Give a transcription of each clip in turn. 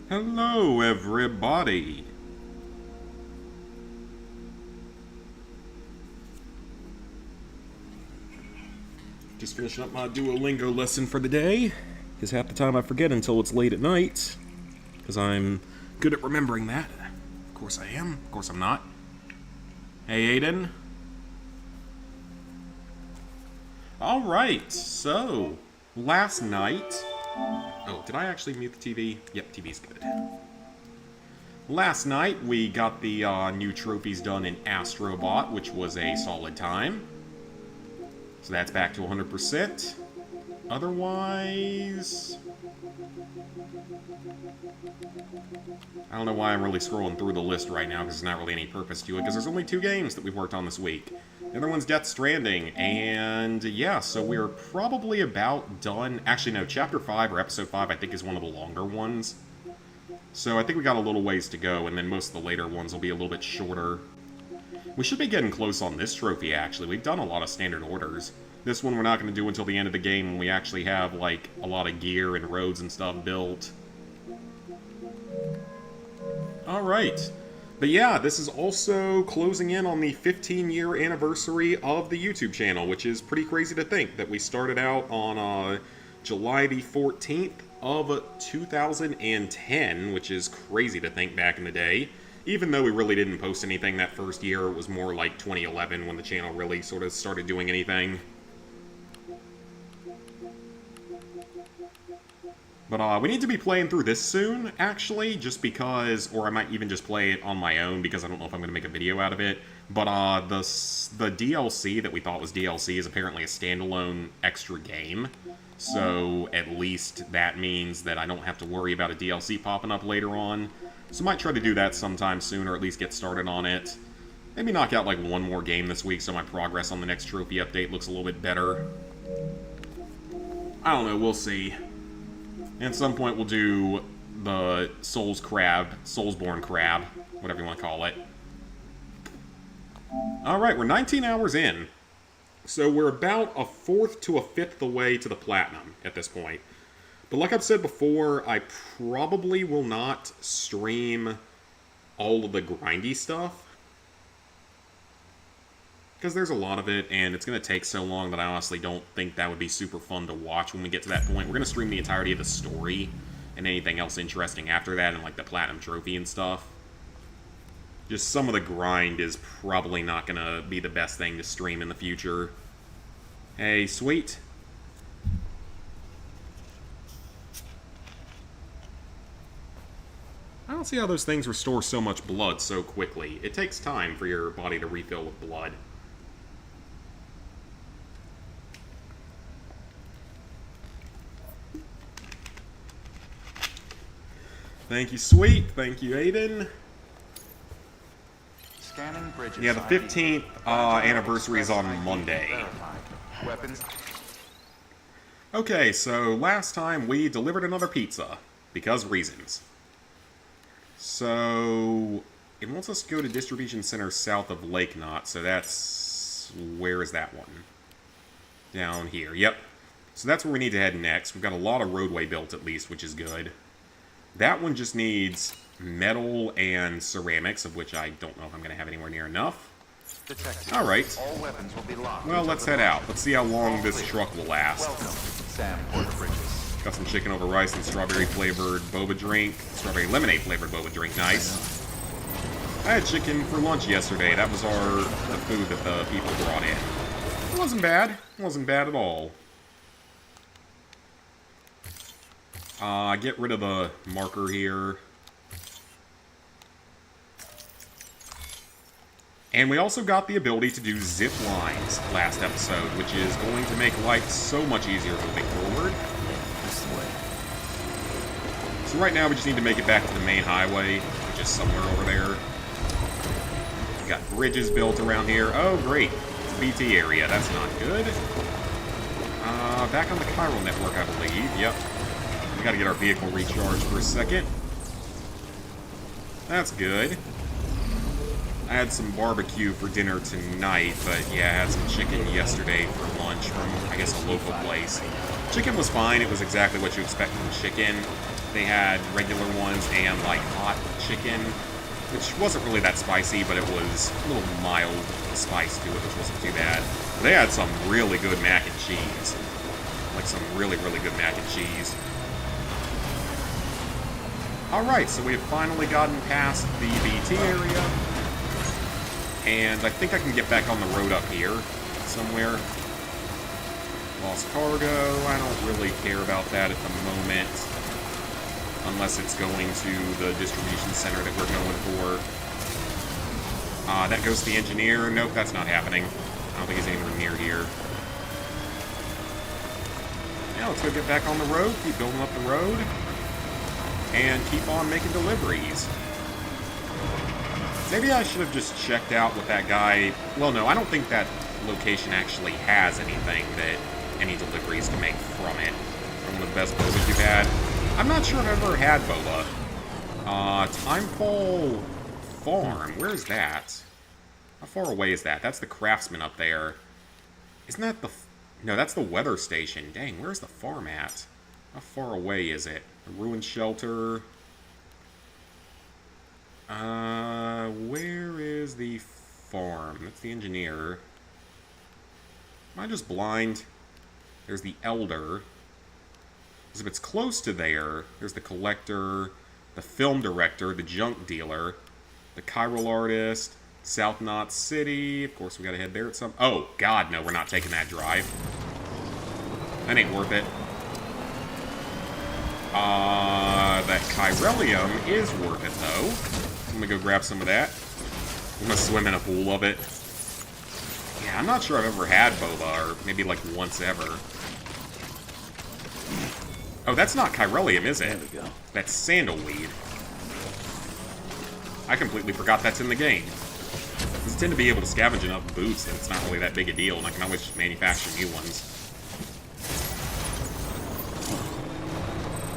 Hello, everybody. Just finishing up my Duolingo lesson for the day. Because half the time I forget until it's late at night. Because I'm good at remembering that. Of course I am. Of course I'm not. Hey, Aiden. Alright, so last night... Oh, did I actually mute the TV? Yep, TV's good. Last night, we got the new trophies done in Astrobot, which was a solid time. So that's back to 100%. Otherwise... I don't know why I'm really scrolling through the list right now, because there's not really any purpose to it, because there's only 2 games that we've worked on this week. The other one's Death Stranding, and yeah, so we're probably about done. Actually, no, Chapter 5, or Episode 5, I think is one of the longer ones. So I think we got a little ways to go, and then most of the later ones will be a little bit shorter. We should be getting close on this trophy, actually. We've done a lot of standard orders. This one we're not going to do until the end of the game when we actually have, like, a lot of gear and roads and stuff built. Alright. But yeah, this is also closing in on the 15-year anniversary of the YouTube channel, which is pretty crazy to think that we started out on July the 14th of 2010, which is crazy to think back in the day. Even though we really didn't post anything that first year, it was more like 2011 when the channel really sort of started doing anything. But we need to be playing through this soon, actually, just because, or I might even just play it on my own, because I don't know if I'm going to make a video out of it. But the DLC that we thought was DLC is apparently a standalone extra game. So at least that means that I don't have to worry about a DLC popping up later on. So I might try to do that sometime soon, or at least get started on it. Maybe knock out like one more game this week so my progress on the next trophy update looks a little bit better. I don't know, we'll see. And at some point we'll do the Soulsborne Crab, whatever you want to call it. Alright, we're 19 hours in. So we're about a fourth to a fifth the way to the Platinum at this point. But like I've said before, I probably will not stream all of the grindy stuff. Because there's a lot of it, and it's going to take so long that I honestly don't think that would be super fun to watch when we get to that point. We're going to stream the entirety of the story, and anything else interesting after that, and like the Platinum Trophy and stuff. Just some of the grind is probably not going to be the best thing to stream in the future. Hey, sweet. I don't see how those things restore so much blood so quickly. It takes time for your body to refill with blood. Thank you, sweet. Thank you, Aiden. Scanning bridges. Yeah, the 15th anniversary is on Monday. Weapons. Okay, so last time we delivered another pizza. Because reasons. So it wants us to go to Distribution Center south of Lake Knot, so that's... Where is that one? Down here, yep. So that's where we need to head next. We've got a lot of roadway built at least, which is good. That one just needs metal and ceramics, of which I don't know if I'm going to have anywhere near enough. Alright. All weapons will be locked. Well, let's head out. Let's see how long this truck will last. Welcome, Sam Porter Bridges. Got some chicken over rice and strawberry-flavored boba drink. Strawberry lemonade-flavored boba drink, nice. I had chicken for lunch yesterday. That was the food that the people brought in. It wasn't bad. It wasn't bad at all. Get rid of the marker here. And we also got the ability to do zip lines last episode, which is going to make life so much easier moving forward. This way. So right now we just need to make it back to the main highway, which is somewhere over there. We got bridges built around here. Oh, great. It's a BT area. That's not good. Back on the chiral network, I believe. Yep. We gotta get our vehicle recharged for a second. That's good. I had some barbecue for dinner tonight, but yeah, I had some chicken yesterday for lunch from, I guess, a local place. Chicken was fine. It was exactly what you expect from chicken. They had regular ones and, like, hot chicken, which wasn't really that spicy, but it was a little mild spice to it, which wasn't too bad. They had some really good mac and cheese. Like, some really, really good mac and cheese. Alright, so we have finally gotten past the BT area. And I think I can get back on the road up here somewhere. Lost cargo. I don't really care about that at the moment. Unless it's going to the distribution center that we're going for. That goes to the engineer. Nope, that's not happening. I don't think he's anywhere near here. Yeah, let's go get back on the road. Keep building up the road. And keep on making deliveries. Maybe I should have just checked out what that guy... Well, no, I don't think that location actually has anything that... any deliveries to make from it. From one of the best bobas you've had. I'm not sure if I've ever had boba. Timefall Farm. Where is that? How far away is that? That's the Craftsman up there. Isn't that the... No, that's the weather station. Dang, where's the farm at? How far away is it? A ruined shelter... where is the farm? That's the engineer. Am I just blind? There's the elder. Because if it's close to there, there's the collector, the film director, the junk dealer, the chiral artist, South Knot City. Of course, we gotta head there at some... Oh, God, no, we're not taking that drive. That ain't worth it. That chiralium is worth it, though. I'm gonna go grab some of that. I'm gonna swim in a pool of it. Yeah, I'm not sure I've ever had boba, or maybe like once ever. Oh, that's not chiralium, is it? There we go. That's sandalweed. I completely forgot that's in the game. I tend to be able to scavenge enough boots that it's not really that big a deal, and I can always just manufacture new ones.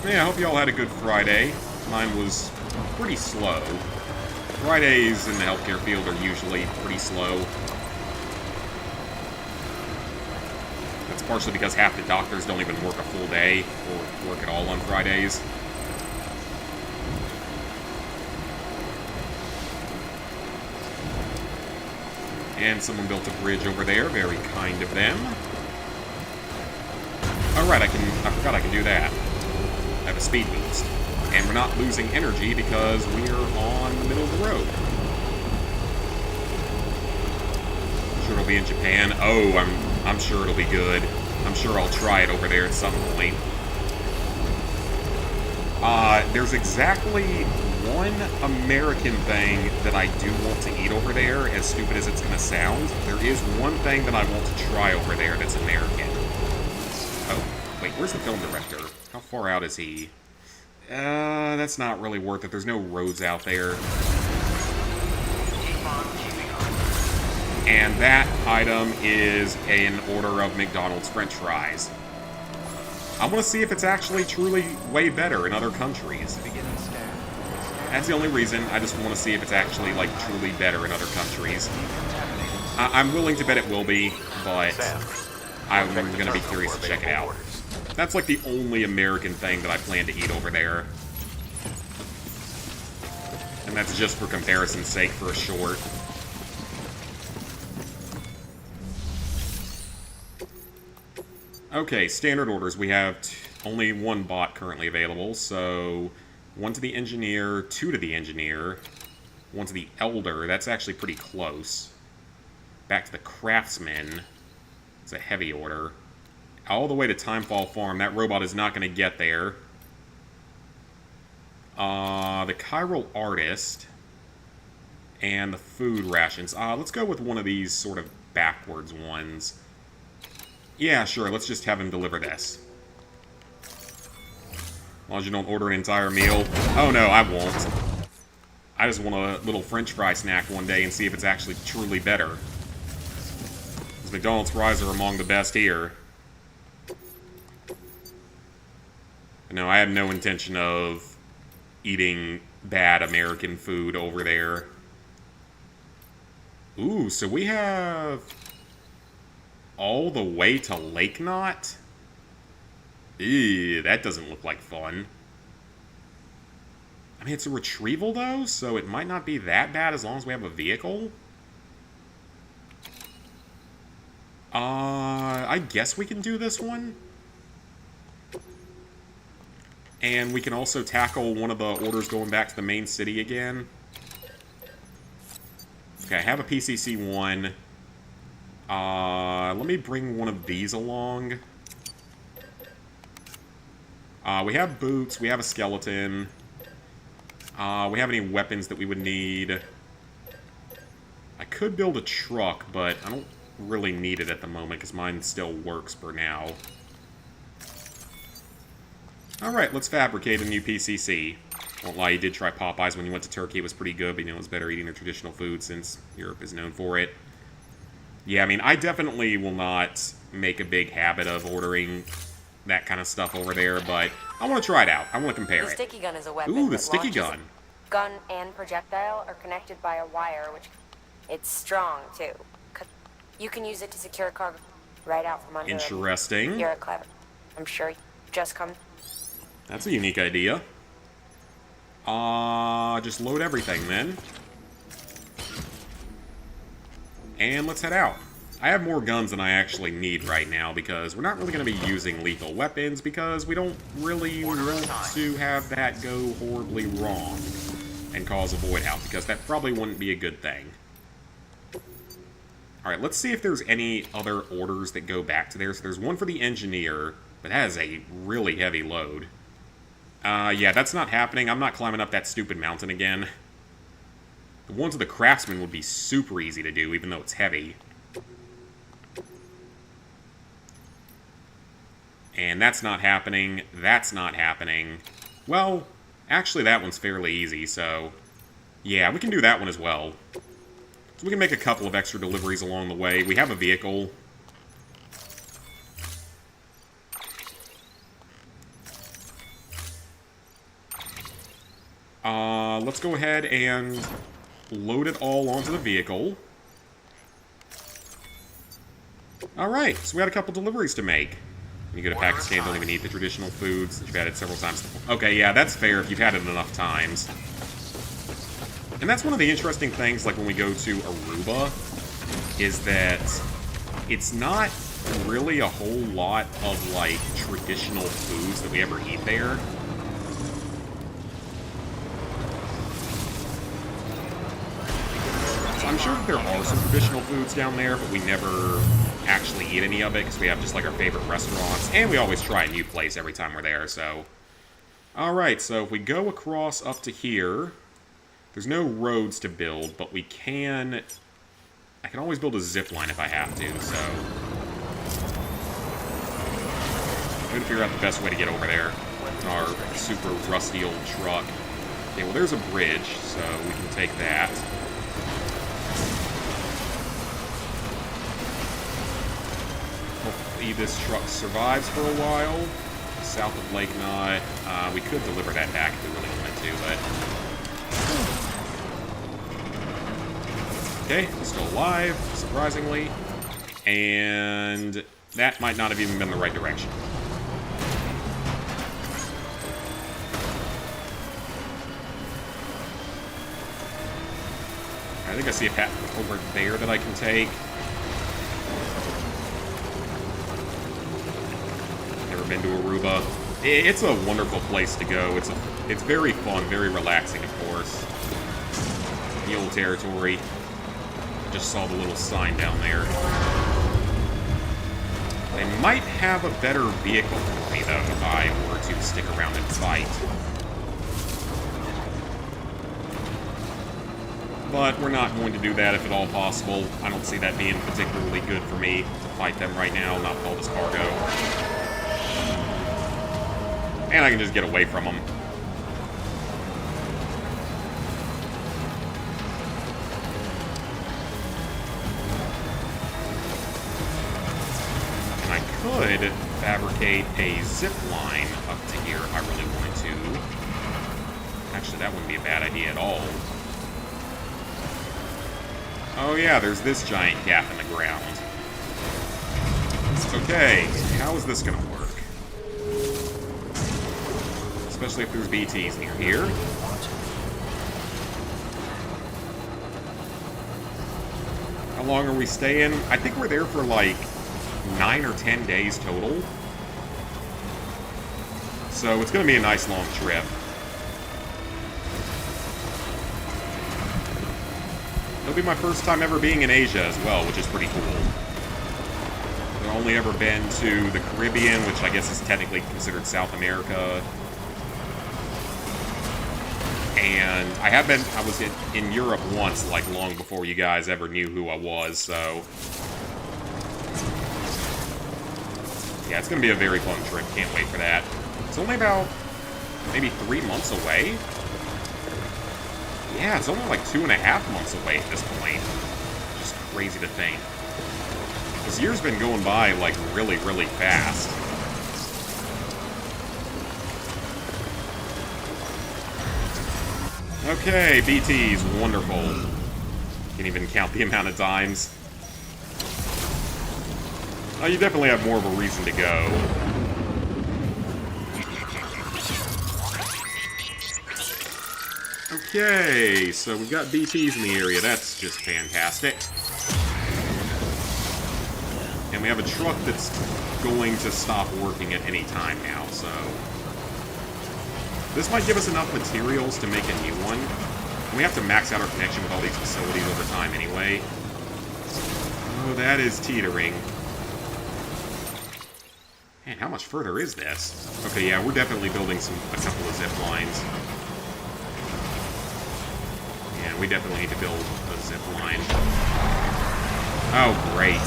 Yeah, I hope you all had a good Friday. Mine was pretty slow. Fridays in the healthcare field are usually pretty slow. That's partially because half the doctors don't even work a full day, or work at all on Fridays. And someone built a bridge over there, very kind of them. Alright, I forgot I can do that. I have a speed boost. And we're not losing energy because we're on the middle of the road. I'm sure it'll be in Japan. Oh, I'm sure it'll be good. I'm sure I'll try it over there at some point. There's exactly one American thing that I do want to eat over there, as stupid as it's going to sound. There is one thing that I want to try over there that's American. Oh, wait, where's the film director? How far out is he? That's not really worth it. There's no roads out there. And that item is an order of McDonald's French fries. I want to see if it's actually truly way better in other countries. That's the only reason. I just want to see if it's actually, like, truly better in other countries. I'm willing to bet it will be, but I'm going to be curious to check it out. That's, like, the only American thing that I plan to eat over there. And that's just for comparison's sake for a short. Okay, standard orders. We have only one bot currently available, so... one to the engineer, two to the engineer, one to the elder. That's actually pretty close. Back to the craftsman. It's a heavy order. All the way to Timefall Farm. That robot is not going to get there. The chiral artist. And the food rations. Let's go with one of these sort of backwards ones. Yeah, sure. Let's just have him deliver this. As long as you don't order an entire meal. Oh no, I won't. I just want a little French fry snack one day and see if it's actually truly better. Because McDonald's fries are among the best here. No, I have no intention of eating bad American food over there. Ooh, so we have all the way to Lake Knot? Ew, that doesn't look like fun. I mean, it's a retrieval, though, so it might not be that bad as long as we have a vehicle. I guess we can do this one. And we can also tackle one of the orders going back to the main city again. Okay, I have a PCC-1. Let me bring one of these along. We have boots, we have a skeleton. We have any weapons that we would need. I could build a truck, but I don't really need it at the moment because mine still works for now. Alright, let's fabricate a new PCC. Won't lie, you did try Popeyes when you went to Turkey. It was pretty good, but you know, it's better eating their traditional food since Europe is known for it. Yeah, I mean, I definitely will not make a big habit of ordering that kind of stuff over there, but I want to try it out. I want to compare The it. sticky gun is a weapon. Ooh, the that sticky launches gun. Gun and projectile are connected by a wire, which it's strong too. You can use it to secure cargo right out from under. Interesting. You're clever. I'm sure you just come. That's a unique idea. Just load everything then. And let's head out. I have more guns than I actually need right now because we're not really going to be using lethal weapons because we don't really want to have that go horribly wrong and cause a void out because that probably wouldn't be a good thing. Alright, let's see if there's any other orders that go back to there. So there's one for the engineer, but that is a really heavy load. Yeah, that's not happening. I'm not climbing up that stupid mountain again. The one to the craftsman would be super easy to do, even though it's heavy. And that's not happening. That's not happening. Well, actually that one's fairly easy, so... yeah, we can do that one as well. So we can make a couple of extra deliveries along the way. We have a vehicle. Let's go ahead and load it all onto the vehicle. Alright, so we had a couple deliveries to make. You go to Pakistan, don't even eat the traditional foods that you've had it several times. Okay, yeah, that's fair if you've had it enough times. And that's one of the interesting things, like when we go to Aruba, is that it's not really a whole lot of, like, traditional foods that we ever eat there. So I'm sure that there are some traditional foods down there, but we never actually eat any of it because we have just, like, our favorite restaurants, and we always try a new place every time we're there, so... Alright, so if we go across up to here... There's no roads to build, but we can... I can always build a zip line if I have to, so... I'm going to figure out the best way to get over there in our super rusty old truck. Okay, well there's a bridge, so we can take that. Hopefully this truck survives for a while. South of Lake Knot. We could deliver that back if we really wanted to, but... Okay, he's still alive, surprisingly. And that might not have even been the right direction. I think I see a path over there that I can take. Never been to Aruba. It's a wonderful place to go. It's very fun, very relaxing, of course. The old territory. Just saw the little sign down there. They might have a better vehicle for me, though, if I were to stick around and fight. But we're not going to do that if at all possible. I don't see that being particularly good for me to fight them right now, not with all this cargo. And I can just get away from them. And I could fabricate a zip line up to here if I really wanted to. Actually, that wouldn't be a bad idea at all. Oh yeah, there's this giant gap in the ground. Okay, how is this gonna work? Especially if there's BTs near here. How long are we staying? I think we're there for like 9 or 10 days total. So it's gonna be a nice long trip. It'll be my first time ever being in Asia as well, which is pretty cool. I've only ever been to the Caribbean, which I guess is technically considered South America. And I was in Europe once, like long before you guys ever knew who I was, so... Yeah, it's gonna be a very fun trip, can't wait for that. It's only about maybe 3 months away. Yeah, it's only like 2.5 months away at this point. Just crazy to think. This year's been going by, like, really, really fast. Okay, BT's wonderful. Can't even count the amount of times. Oh, you definitely have more of a reason to go. Okay, so we've got BTs in the area. That's just fantastic. And we have a truck that's going to stop working at any time now, so... This might give us enough materials to make a new one. And we have to max out our connection with all these facilities over time anyway. Oh, that is teetering. Man, how much further is this? Okay, yeah, we're definitely building a couple of zip lines. Yeah, we definitely need to build a zip line. Oh, great.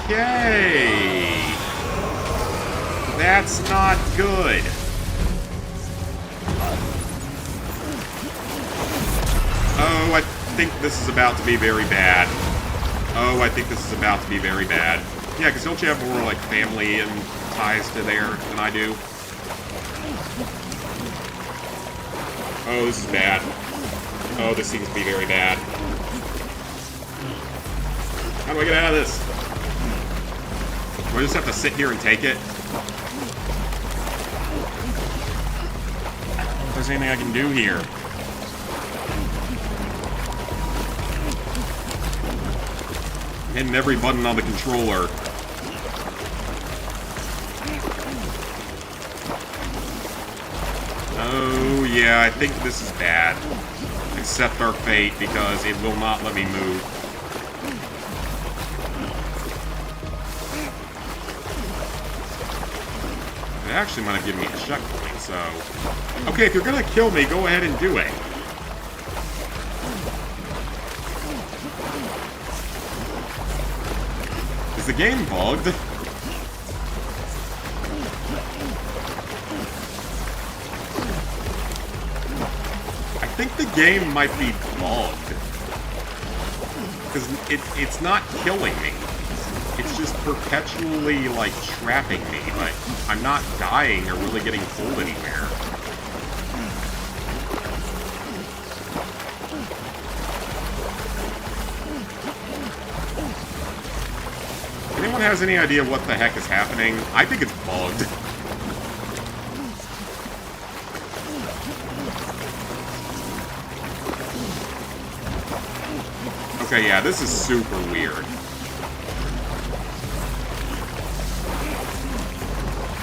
Okay. That's not good. Oh, I think this is about to be very bad. Oh, I think this is about to be very bad. Yeah, because don't you have more, like, family and ties to there than I do? Oh, this is bad. Oh, this seems to be very bad. How do I get out of this? Do I just have to sit here and take it? I don't know if there's anything I can do here. I'm hitting every button on the controller. Oh, yeah, I think this is bad. Accept our fate, because it will not let me move. It actually might have given me a checkpoint, so... Okay, if you're gonna kill me, go ahead and do it. Is the game bugged? I think the game might be bugged. Because it's not killing me. It's just perpetually, like, trapping me, but I'm not dying or really getting pulled anywhere. If anyone has any idea what the heck is happening, I think it's bugged. Okay, yeah, this is super weird.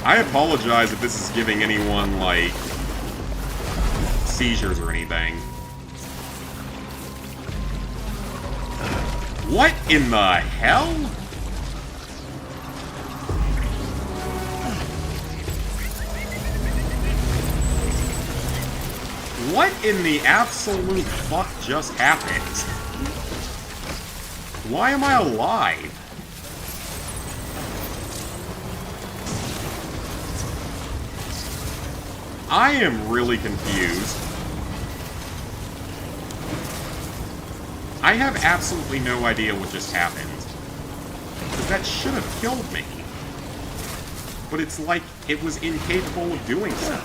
I apologize if this is giving anyone, like, seizures or anything. What in the hell? What in the absolute fuck just happened? Why am I alive? I am really confused. I have absolutely no idea what just happened. Because that should have killed me. But it's like it was incapable of doing so.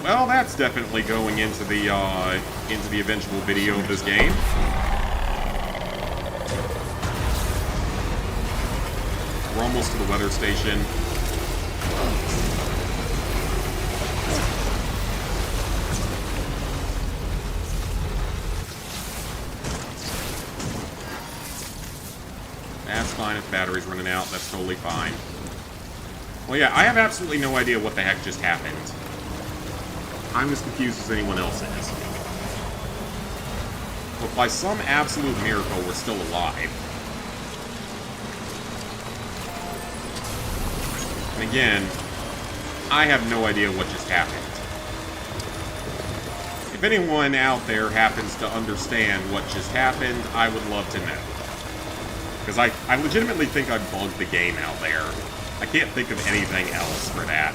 Well, that's definitely going into the eventual video of this game. We're almost to the weather station. That's fine if the battery's running out. That's totally fine. Well, yeah, I have absolutely no idea what the heck just happened. I'm as confused as anyone else is. But by some absolute miracle, we're still alive. And again, I have no idea what just happened. If anyone out there happens to understand what just happened, I would love to know. Because I legitimately think I bugged the game out there. I can't think of anything else for that.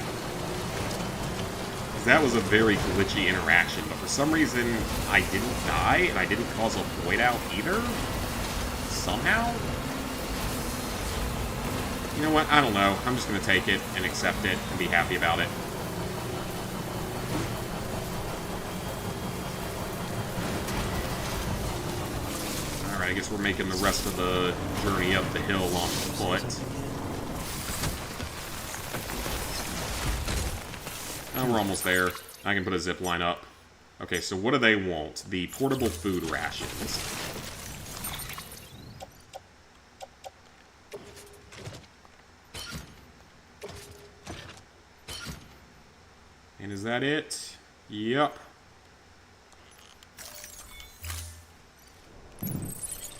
That was a very glitchy interaction, but for some reason, I didn't die, and I didn't cause a void out either? Somehow? You know what? I don't know. I'm just going to take it and accept it and be happy about it. Alright, I guess we're making the rest of the journey up the hill on foot. Oh, we're almost there. I can put a zip line up. Okay, so what do they want? The portable food rations. And is that it? Yep.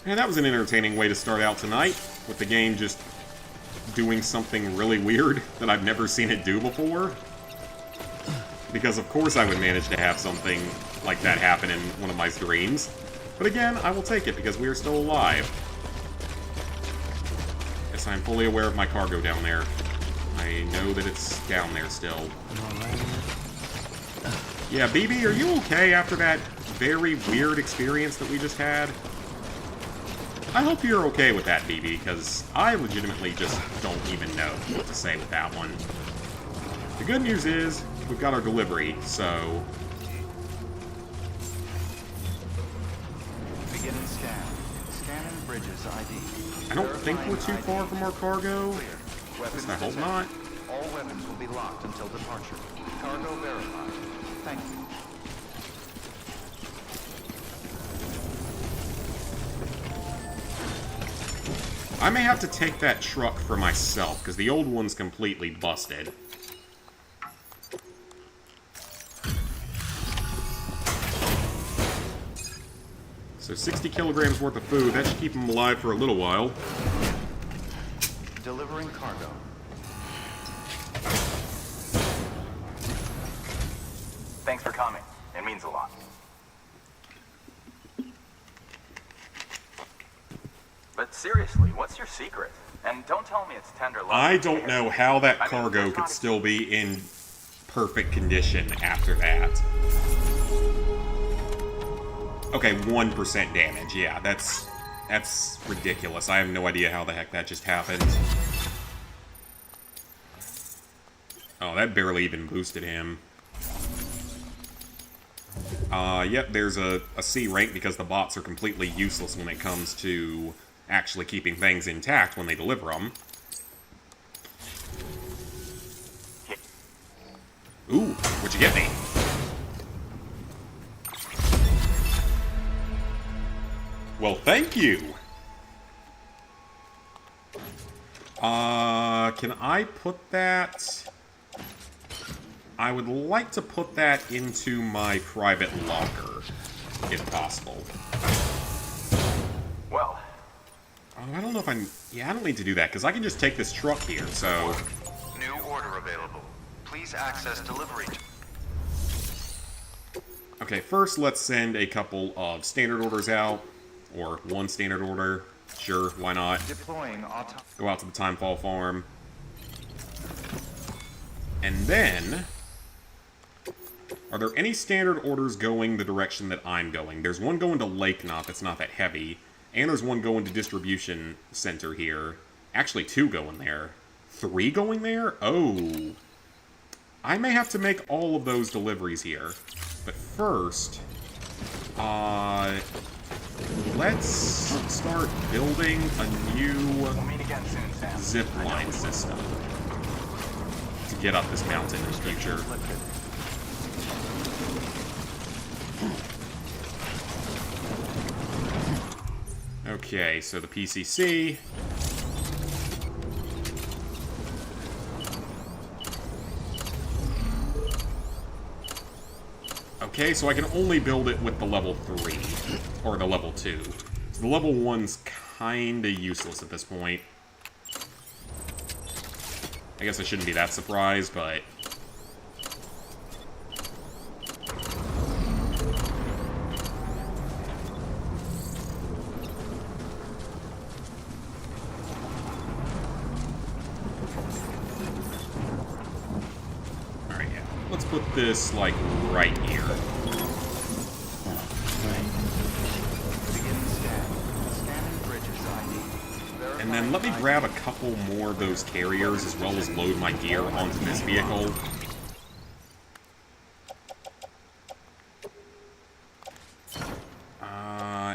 And that was an entertaining way to start out tonight, with the game just doing something really weird that I've never seen it do before. Because of course I would manage to have something like that happen in one of my streams. But again, I will take it because we are still alive. Yes, I'm fully aware of my cargo down there. I know that it's down there still. Yeah, BB, are you okay after that very weird experience that we just had? I hope you're okay with that, BB, because I legitimately just don't even know what to say with that one. The good news is, we've got our delivery, so... Beginning scan. Scanning bridges ID. I don't think we're too far from our cargo. Clear. Weapons I hope detected. not. All weapons will be locked until departure. Cargo verified. Thank you. I may have to take that truck for myself, because the old one's completely busted. So 60 kilograms worth of food, that should keep them alive for a little while. Delivering cargo. Thanks for coming. It means a lot. But seriously, what's your secret? And don't tell me it's tender love. I don't know how that I mean, cargo there's could not- still be in perfect condition after that. Okay, 1% damage. Yeah, that's ridiculous. I have no idea how the heck that just happened. Oh, that barely even boosted him. Yep, there's a C rank because the bots are completely useless when it comes to actually keeping things intact when they deliver them. Ooh, what'd you get me? Well, thank you! Can I put that... I would like to put that into my private locker, if possible. Well, Oh, I don't know if I'm... Yeah, I don't need to do that, because I can just take this truck here, so... New order available. Please access delivery. Okay, first let's send a couple of standard orders out. Or one standard order. Sure, why not? Deploying auto. Go out to the Timefall farm. And then... Are there any standard orders going the direction that I'm going? There's one going to Lake Knot that's not that heavy. And there's one going to Distribution Center here. Actually, 2 going there. 3 going there? Oh. I may have to make all of those deliveries here. But first, let's start building a new We'll meet again soon, Sam. zip line system to get up this mountain in the future. Lifted. Okay, so the PCC. Okay, so I can only build it with the level 3, or the level 2. So the level 1's kinda useless at this point. I guess I shouldn't be that surprised, but... Alright, yeah. Let's put this, like, right here. Begin scan. Scanning bridges ID. And then let me grab a couple more of those carriers as well as load my gear onto this vehicle.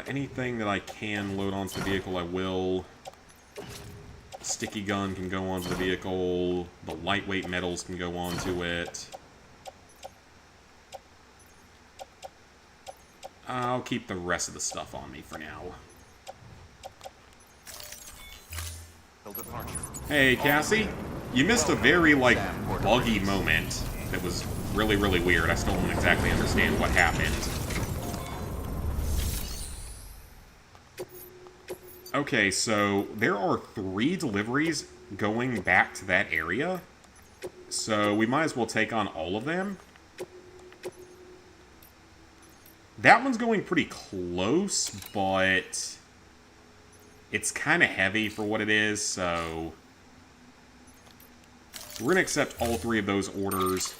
Anything that I can load onto the vehicle, I will. Sticky gun can go onto the vehicle. The lightweight metals can go onto it. I'll keep the rest of the stuff on me for now. Till departure. Hey, Cassie. You missed a very, like, buggy moment that was really, really weird. I still don't exactly understand what happened. Okay, so there are 3 deliveries going back to that area. So we might as well take on all of them. That one's going pretty close, but it's kind of heavy for what it is, so we're going to accept all 3 of those orders.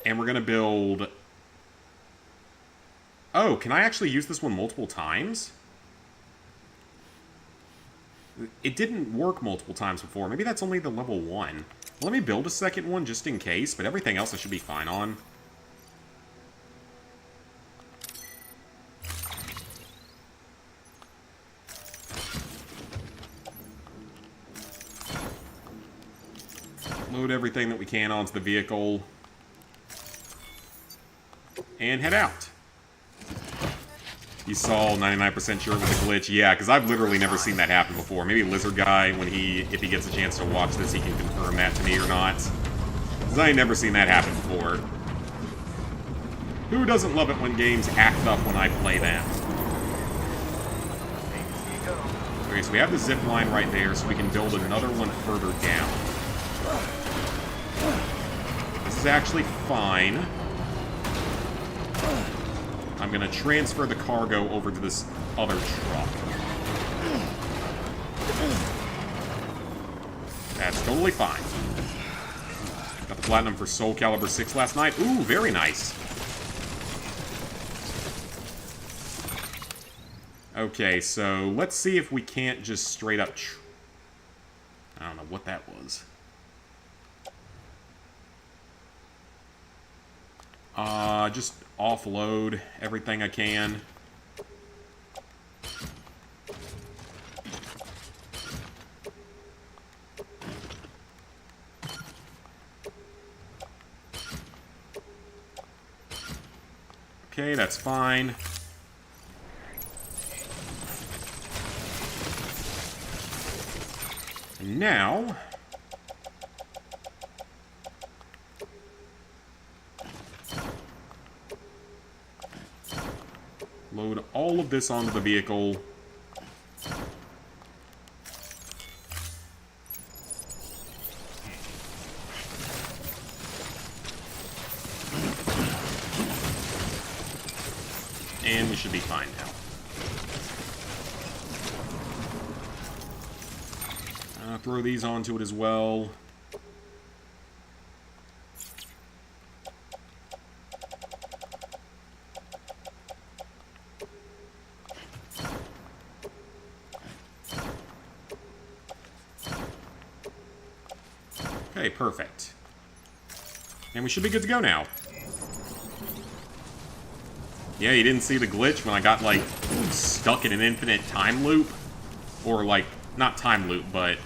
And we're going to build... Oh, can I actually use this one multiple times? It didn't work multiple times before. Maybe that's only the level 1. Let me build a second one just in case, but everything else I should be fine on. Load everything that we can onto the vehicle. And head out. You saw 99% sure it was a glitch. Yeah, because I've literally never seen that happen before. Maybe Lizard Guy, if he gets a chance to watch this, he can confirm that to me or not. Because I ain't never seen that happen before. Who doesn't love it when games act up when I play them? Okay, so we have the zip line right there, so we can build another one further down. This is actually fine. I'm going to transfer the cargo over to this other truck. That's totally fine. Got the platinum for Soul Calibur 6 last night. Ooh, very nice. Okay, so let's see if we can't just straight up... I don't know what that was. Just offload everything I can. Okay, that's fine. And now... load all of this onto the vehicle. And we should be fine now. Throw these onto it as well. Okay, perfect. And we should be good to go now. Yeah, you didn't see the glitch when I got, like, stuck in an infinite time loop? Or, like, not time loop, but...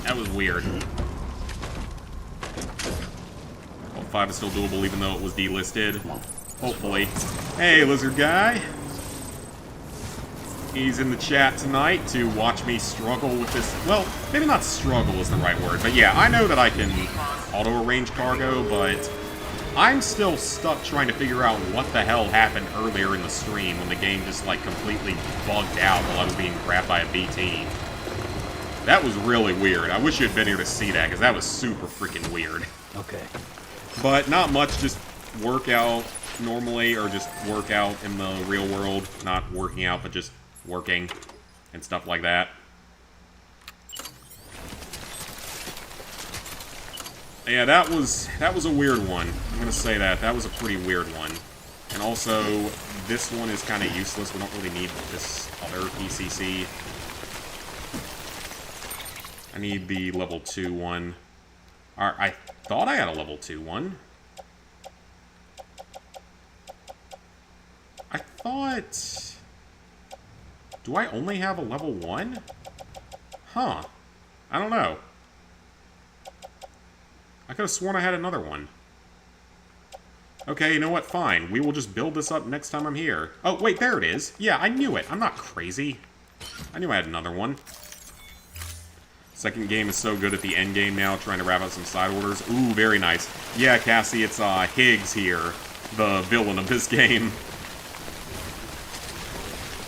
that was weird. Well, 5 is still doable even though it was delisted. Hopefully. Hey, lizard guy. He's in the chat tonight to watch me struggle with this. Well, maybe not struggle is the right word, but yeah, I know that I can auto-arrange cargo, but I'm still stuck trying to figure out what the hell happened earlier in the stream when the game just, like, completely bugged out while I was being grabbed by a BT. That was really weird. I wish you had been here to see that, because that was super freaking weird. Okay. But not much, just work out normally, or just work out in the real world. Not working out, but just working and stuff like that. Yeah, that was a weird one. I'm gonna say that. That was a pretty weird one. And also, this one is kind of useless. We don't really need this other PCC. I need the level 2 one. I thought I had a level 2 one. I thought... do I only have a level 1? Huh. I don't know. I could have sworn I had another one. Okay, you know what? Fine. We will just build this up next time I'm here. Oh, wait, there it is. Yeah, I knew it. I'm not crazy. I knew I had another one. Second game is so good at the end game now, trying to wrap up some side orders. Ooh, very nice. Yeah, Cassie, it's Higgs here, the villain of this game.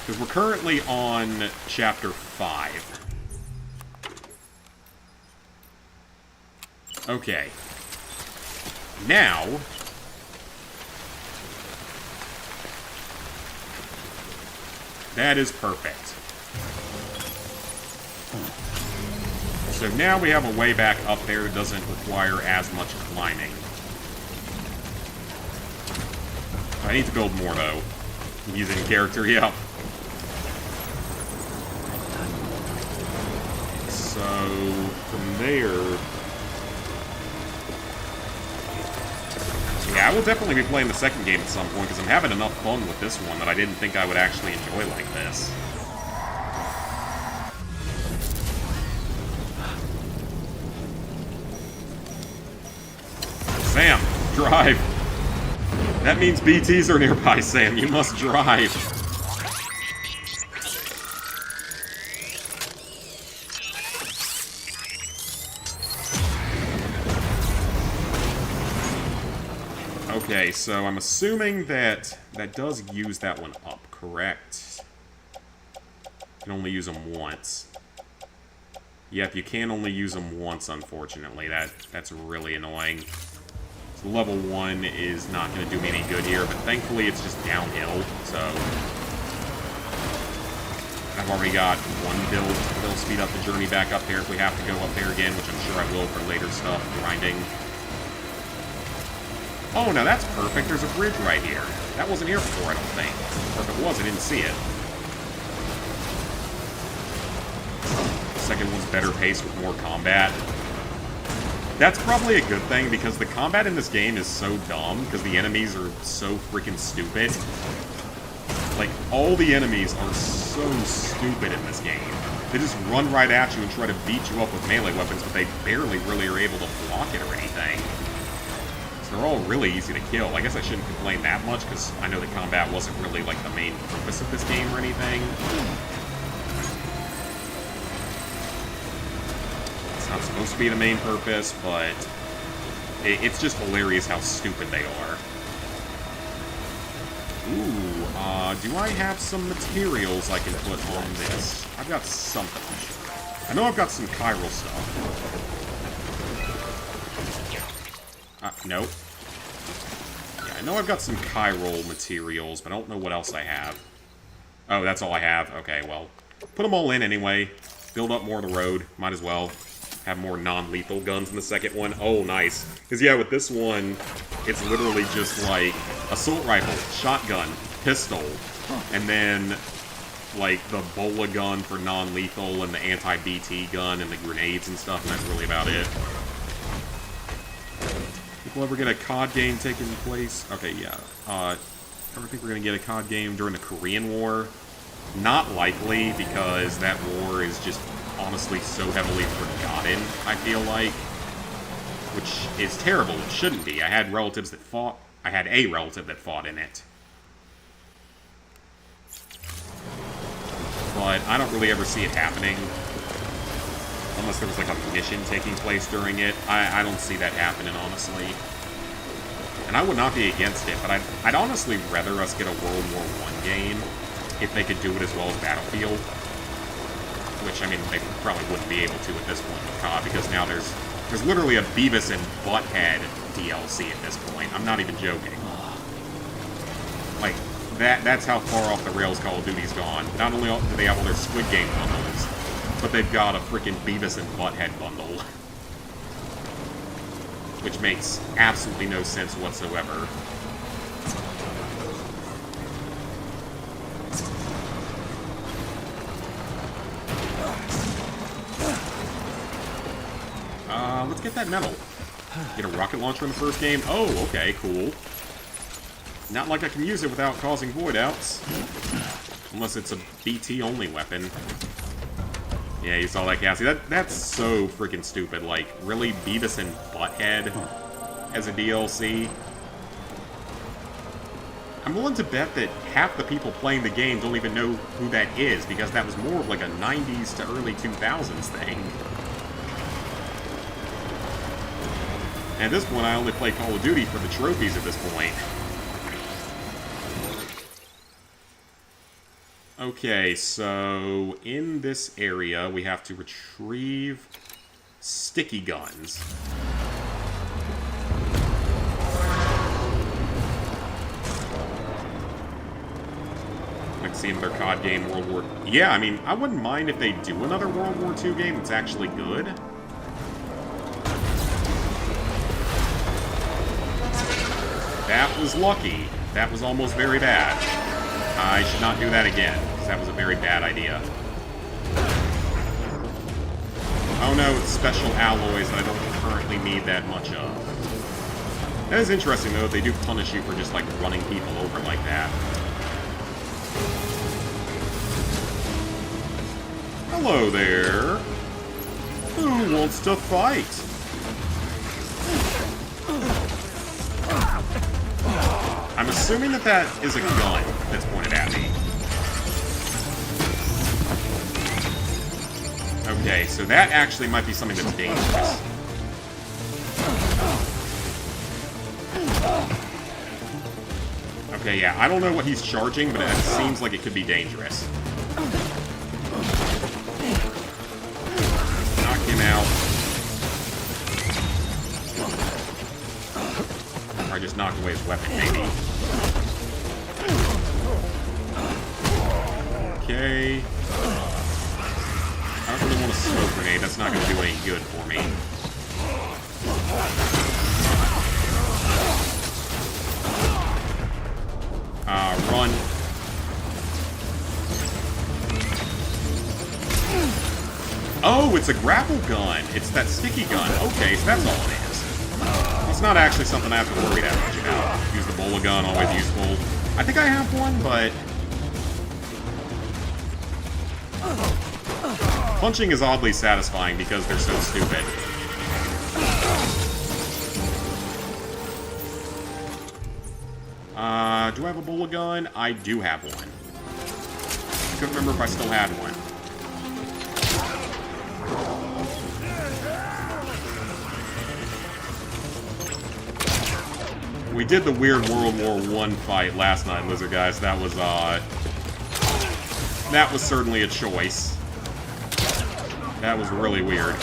Because we're currently on Chapter 5. Okay. Now... that is perfect. So now we have a way back up there that doesn't require as much climbing. I need to build more, though. Using character, yeah. So, from there... yeah, I will definitely be playing the second game at some point, because I'm having enough fun with this one that I didn't think I would actually enjoy like this. Sam, drive! That means BTs are nearby, Sam. You must drive. Okay, so I'm assuming that that does use that one up, correct? You can only use them once. Yep, you can only use them once, unfortunately. That's really annoying. So level 1 is not going to do me any good here, but thankfully it's just downhill, so... I've already got one build that'll speed up the journey back up there if we have to go up there again, which I'm sure I will for later stuff, grinding. Oh, now that's perfect. There's a bridge right here. That wasn't here before, I don't think. Or if it was, I didn't see it. The second one's better paced with more combat. That's probably a good thing, because the combat in this game is so dumb, because the enemies are so freaking stupid. Like, all the enemies are so stupid in this game. They just run right at you and try to beat you up with melee weapons, but they barely really are able to block it or anything. So they're all really easy to kill. I guess I shouldn't complain that much, because I know the combat wasn't really, like, the main purpose of this game or anything. It's not supposed to be the main purpose, but it's just hilarious how stupid they are. Ooh, do I have some materials I can put on this? I've got something. I know I've got some chiral stuff. Nope. Yeah, I know I've got some chiral materials, but I don't know what else I have. Oh, that's all I have? Okay, well, put them all in anyway. Build up more of the road. Might as well have more non-lethal guns in the second one. Oh, nice. Because, yeah, with this one, it's literally just like assault rifle, shotgun, pistol, and then like the bola gun for non-lethal and the anti-BT gun and the grenades and stuff, and that's really about it. Think we'll ever get a COD game taking place? Okay, yeah. Ever think we're gonna get a COD game during the Korean War? Not likely, because that war is just honestly so heavily forgotten, I feel like. Which is terrible. It shouldn't be. I had relatives that fought. I had a relative that fought in it. But I don't really ever see it happening. Unless there was like a mission taking place during it. I don't see that happening, honestly. And I would not be against it, but I'd honestly rather us get a World War I game if they could do it as well as Battlefield. Which, I mean, they probably wouldn't be able to at this point with COD, because now there's literally a Beavis and Butthead DLC at this point. I'm not even joking. Like, that's how far off the rails Call of Duty's gone. Not only do they have all their Squid Game bundles, but they've got a freaking Beavis and Butthead bundle. Which makes absolutely no sense whatsoever. Let's get that medal. Get a rocket launcher in the first game? Oh, okay, cool. Not like I can use it without causing void outs. Unless it's a BT-only weapon. Yeah, you saw that, Cassie. That's so freaking stupid. Like, really? Beavis and Butthead as a DLC? I'm willing to bet that half the people playing the game don't even know who that is, because that was more of like a 90s to early 2000s thing. And at this point, I only play Call of Duty for the trophies at this point. Okay, so in this area, we have to retrieve sticky guns. I'd see another COD game, World War... Yeah, I mean, I wouldn't mind if they do another World War II game that's actually good. That was lucky. That was almost very bad. I should not do that again, because that was a very bad idea. Oh no, it's special alloys that I don't currently need that much of. That is interesting, though, that they do punish you for just, like, running people over like that. Hello there. Who wants to fight? I'm assuming that that is a gun that's pointed at me. Okay, so that actually might be something that's dangerous. Okay, yeah, I don't know what he's charging, but it seems like it could be dangerous. Knock him out. Or I just knocked away his weapon, maybe. Okay. I don't really want a smoke grenade. That's not going to do any good for me. Run. Oh, it's a grapple gun. It's that sticky gun. Okay, so that's all it is. It's not actually something I have to worry that much about. Use the bola gun, always useful. I think I have one, but... punching is oddly satisfying because they're so stupid. Do I have a bola gun? I do have one. I couldn't remember if I still had one. We did the weird World War I fight last night, Lizard Guys. That was certainly a choice. That was really weird.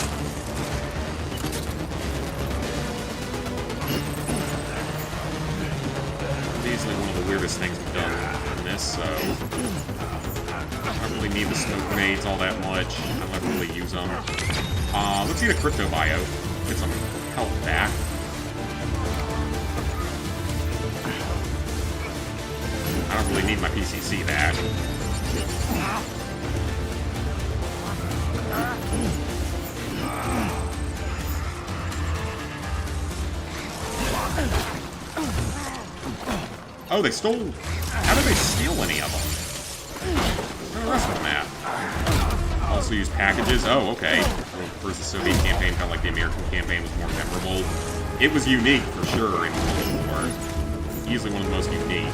Easily one of the weirdest things we've done in this, so... I don't really need the smoke grenades all that much. I never really use them. Let's eat a crypto bio. Get some health back. I don't really need my PCC back. Oh, they stole... How did they steal any of them? Where are the rest of them at? Also use packages? Oh, okay. Well, first the Soviet campaign felt like the American campaign was more memorable. It was unique, for sure, in World War. Easily one of the most unique.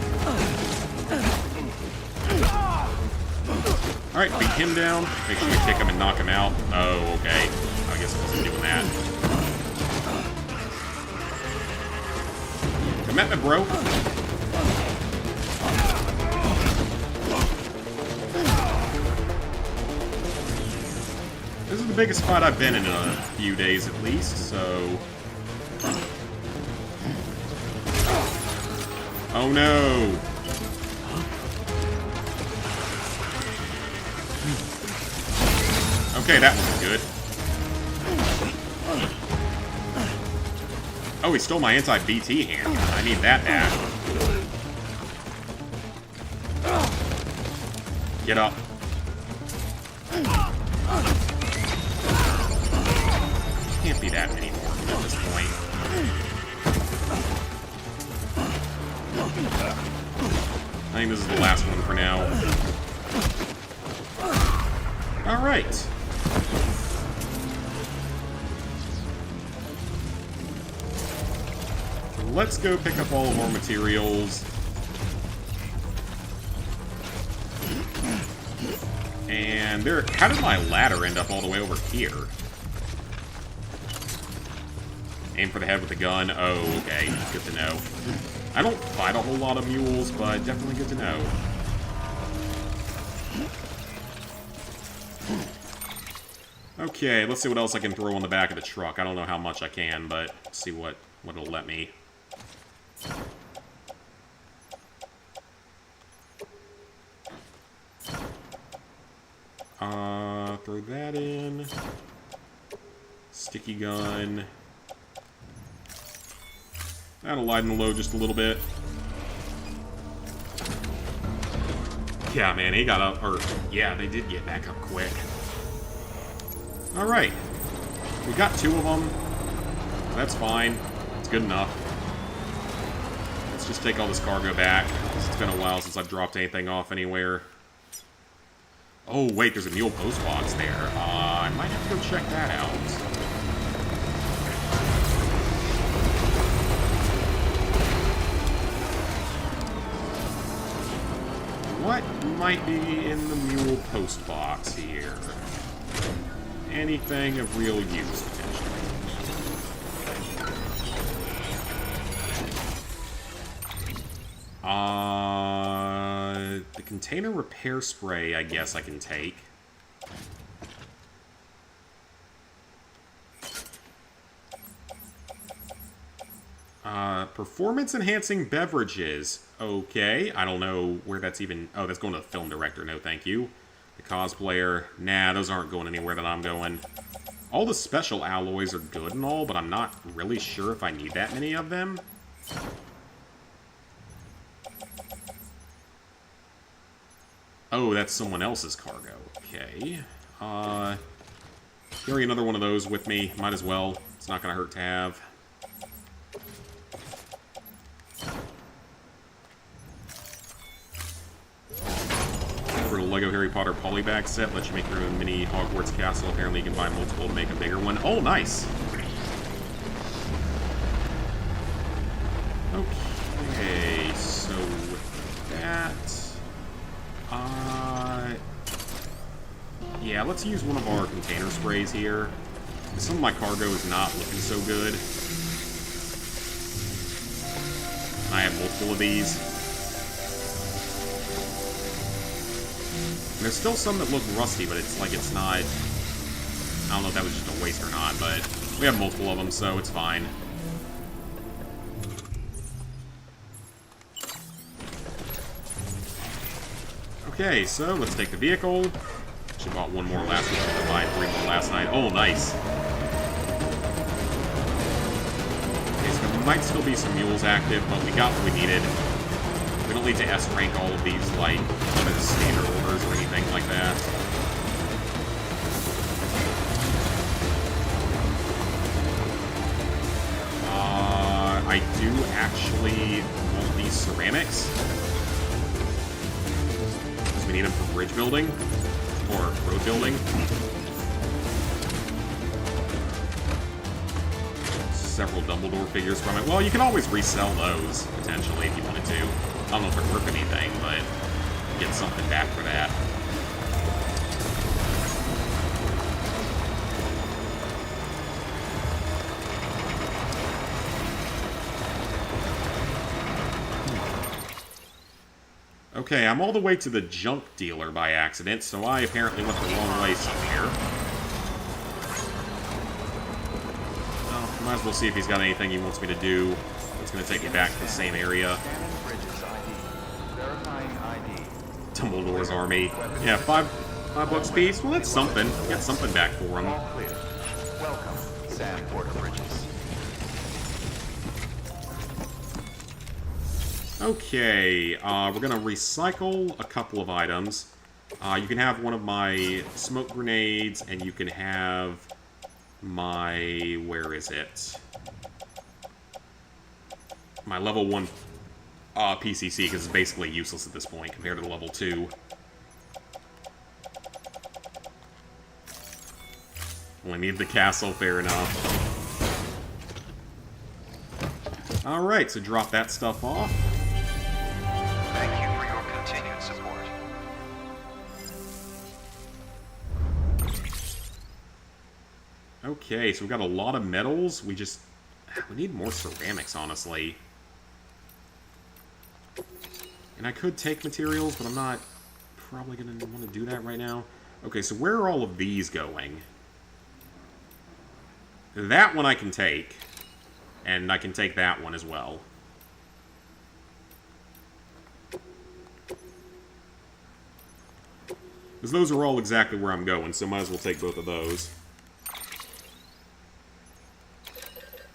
Alright, beat him down. Make sure we kick him and knock him out. Oh, okay. I guess I wasn't doing that. Commitment, bro. This is the biggest fight I've been in a few days at least, so... Oh no! Okay, that wasn't good. Oh, he stole my anti-BT handgun. I need that bad. Get up. Can't be that many more at this point. I think this is the last one for now. Alright. Let's go pick up all of our materials. And there... How did my ladder end up all the way over here? Aim for the head with the gun. Oh, okay. Good to know. I don't fight a whole lot of mules, but definitely good to know. Okay, let's see what else I can throw on the back of the truck. I don't know how much I can, but see what it'll let me. Throw that in. Sticky gun. That'll lighten the load just a little bit. Yeah, man, he got up, or, yeah, they did get back up quick. Alright. We got 2 of them. That's fine. It's good enough. Let's just take all this cargo back. It's been a while since I've dropped anything off anywhere. Oh, wait, there's a mule post box there. I might have to go check that out. What might be in the mule post box here? Anything of real use, potentially. The container repair spray, I guess I can take. Performance-enhancing beverages. Okay, I don't know where that's even... Oh, that's going to the film director. No, thank you. The cosplayer. Nah, those aren't going anywhere that I'm going. All the special alloys are good and all, but I'm not really sure if I need that many of them. Oh, that's someone else's cargo. Okay. Carry another one of those with me. Might as well. It's not going to hurt to have. For the Lego Harry Potter polybag set, lets you make your own mini Hogwarts castle. Apparently you can buy multiple to make a bigger one. Oh, nice! Okay, so that... yeah, let's use one of our container sprays here. Some of my cargo is not looking so good. I have multiple of these. And there's still some that look rusty, but it's like it's not... I don't know if that was just a waste or not, but we have multiple of them, so it's fine. Okay, so let's take the vehicle. She bought one more last week. I bought 3 more last night. Oh, nice. Okay, so there might still be some mules active, but we got what we needed. We don't definitely to S-rank all of these, like, as standard orders or anything like that. I do actually want these ceramics. Because we need them for bridge building. Or road building. Several Dumbledore figures from it. Well, you can always resell those, potentially, if you wanted to. I don't know if they're worth anything, but get something back for that. Okay, I'm all the way to the junk dealer by accident, so I apparently went the wrong way somewhere. Well, might as well see if he's got anything he wants me to do. It's going to take me back to the same area. Dumbledore's army. Yeah, $5 a piece. Well, that's something. Get something back for him. Welcome, Sand Border Bridges. Okay, we're gonna recycle a couple of items. You can have one of my smoke grenades, and you can have my... where is it? My level 1 PCC, because it's basically useless at this point compared to the level 2. Only need the castle, fair enough. Alright, so drop that stuff off. Thank you for your continued support. Okay, so we've got a lot of metals. We need more ceramics, honestly. And I could take materials, but I'm not probably going to want to do that right now. Okay, so where are all of these going? That one I can take. And I can take that one as well. Because those are all exactly where I'm going, so might as well take both of those.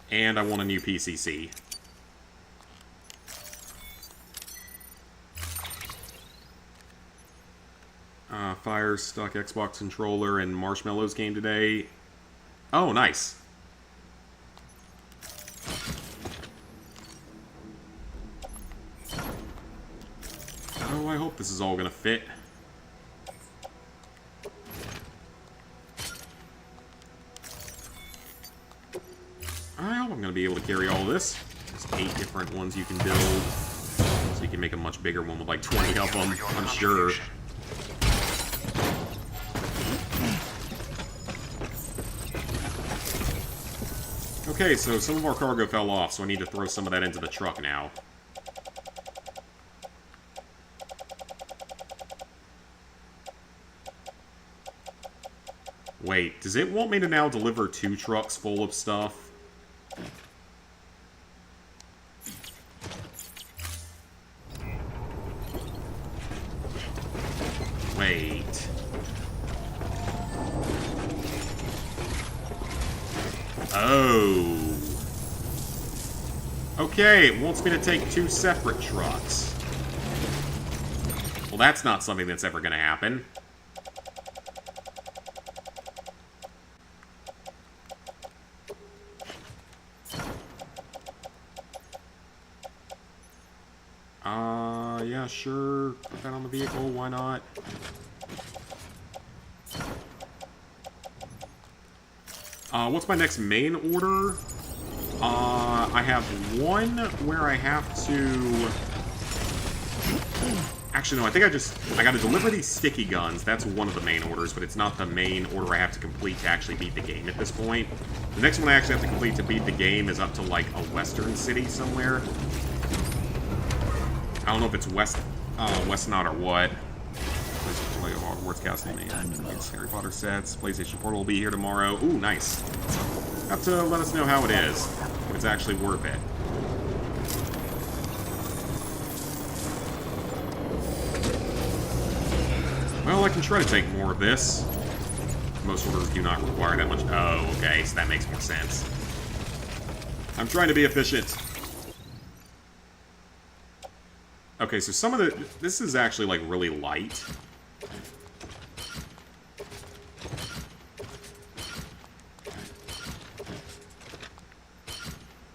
And I want a new PCC. Fire Stuck Xbox controller and Marshmallows game today. Oh, nice. Oh, I hope this is all gonna fit. I hope I'm going to be able to carry all of this. There's 8 different ones you can build. So you can make a much bigger one with like 20 of them, I'm sure. Okay, so some of our cargo fell off, so I need to throw some of that into the truck now. Wait, does it want me to now deliver 2 trucks full of stuff? Wait. Oh. Okay, it wants me to take 2 separate trucks. Well, that's not something that's ever going to happen. Yeah, sure. Put that on the vehicle, why not? What's my next main order? I have one where I have to... Actually, no, I think I gotta deliver these sticky guns. That's one of the main orders, but it's not the main order I have to complete to actually beat the game at this point. The next one I actually have to complete to beat the game is up to, like, a western city somewhere. I don't know if it's Westnot or what. Play Hogwarts Castle and Harry Potter sets. PlayStation Portal will be here tomorrow. Ooh, nice. Have to let us know how it is. If it's actually worth it. Well, I can try to take more of this. Most orders do not require that much. Oh, okay, so that makes more sense. I'm trying to be efficient. Okay, so some of the... This is actually, like, really light.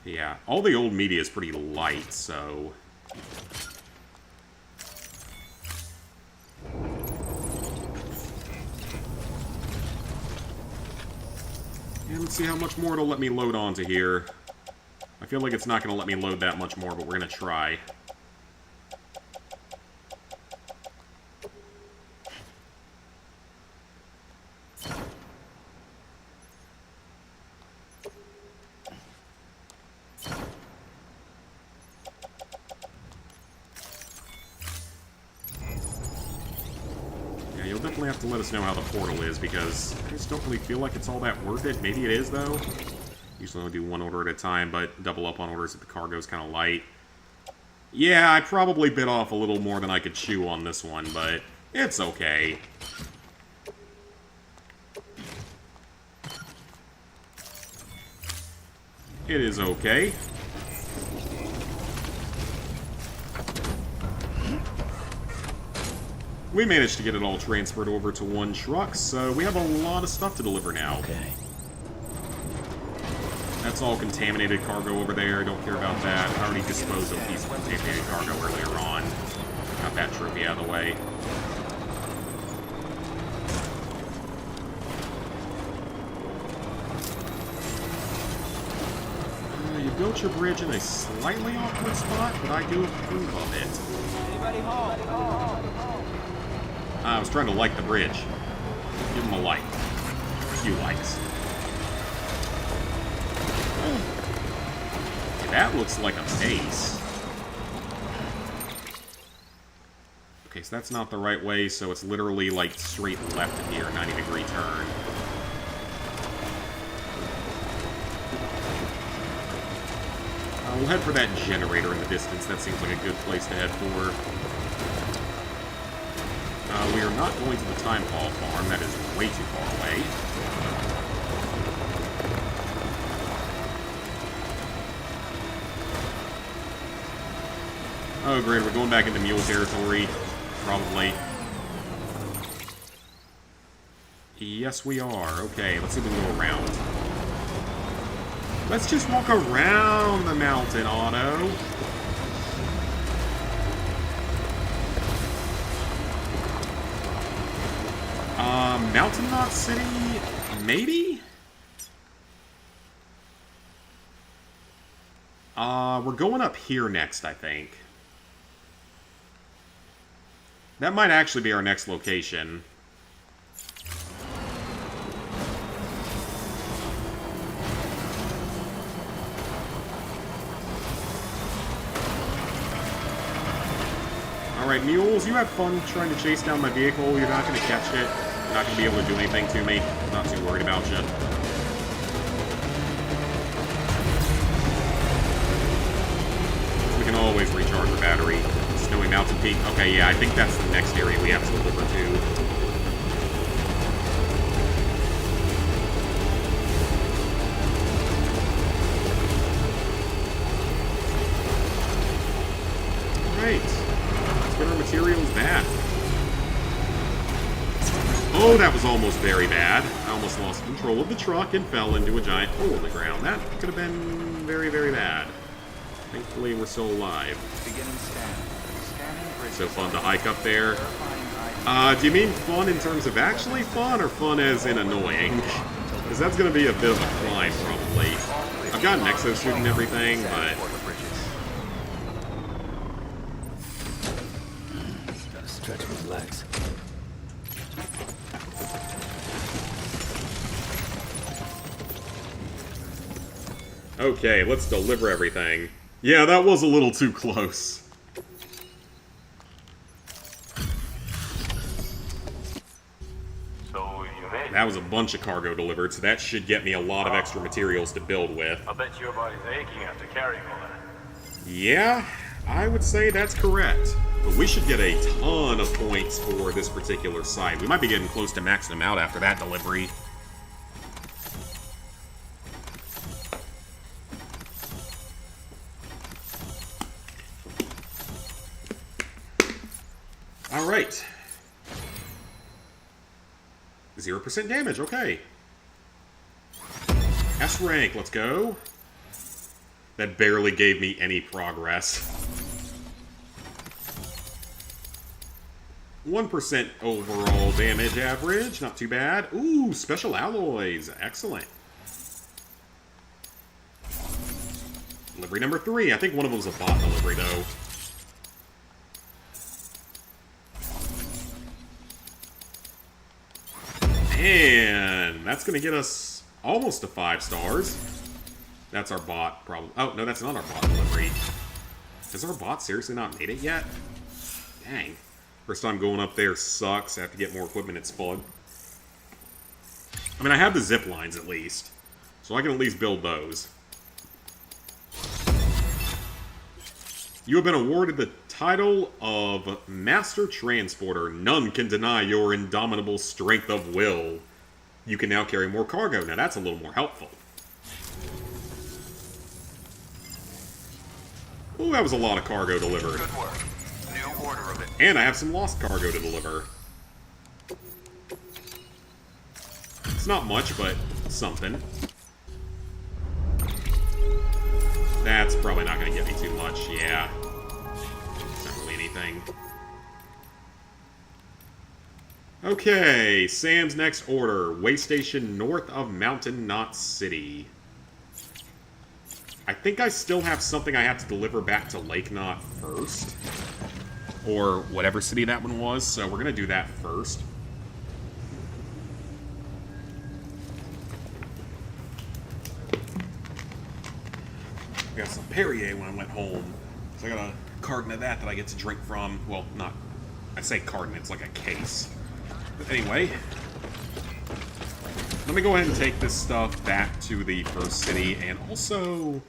Yeah, all the old media is pretty light, so... And let's see how much more it'll let me load onto here. I feel like it's not going to let me load that much more, but we're going to try. Yeah, you'll definitely have to let us know how the portal is, because I just don't really feel like it's all that worth it. Maybe it is, though. Usually only do one order at a time, but double up on orders if the cargo's kind of light. Yeah, I probably bit off a little more than I could chew on this one, but it's okay. It is okay. We managed to get it all transferred over to one truck, so we have a lot of stuff to deliver now. Okay. That's all contaminated cargo over there. Don't care about that. I already disposed of a piece of contaminated cargo earlier on. Got that trophy out of the way. You built your bridge in a slightly awkward spot, but I do approve of it. Anybody home? I was trying to like the bridge. Give him a like. A few likes. That looks like a base. Okay, so that's not the right way, so it's literally like straight left of here, 90-degree turn. We'll head for that generator in the distance. That seems like a good place to head for. We are not going to the Time Fall farm. That is way too far away. Oh, great. We're going back into mule territory. Probably. Yes, we are. Okay, let's see if we can go around. Let's just walk around the mountain, Otto. Mountain Knot City? Maybe? We're going up here next, I think. That might actually be our next location. Alright, mules, you have fun trying to chase down my vehicle. You're not going to catch it. You're not going to be able to do anything to me. I'm not too worried about you. We can always recharge the battery. Snowy Mountain Peak. Okay, yeah, I think that's the next area we have to deliver to. Right. Let's get our materials back. Oh, that was almost very bad. I almost lost control of the truck and fell into a giant hole in the ground. That could have been very, very bad. Thankfully, we're still alive. Beginning scan. Scanning bridges. So fun to hike up there. Do you mean fun in terms of actually fun, or fun as in annoying? Because that's going to be a bit of a climb, probably. I've got an exosuit and everything, but... Gotta stretch my legs. Okay, let's deliver everything. Yeah, that was a little too close. So you made it. That was a bunch of cargo delivered, so that should get me a lot of extra materials to build with. I bet your body's aching after carrying all that. Yeah, I would say that's correct. But we should get a ton of points for this particular site. We might be getting close to maxing them out after that delivery. Alright. 0% damage, okay. S rank, let's go. That barely gave me any progress. 1% overall damage average, not too bad. Ooh, special alloys, excellent. Delivery number 3. I think one of them's a bot delivery, though. And that's going to get us almost to 5 stars. That's our bot, probably. Oh, no, that's not our bot delivery. Has our bot seriously not made it yet? Dang. First time going up there sucks. I have to get more equipment. It's fun. I mean, I have the zip lines at least. So I can at least build those. You have been awarded the title of Master Transporter. None can deny your indomitable strength of will. You can now carry more cargo. Now that's a little more helpful. Ooh, that was a lot of cargo delivered. Good work. New order of it. And I have some lost cargo to deliver. It's not much, but something. That's probably not going to get me too much, yeah. It's not really anything. Okay, Sam's next order. Way station north of Mountain Knot City. I think I still have something I have to deliver back to Lake Knot first. Or whatever city that one was, so we're going to do that first. I got some Perrier when I went home. So I got a carton of that I get to drink from. Well, not... I say carton, it's like a case. But anyway... Let me go ahead and take this stuff back to the first city, and also...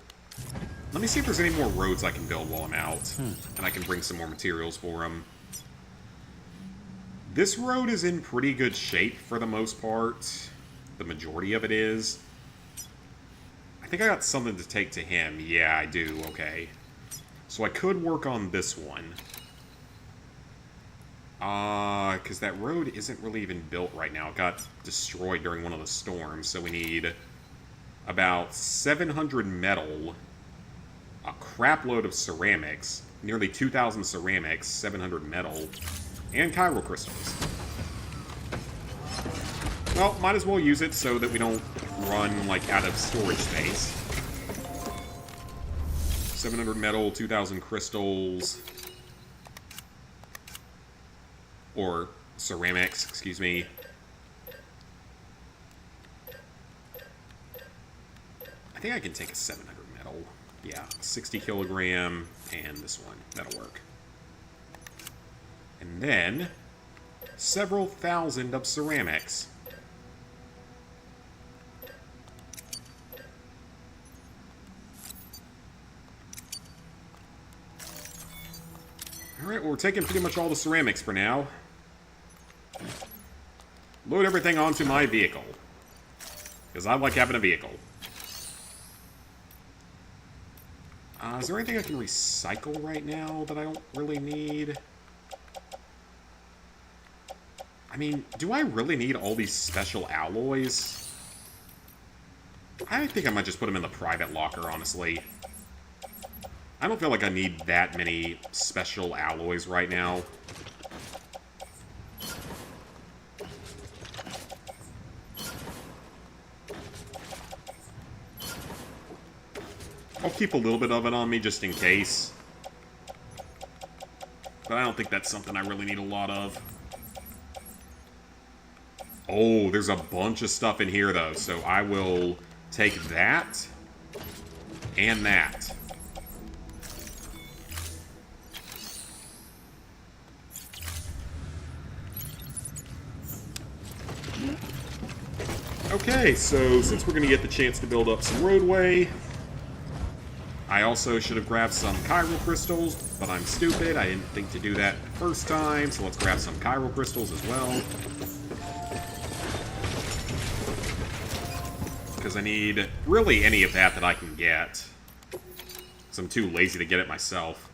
Let me see if there's any more roads I can build while I'm out. And I can bring some more materials for them. This road is in pretty good shape for the most part. The majority of it is. I think I got something to take to him. Yeah, I do. Okay. So I could work on this one. Because that road isn't really even built right now. It got destroyed during one of the storms. So we need about 700 metal, a crap load of ceramics, nearly 2,000 ceramics, 700 metal, and chiral crystals. Well, might as well use it so that we don't run, like, out of storage space. 700 metal, 2,000 crystals, or ceramics, excuse me. I think I can take a 700 metal. Yeah, 60 kilogram, and this one. That'll work. And then, several thousand of ceramics. Alright, well, we're taking pretty much all the ceramics for now. Load everything onto my vehicle. Because I like having a vehicle. Is there anything I can recycle right now that I don't really need? I mean, do I really need all these special alloys? I think I might just put them in the private locker, honestly. I don't feel like I need that many special alloys right now. I'll keep a little bit of it on me just in case. But I don't think that's something I really need a lot of. Oh, there's a bunch of stuff in here, though. So I will take that and that. Okay, so since we're going to get the chance to build up some roadway, I also should have grabbed some chiral crystals, but I'm stupid. I didn't think to do that the first time, so let's grab some chiral crystals as well. Because I need really any of that I can get. Because I'm too lazy to get it myself.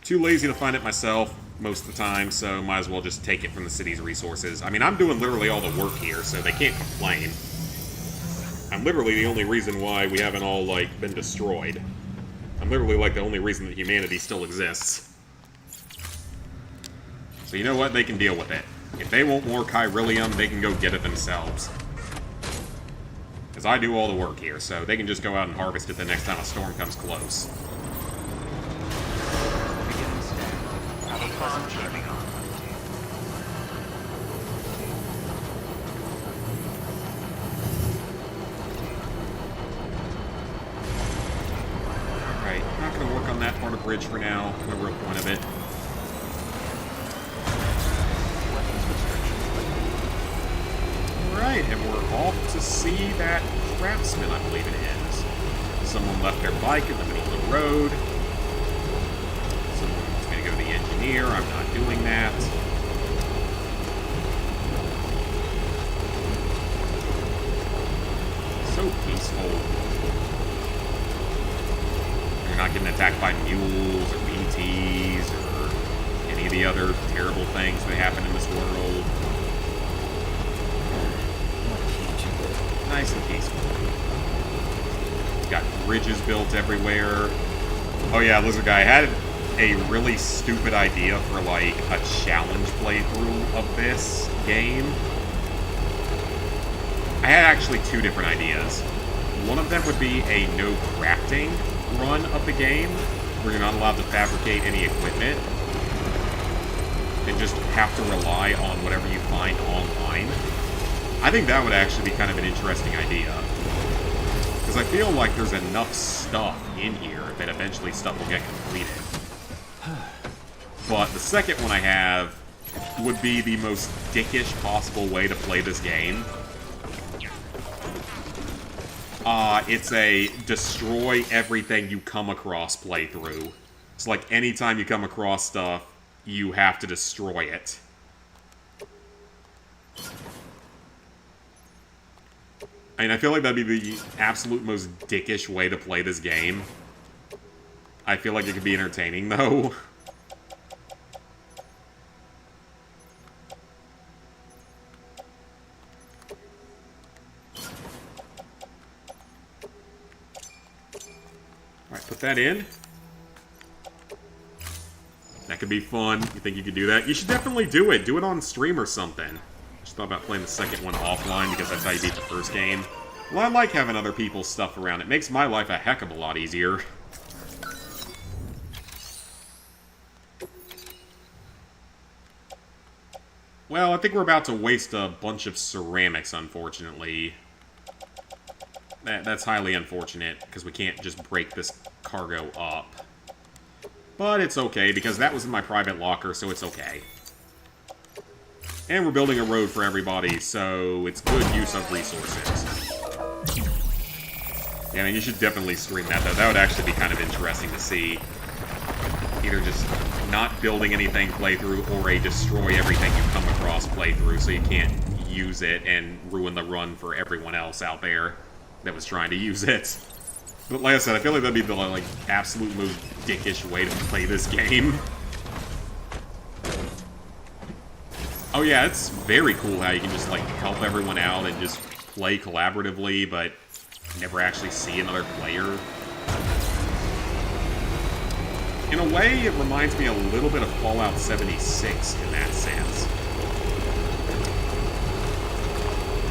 Too lazy to find it myself most of the time, so might as well just take it from the city's resources. I mean, I'm doing literally all the work here, so they can't complain. I'm literally the only reason why we haven't all, like, been destroyed. I'm literally, like, the only reason that humanity still exists. So you know what? They can deal with it. If they want more chiralium, they can go get it themselves. Because I do all the work here, so they can just go out and harvest it the next time a storm comes close. Beginning stand. Have a pleasant journey. Alright, not going to work on that part of the bridge for now. No real point of it. Alright, and we're off to see that craftsman, I believe it is. Someone left their bike in the middle of the road. Someone wants me to go to the engineer. I'm not doing that. So peaceful. You're not getting attacked by mules or BTs or any of the other terrible things that happen in this world. Nice and peaceful. Got bridges built everywhere. Oh yeah, Lizard Guy, I had a really stupid idea for, like, a challenge playthrough of this game. I had actually two different ideas. One of them would be a no crafting run of the game, where you're not allowed to fabricate any equipment, and just have to rely on whatever you find online. I think that would actually be kind of an interesting idea. Because I feel like there's enough stuff in here that eventually stuff will get completed. But the second one I have would be the most dickish possible way to play this game. It's a destroy everything you come across playthrough. It's like anytime you come across stuff, you have to destroy it. I mean, I feel like that'd be the absolute most dickish way to play this game. I feel like it could be entertaining, though. Alright, put that in. That could be fun. You think you could do that? You should definitely do it. Do it on stream or something. Just thought about playing the second one offline because that's how you beat the first game. Well, I like having other people's stuff around. It makes my life a heck of a lot easier. Well, I think we're about to waste a bunch of ceramics, unfortunately. That's highly unfortunate, because we can't just break this cargo up. But it's okay, because that was in my private locker, so it's okay. And we're building a road for everybody, so it's good use of resources. Yeah, I mean, you should definitely stream that, though. That would actually be kind of interesting to see. Either just not building anything playthrough, or a destroy everything you come across playthrough, so you can't use it and ruin the run for everyone else out there that was trying to use it. But like I said, I feel like that'd be the, like, absolute most dickish way to play this game. Oh yeah, it's very cool how you can just, like, help everyone out and just play collaboratively, but never actually see another player. In a way, it reminds me a little bit of Fallout 76 in that sense.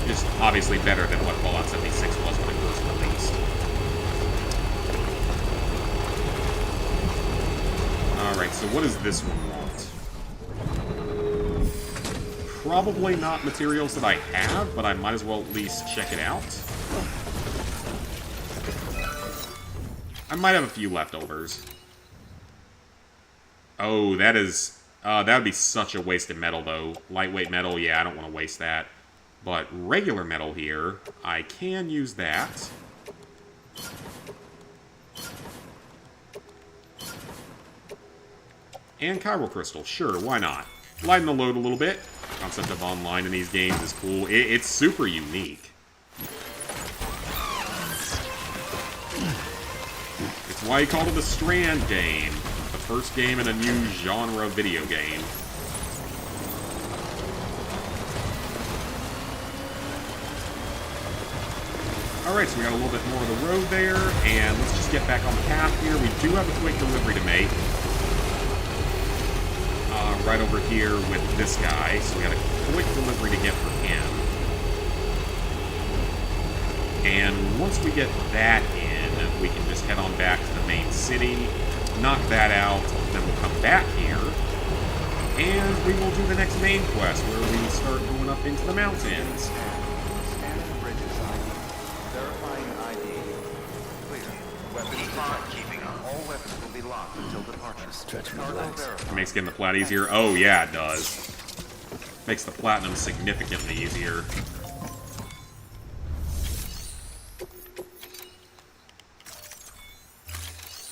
Just obviously better than what Fallout 76 was when it first released. Alright, so what does this one want? Probably not materials that I have, but I might as well at least check it out. I might have a few leftovers. Oh, that would be such a waste of metal, though. Lightweight metal, yeah, I don't want to waste that. But regular metal here, I can use that. And Chiral Crystal, sure, why not? Lighten the load a little bit. Concept of online in these games is cool. It's super unique. It's why he called it a Strand game. The first game in a new genre video game. Alright, so we got a little bit more of the road there, and let's just get back on the path here. We do have a quick delivery to make. Right over here with this guy, so we got a quick delivery to get for him. And once we get that in, we can just head on back to the main city, knock that out, then we'll come back here, and we will do the next main quest, where we start going up into the mountains. Scanning bridges ID. Verifying ID. Clear. Weapons detected. All weapons will be locked until departure. Stretch my Cargo legs. verified. It makes getting the plat easier. Oh, yeah, it does. Makes the platinum significantly easier.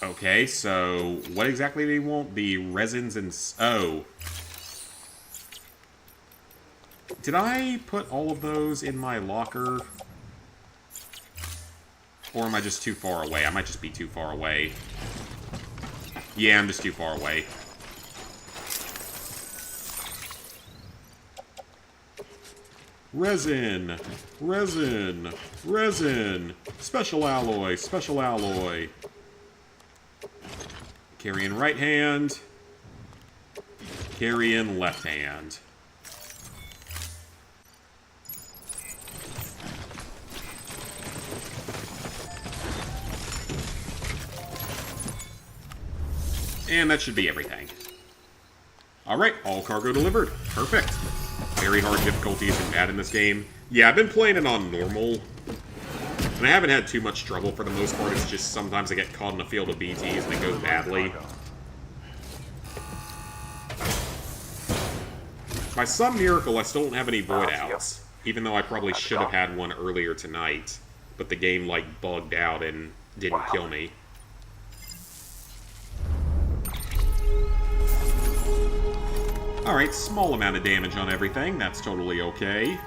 Okay, so what exactly do you want? The resins and... Oh. Did I put all of those in my locker? Or am I just too far away? I might just be too far away. Yeah, I'm just too far away. Resin! Resin! Resin! Special alloy! Special alloy! Carry in right hand. Carry in left hand. And that should be everything. Alright, all cargo delivered. Perfect. Very hard difficulty isn't bad in this game. Yeah, I've been playing it on normal. And I haven't had too much trouble for the most part. It's just sometimes I get caught in a field of BTs and it goes badly. By some miracle, I still don't have any void outs. Even though I probably should have had one earlier tonight. But the game, like, bugged out and didn't kill me. Alright, small amount of damage on everything. That's totally okay.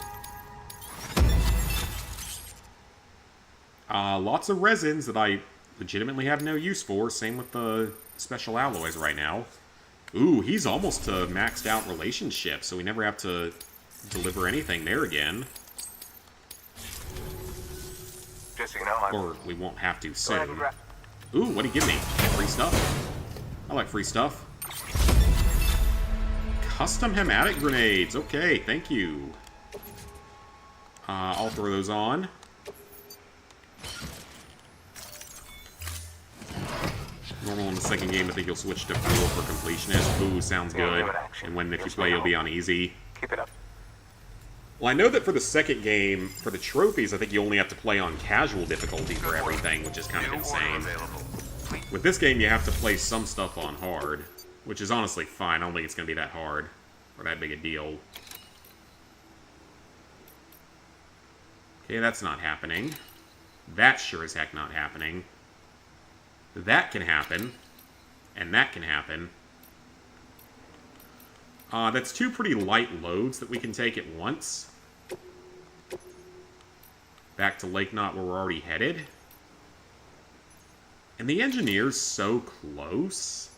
Lots of resins that I legitimately have no use for. Same with the special alloys right now. Ooh, he's almost to maxed out relationship, so we never have to deliver anything there again. Just so you know, Or we won't have to Go ahead soon. and grab. Ooh, what'd he give me? Free stuff. I like free stuff. Custom hematic grenades. Okay, thank you. I'll throw those on. Normal in the second game, I think you'll switch to full for completionist. Ooh, sounds good. And when if you play, you'll be on easy. Keep it up. Well, I know that for the second game, for the trophies, I think you only have to play on casual difficulty for everything, which is kind of insane. With this game, you have to play some stuff on hard, which is honestly fine. I don't think it's going to be that hard or that big a deal. Okay, that's not happening. That's sure as heck not happening. That can happen. And that can happen. That's two pretty light loads that we can take at once. Back to Lake Knot where we're already headed. And the engineer's so close.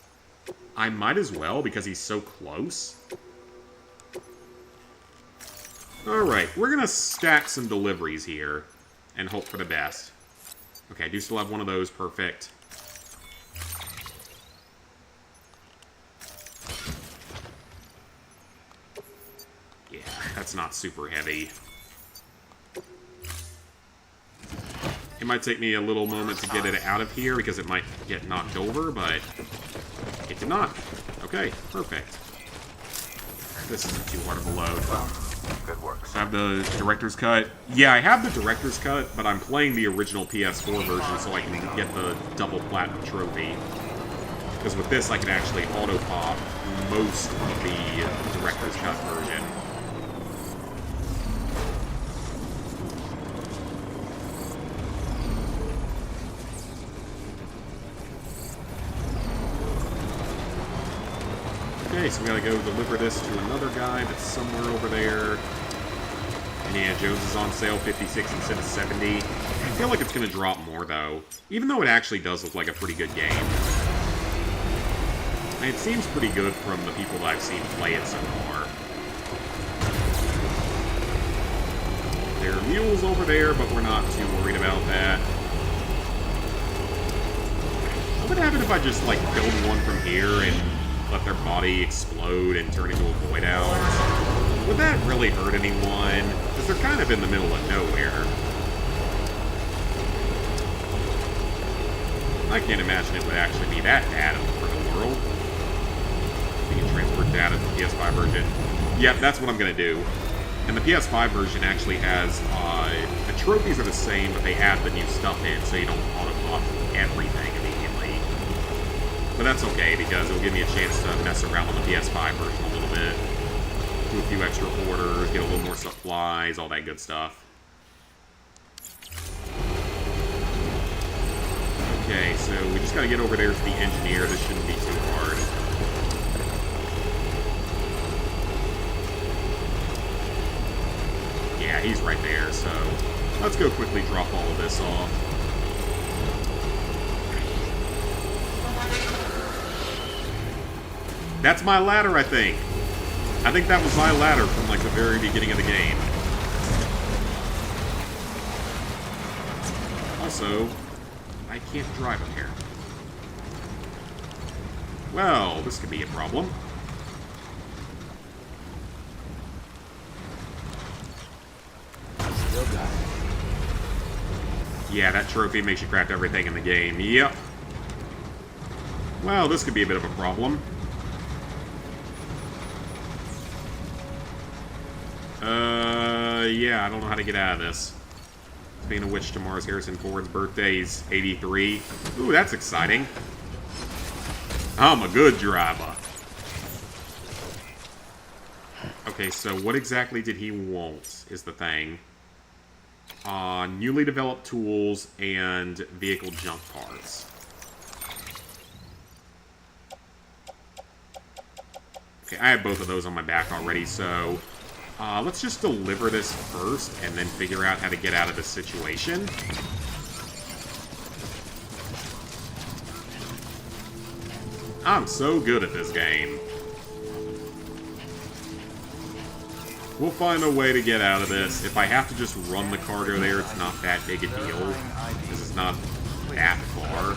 I might as well because he's so close. Alright, we're gonna stack some deliveries here and hope for the best. Okay, I do still have one of those. Perfect. Yeah, that's not super heavy. It might take me a little moment to get it out of here because it might get knocked over, but it did not. Okay, perfect. This isn't too hard of a load. Good work. I have the director's cut. Yeah, I have the director's cut, but I'm playing the original PS4 version so I can get the double platinum trophy. Because with this, I can actually auto-pop most of the director's cut version. Okay, so we gotta go deliver this to another guy that's somewhere over there. And yeah, Jones is on sale, 56 instead of 70. I feel like it's gonna drop more, though. Even though it actually does look like a pretty good game. It seems pretty good from the people that I've seen play it so far. There are mules over there, but we're not too worried about that. What would happen if I just, like, killed one from here and let their body explode and turn into a void out? Would that really hurt anyone? Because they're kind of in the middle of nowhere. I can't imagine it would actually be that bad for the world. You can transfer data to the PS5 version. Yep, that's what I'm going to do. And the PS5 version actually has, the trophies are the same, but they add the new stuff in, so you don't auto-pop everything immediately. But that's okay, because it'll give me a chance to mess around on the PS5 version a little bit. Do a few extra orders, get a little more supplies, all that good stuff. Okay, so we just gotta get over there to the engineer. This shouldn't be too hard. Yeah, he's right there, so let's go quickly drop all of this off. That's my ladder, I think. I think that was my ladder from, like, the very beginning of the game. Also, I can't drive up here. Well, this could be a problem. Still got it. Yeah, that trophy makes you craft everything in the game. Yep. Well, this could be a bit of a problem. Yeah, I don't know how to get out of this. Speaking of which, tomorrow's Harrison Ford's birthday. He's 83. Ooh, that's exciting. I'm a good driver. Okay, so what exactly did he want, is the thing. Newly developed tools and vehicle junk parts. Okay, I have both of those on my back already, so let's just deliver this first and then figure out how to get out of this situation. I'm so good at this game. We'll find a way to get out of this. If I have to just run the cargo there, it's not that big a deal. Because it's not that far.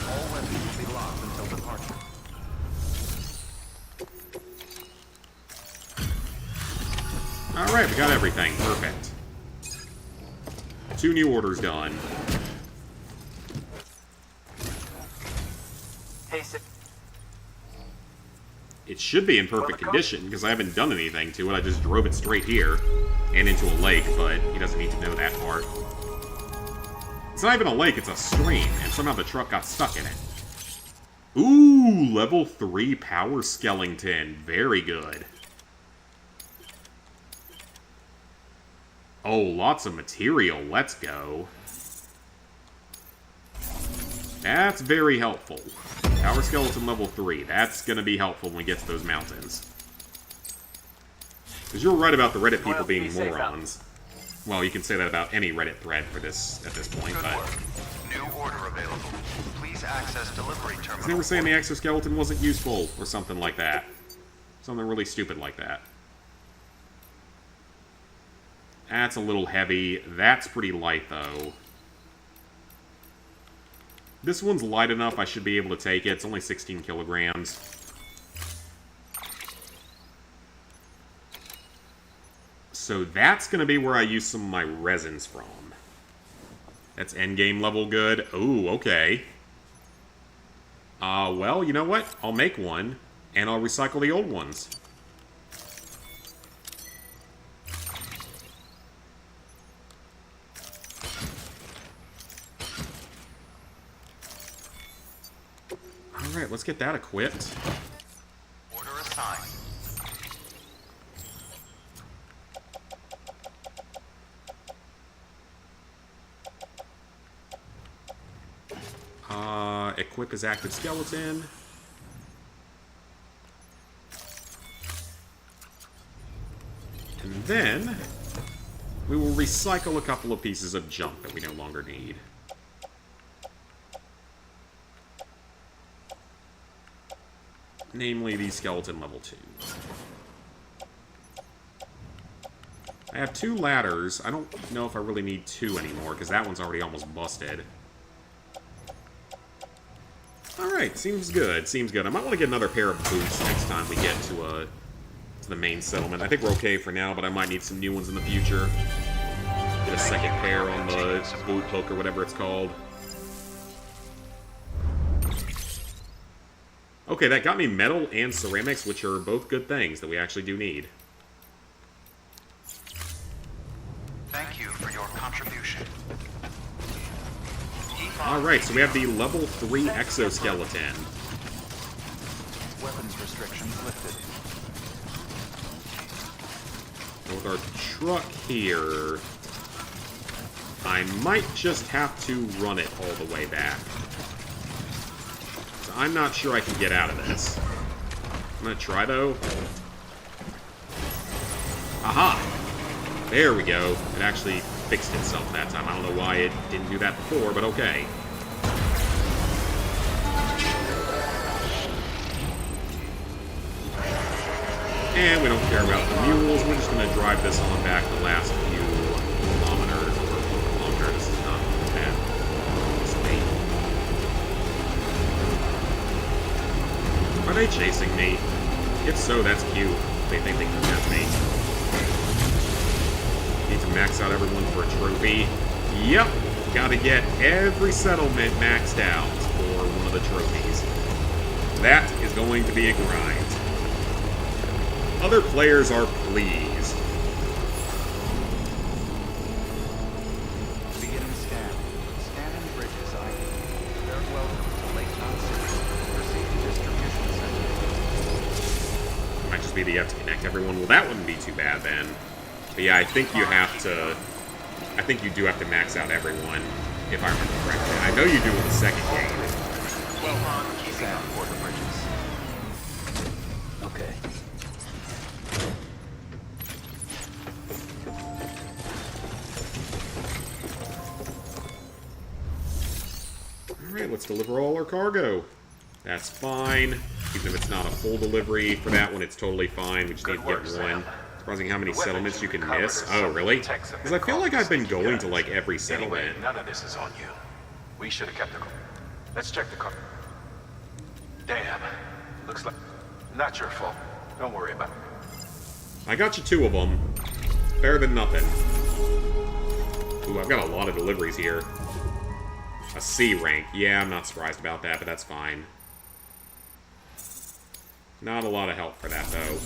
All weapons will be locked until departure. Alright, we got everything. Perfect. 2 new orders done. Hey, Sid. It should be in perfect condition, because I haven't done anything to it. I just drove it straight here and into a lake, but he doesn't need to know that part. It's not even a lake, it's a stream, and somehow the truck got stuck in it. Ooh, level 3 power skeleton. Very good. Oh, lots of material. Let's go. That's very helpful. Power skeleton level 3. That's going to be helpful when we get to those mountains. Because you're right about the Reddit people being morons. Well, you can say that about any Reddit thread for this at this point, Good but... work. New order available. Please access delivery terminal. They were saying the exoskeleton wasn't useful, or something like that. Something really stupid like that. That's a little heavy. That's pretty light, though. This one's light enough I should be able to take it. It's only 16 kilograms. So that's going to be where I use some of my resins from. That's endgame level good. Ooh, okay. Well, you know what? I'll make one, and I'll recycle the old ones. Alright, let's get that equipped. Order assigned. Equip his active skeleton. And then we will recycle a couple of pieces of junk that we no longer need. namely the skeleton level 2. I have 2 ladders. I don't know if I really need 2 anymore, because that one's already almost busted. Alright, seems good, seems good. I might want to get another pair of boots next time we get to the main settlement. I think we're okay for now, but I might need some new ones in the future. Get a second pair on the boot hook or whatever it's called. Okay, that got me metal and ceramics, which are both good things that we actually do need. Thank you for your contribution. Alright, so we have the level 3 exoskeleton. Weapons restrictions lifted. And with our truck here, I might just have to run it all the way back. So I'm not sure I can get out of this. I'm gonna try, though. Aha! There we go. It actually fixed itself that time. I don't know why it didn't do that before, but okay. And we don't care about the mules. We're just going to drive this on back the last few kilometers. Or kilometers. This is not bad. Are they chasing me? If so, that's cute. They think they can catch me. Need to max out everyone for a trophy. Yep. Gotta get every settlement maxed out for one of the trophies. That is going to be a grind. Other players are pleased. Beginning scan. Scanning bridges ID. Very welcome to Lake Town City. Proceed to distribution center. Might just be that you have to connect everyone. Well, that wouldn't be too bad then. But yeah, I think you have to... I think you do have to max out everyone, if I remember correctly. I know you do in the second game. Well, keeping up for the bridges. Okay. Alright, let's deliver all our cargo. That's fine. Even if it's not a full delivery for that one, it's totally fine. We just need to get one. Surprising how many settlements you can miss. Oh, really? Because I feel like I've been going to, like, every settlement. Anyway, none of this is on you. We should have kept the car. Let's check the car. Damn. Looks like... Not your fault. Don't worry about it. I got you 2 of them. Better than nothing. Ooh, I've got a lot of deliveries here. A C rank. Yeah, I'm not surprised about that, but that's fine. Not a lot of help for that, though.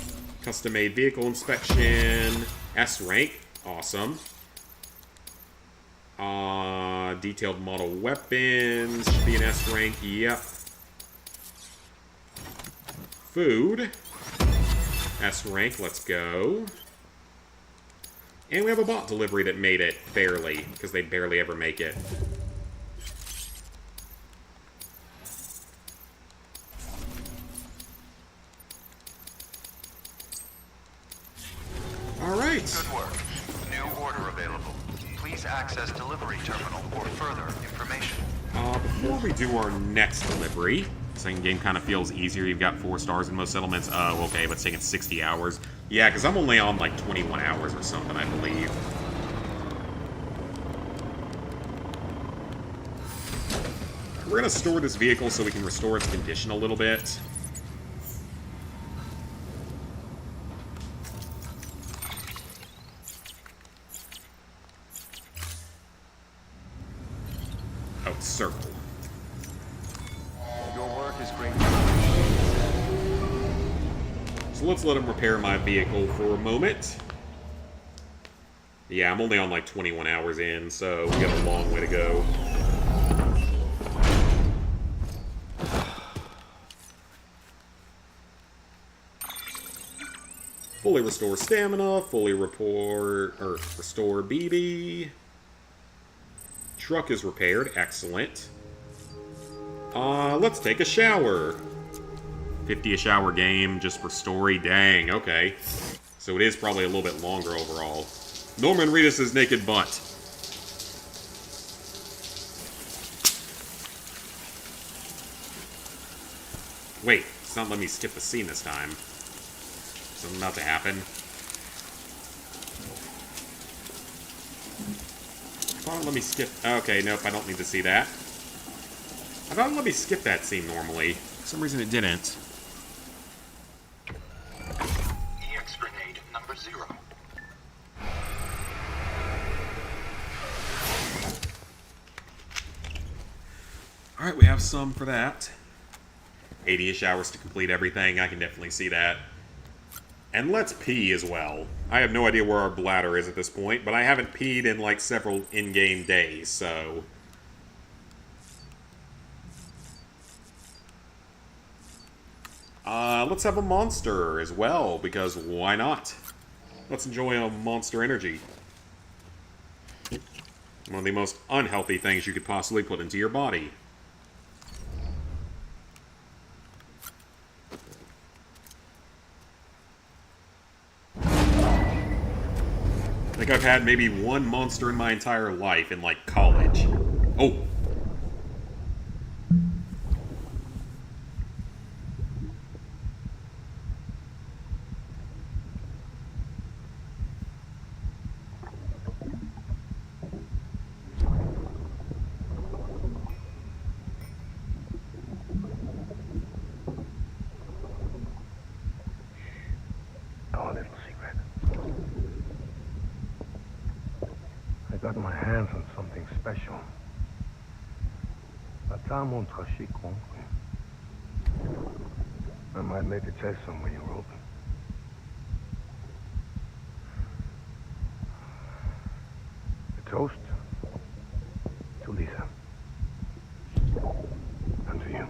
Custom-made vehicle inspection. S rank. Awesome. Detailed model weapons. Should be an S rank. Yep. Food. S rank. Let's go. And we have a bot delivery that made it, barely, because they barely ever make it. Alright. Good work. New order available. Please access delivery terminal for further information. Before we do our next delivery, second game kind of feels easier. You've got 4 stars in most settlements. Oh, okay, but it's taking 60 hours. Yeah, because I'm only on like 21 hours or something, I believe. We're going to store this vehicle so we can restore its condition a little bit. Oh, circle. Your work is great. So let's let him repair my vehicle for a moment. Yeah, I'm only on like 21 hours in, so we got a long way to go. Fully restore stamina, fully restore BB. Truck is repaired, excellent. Let's take a shower. 50 a shower game just for story, dang, okay. So it is probably a little bit longer overall. Norman Reedus' naked butt. Wait, It's not letting me skip the scene this time. Something about to happen. Come on, let me skip. Okay, nope, I don't need to see that. I thought it let me skip that scene normally. For some reason it didn't. EX grenade number 0. Alright, we have some for that. 80-ish hours to complete everything, I can definitely see that. And let's pee as well. I have no idea where our bladder is at this point, but I haven't peed in like several in-game days, so... let's have a monster as well, because why not? Let's enjoy a Monster Energy. One of the most unhealthy things you could possibly put into your body. I think I've had maybe one monster in my entire life in, like, college. Oh! Our little secret. I got my hands on something special. Attends mon trachy compris. I might make a test on when you're open. A toast to Lisa. And to you.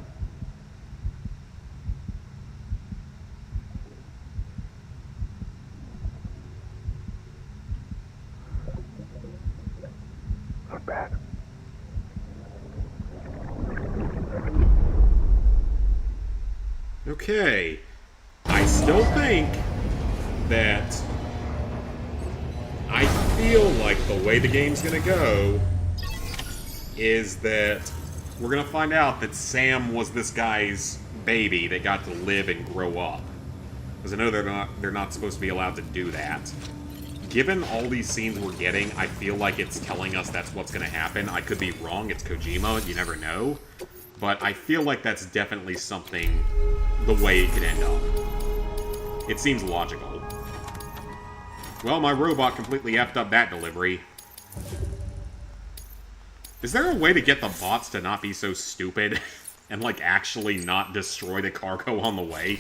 Not bad. Okay. I still think that... I feel like the way the game's gonna go is that we're gonna find out that Sam was this guy's baby that got to live and grow up. Because I know they're not supposed to be allowed to do that. Given all these scenes we're getting, I feel like it's telling us that's what's going to happen. I could be wrong, it's Kojima, you never know. But I feel like that's definitely something, the way it could end up. It seems logical. Well, my robot completely effed up that delivery. Is there a way to get the bots to not be so stupid and, like, actually not destroy the cargo on the way?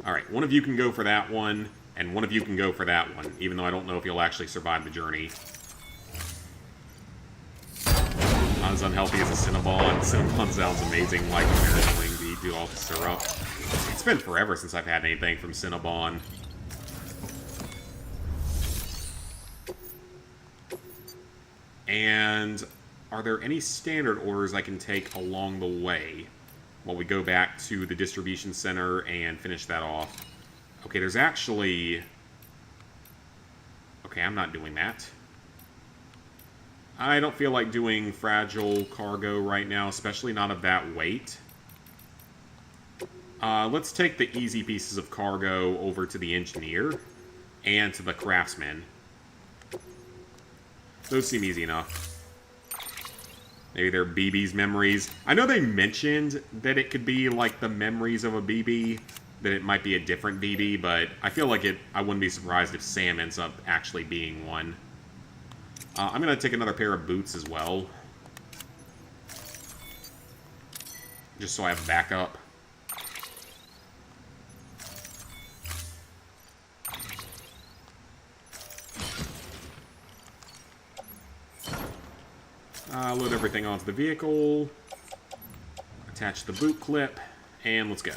Alright, one of you can go for that one, and one of you can go for that one, even though I don't know if you'll actually survive the journey. Not as unhealthy as a Cinnabon. Cinnabon sounds amazing, like marinating the do all the syrup. It's been forever since I've had anything from Cinnabon. And are there any standard orders I can take along the way? While we go back to the distribution center and finish that off. Okay, there's actually... Okay, I'm not doing that. I don't feel like doing fragile cargo right now, especially not of that weight. Let's take the easy pieces of cargo over to the engineer and to the craftsman. Those seem easy enough. Maybe they're BB's memories. I know they mentioned that it could be like the memories of a BB, that it might be a different BB, but I feel like I wouldn't be surprised if Sam ends up actually being one. I'm going to take another pair of boots as well. Just so I have backup. Load everything onto the vehicle, attach the boot clip, and let's go.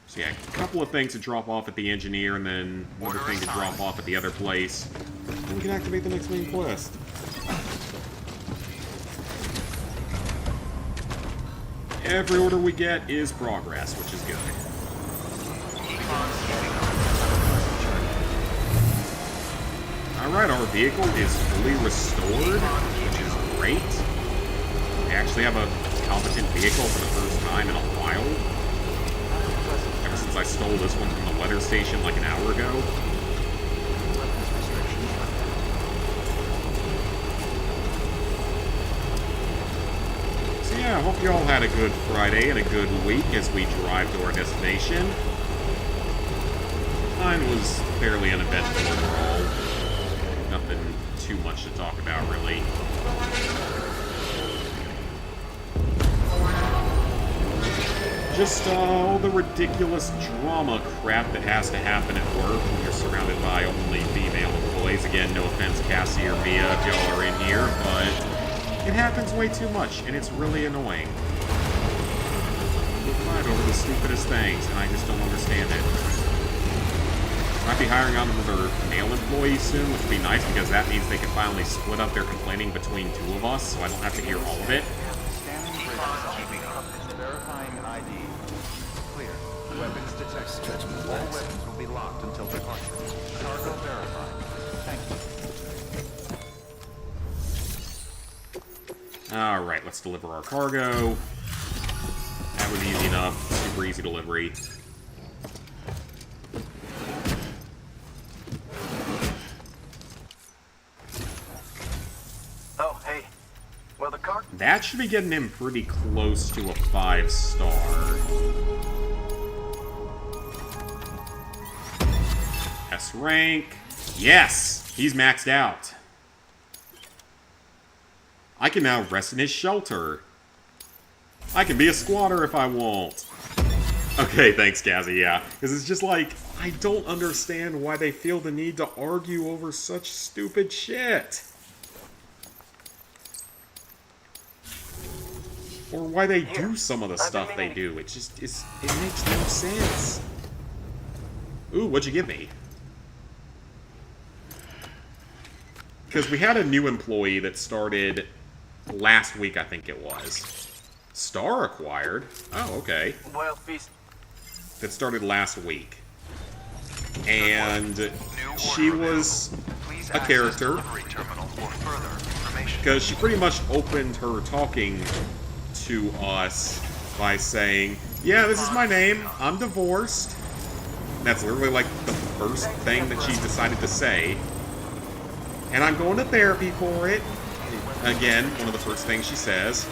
So yeah, a couple of things to drop off at the engineer, and then another thing to drop off at the other place. And we can activate the next main quest. Every order we get is progress, which is good. Alright, our vehicle is fully restored, which is great. We actually have a competent vehicle for the first time in a while. Ever since I stole this one from the weather station like an hour ago. So yeah, I hope you all had a good Friday and a good week as we drive to our destination. Mine was fairly uneventful overall. Nothing too much to talk about, really. Just all the ridiculous drama crap that has to happen at work when you're surrounded by only female employees. Again, no offense, Cassie or Mia, if y'all are in here, but it happens way too much, and it's really annoying. We fight over the stupidest things, and I just don't understand it. Might be hiring on another male employee soon, which would be nice because that means they can finally split up their complaining between two of us, so I don't have to hear all of it. Scanning bridges keeping up. Verifying ID. Clear. Weapons detected. All weapons will be locked until departure. Cargo verified. Thank you. Alright, let's deliver our cargo. That was easy enough. Super easy delivery. Oh, hey. Well, the car... That should be getting him pretty close to a 5-star. S rank. Yes! He's maxed out. I can now rest in his shelter. I can be a squatter if I want. Okay, thanks, Cassie, yeah. Because it's just like, I don't understand why they feel the need to argue over such stupid shit. Or why they do some of the stuff they do. It just it makes no sense. Ooh, what'd you give me? Because we had a new employee that started last week, I think it was. Star acquired? Oh, okay. Well, feast... That started last week. And she was a character. Because she pretty much opened her talking to us by saying, yeah, this is my name, I'm divorced. That's literally like the first thing that she decided to say. And I'm going to therapy for it. Again, one of the first things she says.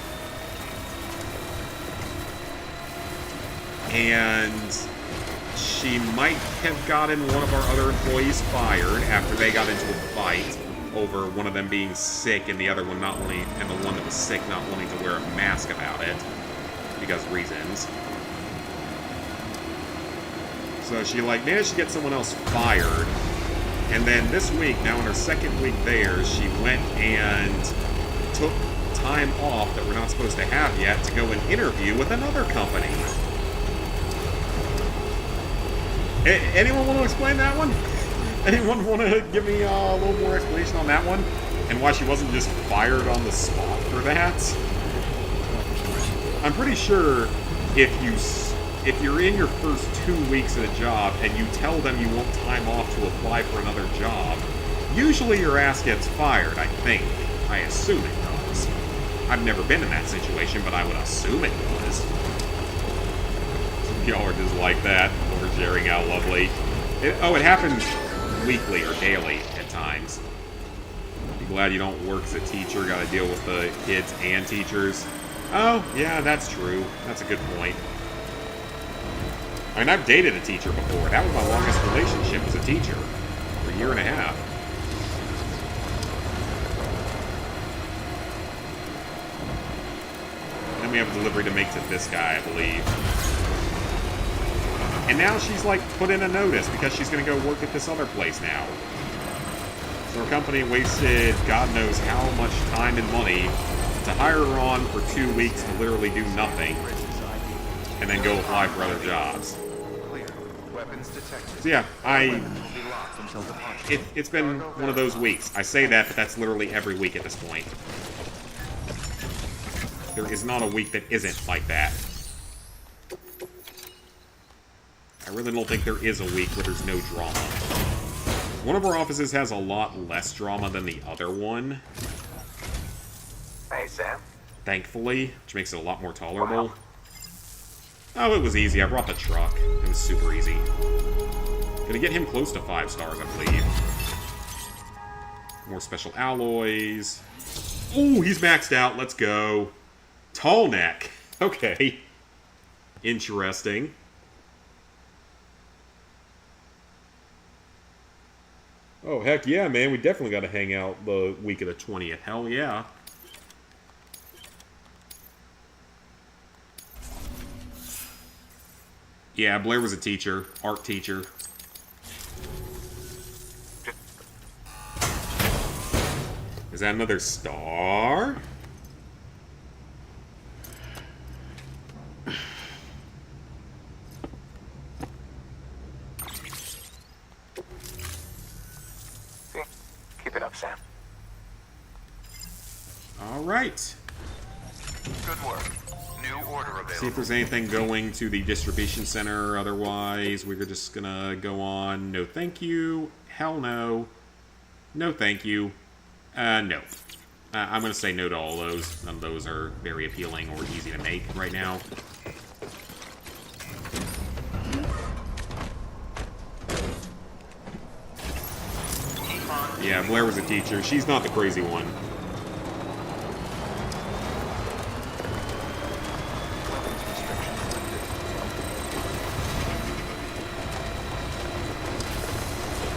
And she might have gotten one of our other employees fired after they got into a fight over one of them being sick and the other one not wanting, and the one that was sick not wanting to wear a mask about it because reasons. So she managed to get someone else fired, and then this week, now in her second week there, she went and took time off that we're not supposed to have yet to go and interview with another company. Anyone want to explain that one? Anyone want to give me a little more explanation on that one? And why she wasn't just fired on the spot for that? I'm pretty sure if you're in your first 2 weeks at a job and you tell them you want time off to apply for another job, usually your ass gets fired, I think. I assume it does. I've never been in that situation, but I would assume it does. Y'all are just like that, oversharing how lovely. It happens weekly or daily at times. Be glad you don't work as a teacher, gotta deal with the kids and teachers. Oh, yeah, that's true. That's a good point. I mean, I've dated a teacher before. That was my longest relationship as a teacher. For a year and a half. And then we have a delivery to make to this guy, I believe. And now she's put in a notice because she's going to go work at this other place now. So her company wasted God knows how much time and money to hire her on for 2 weeks to literally do nothing. And then go apply for other jobs. So yeah, it's been one of those weeks. I say that, but that's literally every week at this point. There is not a week that isn't like that. I really don't think there is a week where there's no drama. One of our offices has a lot less drama than the other one, Hey, Sam. thankfully, which makes it a lot more tolerable. Oh, it was easy. I brought the truck. It was super easy. Gonna get him close to 5 stars, I believe. More special alloys. Ooh, he's maxed out. Let's go. Tall neck. Okay. Interesting. Oh, heck yeah, man. We definitely got to hang out the week of the 20th. Hell yeah. Yeah, Blair was a teacher. Art teacher. Is that another star? Keep it up, Sam. All right. Good work. New order available. See if there's anything going to the distribution center. Otherwise, we're just gonna go on. No thank you. Hell no. No thank you. No. I'm gonna say no to all those. None of those are very appealing or easy to make right now. Yeah, Blair was a teacher. She's not the crazy one.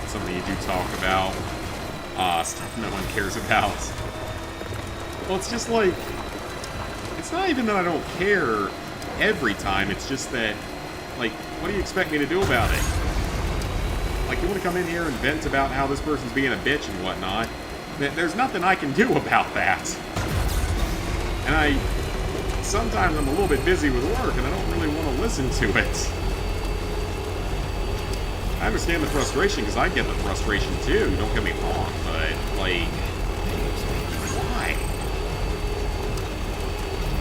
Something you do talk about. Stuff no one cares about. Well, it's just like... It's not even that I don't care every time. It's just that, like, what do you expect me to do about it? Like, you want to come in here and vent about how this person's being a bitch and whatnot. There's nothing I can do about that. And sometimes I'm a little bit busy with work and I don't really want to listen to it. I understand the frustration because I get the frustration too, don't get me wrong, but, like, why?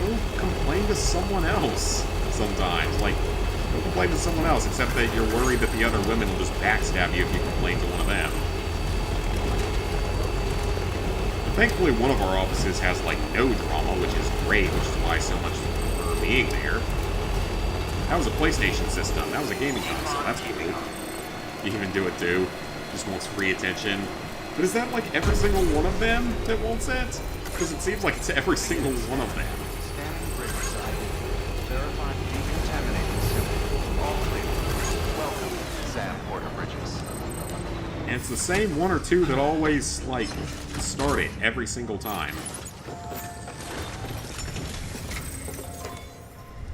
Go complain to someone else sometimes. Like, go complain to someone else, except that you're worried that the other women will just backstab you if you complain to one of them. But thankfully, one of our offices has, like, no drama, which is great, which is why I so much prefer being there. That was a PlayStation system. That was a gaming console. That's cool. You even do it, too. Just wants free attention. But is that, like, every single one of them that wants it? Because it seems like it's every single one of them. Standing bridge side. Verifying decontaminated symbol. All clear. Welcome, Sam Porter Bridges. And it's the same one or two that always, like, start it every single time.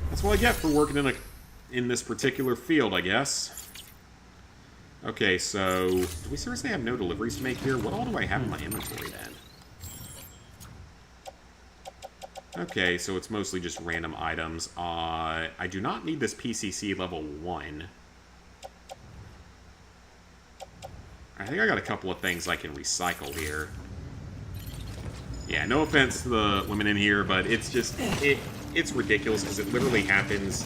That's what I get for working in this particular field, I guess. Okay, so... do we seriously have no deliveries to make here? What all do I have in my inventory, then? Okay, so it's mostly just random items. I do not need this PCC level 1. I think I got a couple of things I can recycle here. Yeah, no offense to the women in here, but it's just... it's ridiculous, because it literally happens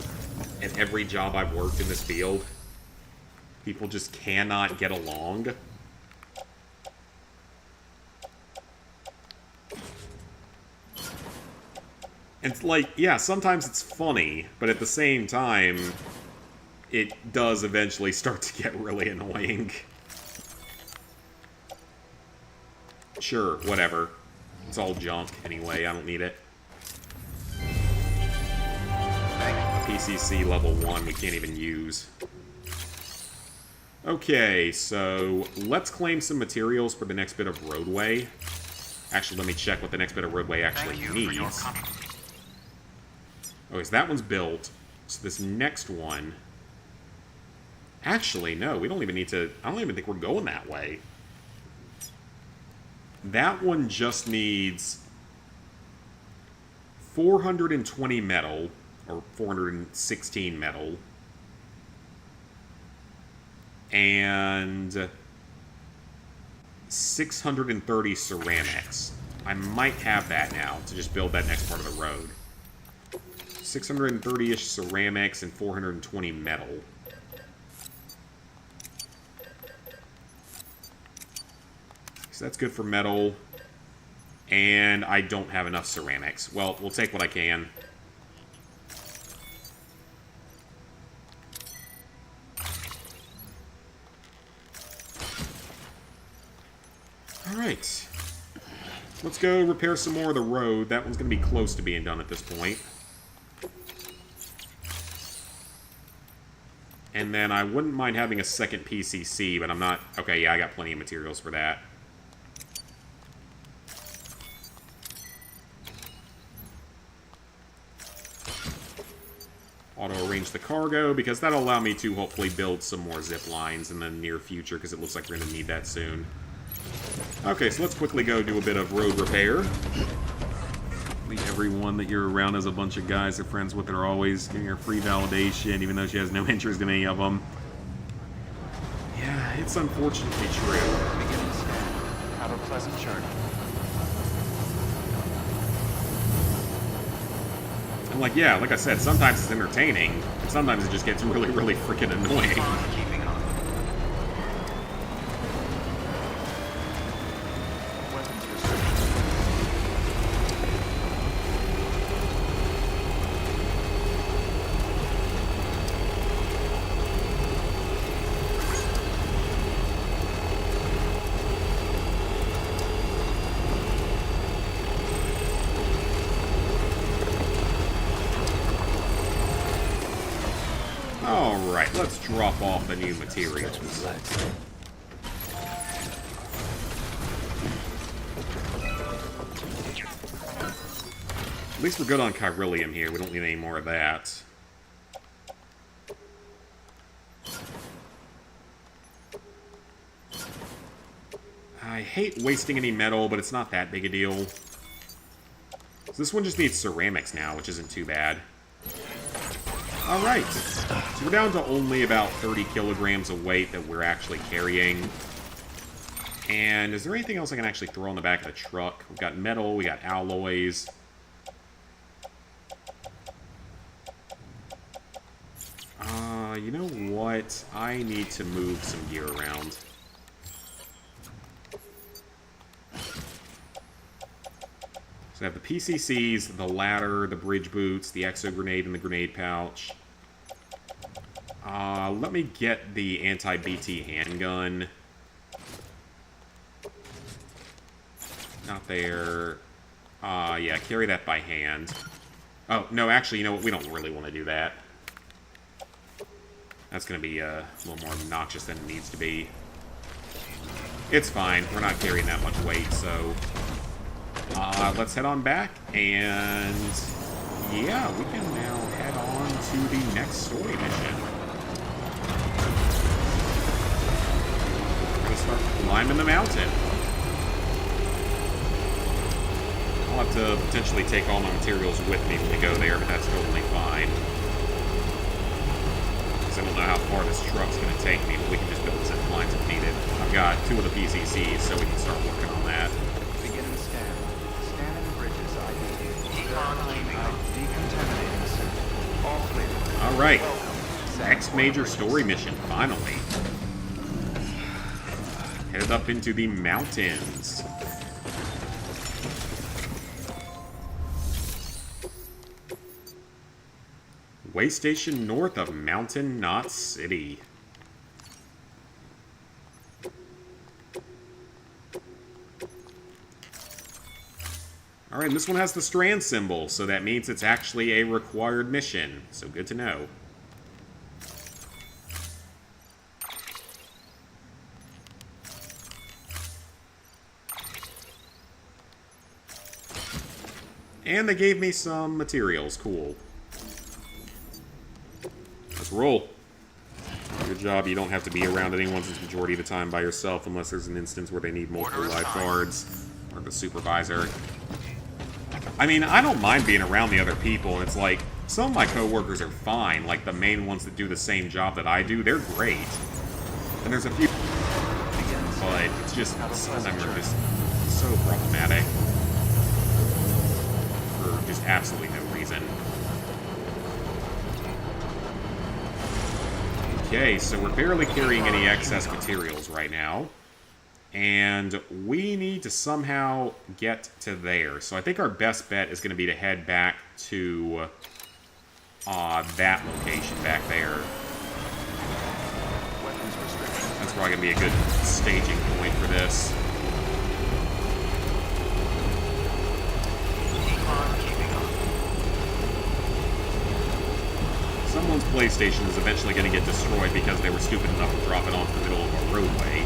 at every job I've worked in this field. People just cannot get along. And it's like, yeah, sometimes it's funny, but at the same time, it does eventually start to get really annoying. Sure, whatever. It's all junk anyway, I don't need it. PCC level 1 we can't even use. Okay, so let's claim some materials for the next bit of roadway. Actually, let me check what the next bit of roadway actually needs. Okay, so that one's built. So this next one... Actually, no, we don't even need to... I don't even think we're going that way. That one just needs 420 metal, or 416 metal, and 630 ceramics. I might have that now to just build that next part of the road. 630-ish ceramics and 420 metal. So that's good for metal. And I don't have enough ceramics. Well, we'll take what I can. Alright. Let's go repair some more of the road. That one's going to be close to being done at this point. And then I wouldn't mind having a second PCC, but I'm not... Okay, yeah, I got plenty of materials for that. Auto-arrange the cargo, because that'll allow me to hopefully build some more zip lines in the near future, because it looks like we're going to need that soon. Okay, so let's quickly go do a bit of road repair. Everyone that you're around as a bunch of guys they're friends with that are always giving her free validation, even though she has no interest in any of them. Yeah, it's unfortunately true. Beginning scan. Have a pleasant journey. And like, yeah, like I said, sometimes it's entertaining, and sometimes it just gets really, really freaking annoying. Keeping up. Weapons research. Alright, let's drop off the new materials. At least we're good on chiralium here. We don't need any more of that. I hate wasting any metal, but it's not that big a deal. So this one just needs ceramics now, which isn't too bad. Alright, so we're down to only about 30 kilograms of weight that we're actually carrying. And is there anything else I can actually throw on the back of the truck? We've got metal, we got alloys. You know what? I need to move some gear around. So I have the PCCs, the ladder, the bridge boots, the exo grenade, and the grenade pouch. Let me get the anti-BT handgun. Not there. Yeah, carry that by hand. Oh, no, actually, you know what? We don't really want to do that. That's going to be a little more obnoxious than it needs to be. It's fine. We're not carrying that much weight, so... let's head on back, and... yeah, we can now head on to the next story mission. We're going to start climbing the mountain. I'll have to potentially take all my materials with me when we go there, but that's totally fine. I don't know how far this truck's going to take me, but we can just build zip lines if needed. I've got 2 of the PCCs, so we can start working on that. Beginning scan. Scanning bridges ID. Decontaminating suit. All clear. Alright. Welcome. Next major story mission, finally. Headed up into the mountains. Way station north of Mountain Knot City. Alright, this one has the strand symbol, so that means it's actually a required mission. So good to know. And they gave me some materials. Cool. Let's roll. Good job. You don't have to be around anyone since majority of the time by yourself unless there's an instance where they need multiple lifeguards or the supervisor. I mean, I don't mind being around the other people. It's like, some of my coworkers are fine. Like, the main ones that do the same job that I do, they're great. And there's a few... but it's just, some of them are just so problematic. For just absolutely no reason. Okay, so we're barely carrying any excess materials right now. And we need to somehow get to there. So I think our best bet is going to be to head back to that location back there. Weapons restrictions. That's probably going to be a good staging point for this. Decon keeping up. Someone's PlayStation is eventually going to get destroyed because they were stupid enough to drop it onto the middle of a roadway.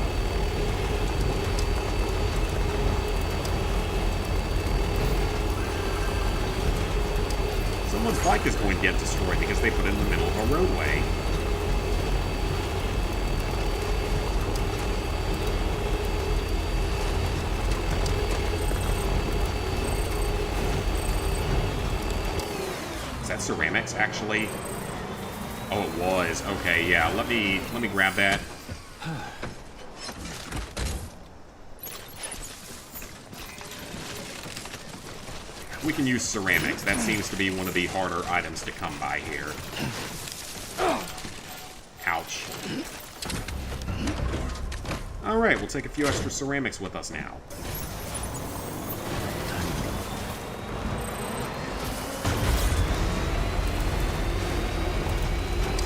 Someone's bike is going to get destroyed because they put it in the middle of a roadway. Is that ceramics, actually? Oh, it was. Okay, yeah. Let me grab that. We can use ceramics. That seems to be one of the harder items to come by here. Ouch. Alright, we'll take a few extra ceramics with us now.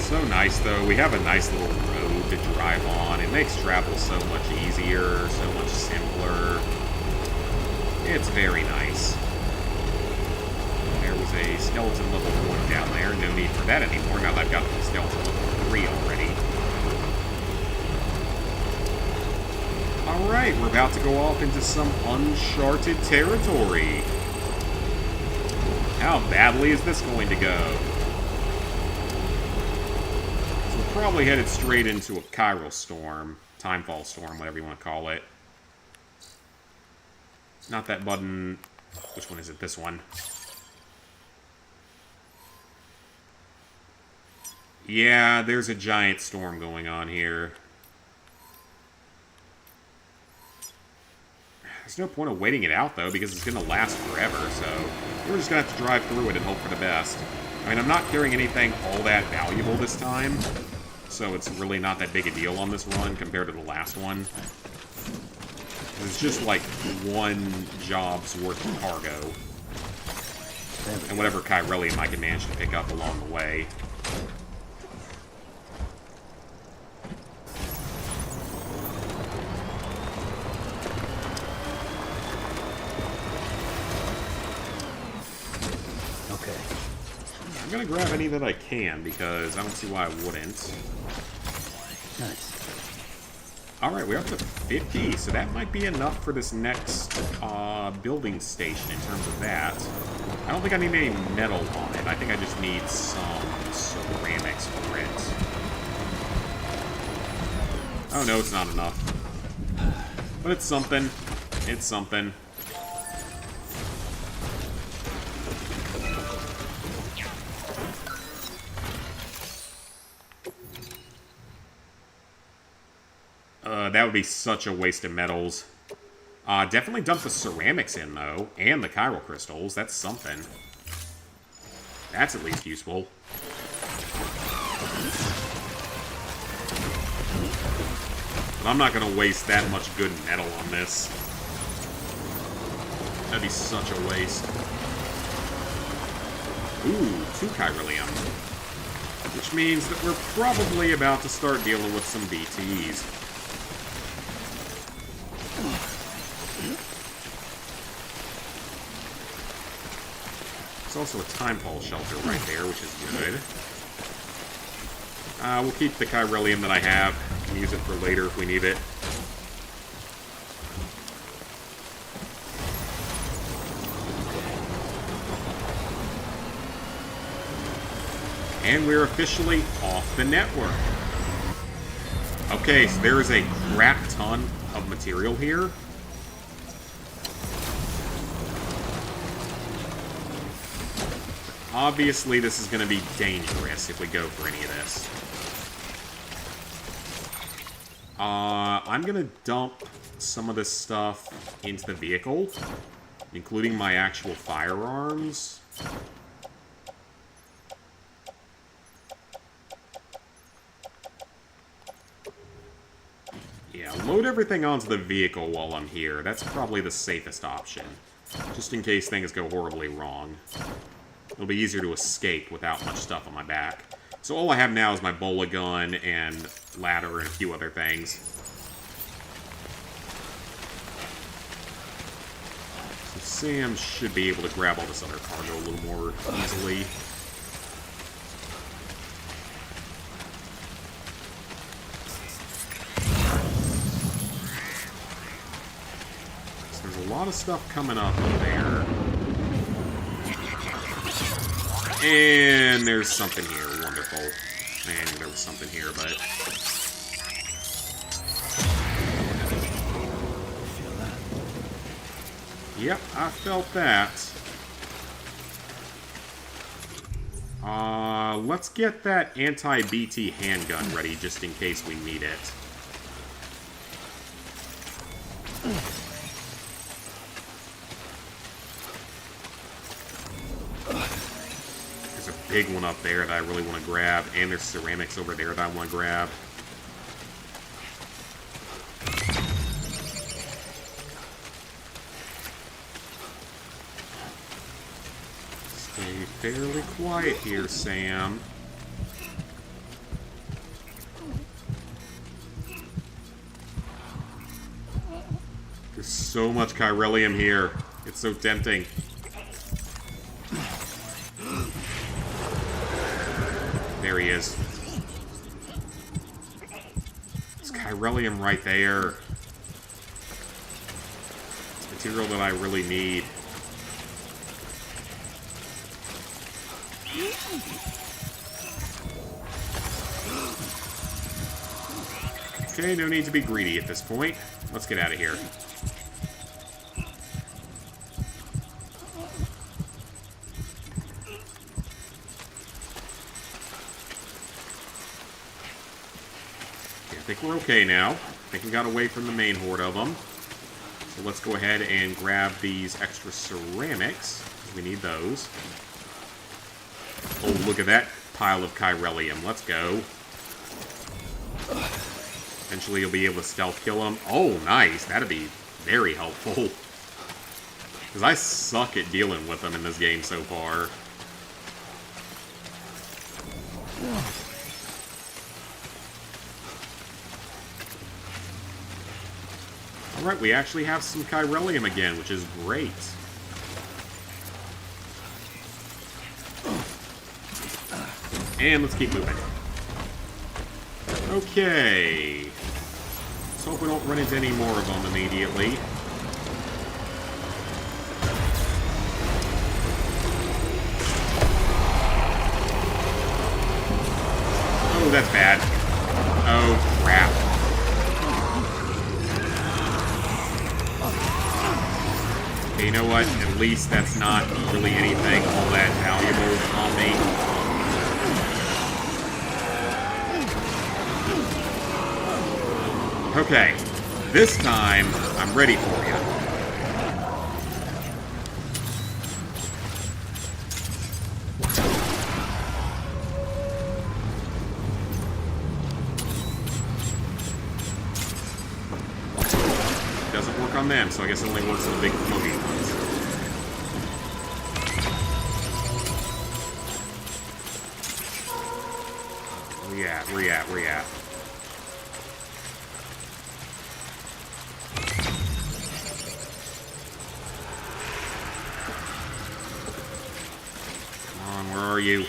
So nice, though. We have a nice little road to drive on. It makes travel so much easier, so much simpler. It's very nice. There was a skeleton level 1 down there. No need for that anymore now that I've got the skeleton level 3 already. Alright, we're about to go off into some uncharted territory. How badly is this going to go? So we're probably headed straight into a chiral storm. Timefall storm, whatever you want to call it. Not that button. Which one is it? This one. Yeah, there's a giant storm going on here. There's no point of waiting it out, though, because it's going to last forever, so we're just going to have to drive through it and hope for the best. I mean, I'm not carrying anything all that valuable this time, so it's really not that big a deal on this run compared to the last one. It's just like one job's worth of cargo. And whatever chiralium I can manage to pick up along the way. I'm gonna grab any that I can, because I don't see why I wouldn't. Nice. Alright, we're up to 50, so that might be enough for this next building station in terms of that. I don't think I need any metal on it. I think I just need some ceramics for it. Oh no, it's not enough. But it's something. It's something. That would be such a waste of metals. Definitely dump the ceramics in, though. And the chiral crystals. That's something. That's at least useful. But I'm not going to waste that much good metal on this. That'd be such a waste. Ooh, 2 chiralium. Which means that we're probably about to start dealing with some BTs. There's also a timefall shelter right there, which is good. We'll keep the chiralium that I have and use it for later if we need it. And we're officially off the network. Okay, so there is a crap ton of material here. Obviously, this is going to be dangerous if we go for any of this. I'm going to dump some of this stuff into the vehicle, including my actual firearms. Yeah, load everything onto the vehicle while I'm here. That's probably the safest option. Just in case things go horribly wrong. It'll be easier to escape without much stuff on my back. So all I have now is my bola gun and ladder and a few other things. So Sam should be able to grab all this other cargo a little more easily. So there's a lot of stuff coming up there. And there's something here. Wonderful. Man, there was something here, but... Feel that? Yep, I felt that. Let's get that anti-BT handgun ready just in case we need it. Big one up there that I really want to grab, and there's ceramics over there that I want to grab. Stay fairly quiet here, Sam. There's so much chiralium here. It's so tempting. There he is. It's chiralium right there. It's material that I really need. Okay, no need to be greedy at this point. Let's get out of here. I think we're okay now. I think we got away from the main horde of them. So let's go ahead and grab these extra ceramics, because we need those. Oh, look at that pile of chiralium. Let's go. Eventually you'll be able to stealth kill them. Oh, nice. That'd be very helpful. Because I suck at dealing with them in this game so far. Alright, we actually have some chiralium again, which is great. And let's keep moving. Okay. Let's hope we don't run into any more of them immediately. Oh, that's bad. Oh, crap. Okay, you know what? At least that's not really anything all that valuable on me. Okay, this time, I'm ready for you. Doesn't work on them, so I guess it only works on the big floaty ones. Where you at? Where you at? Where you at? Where are you?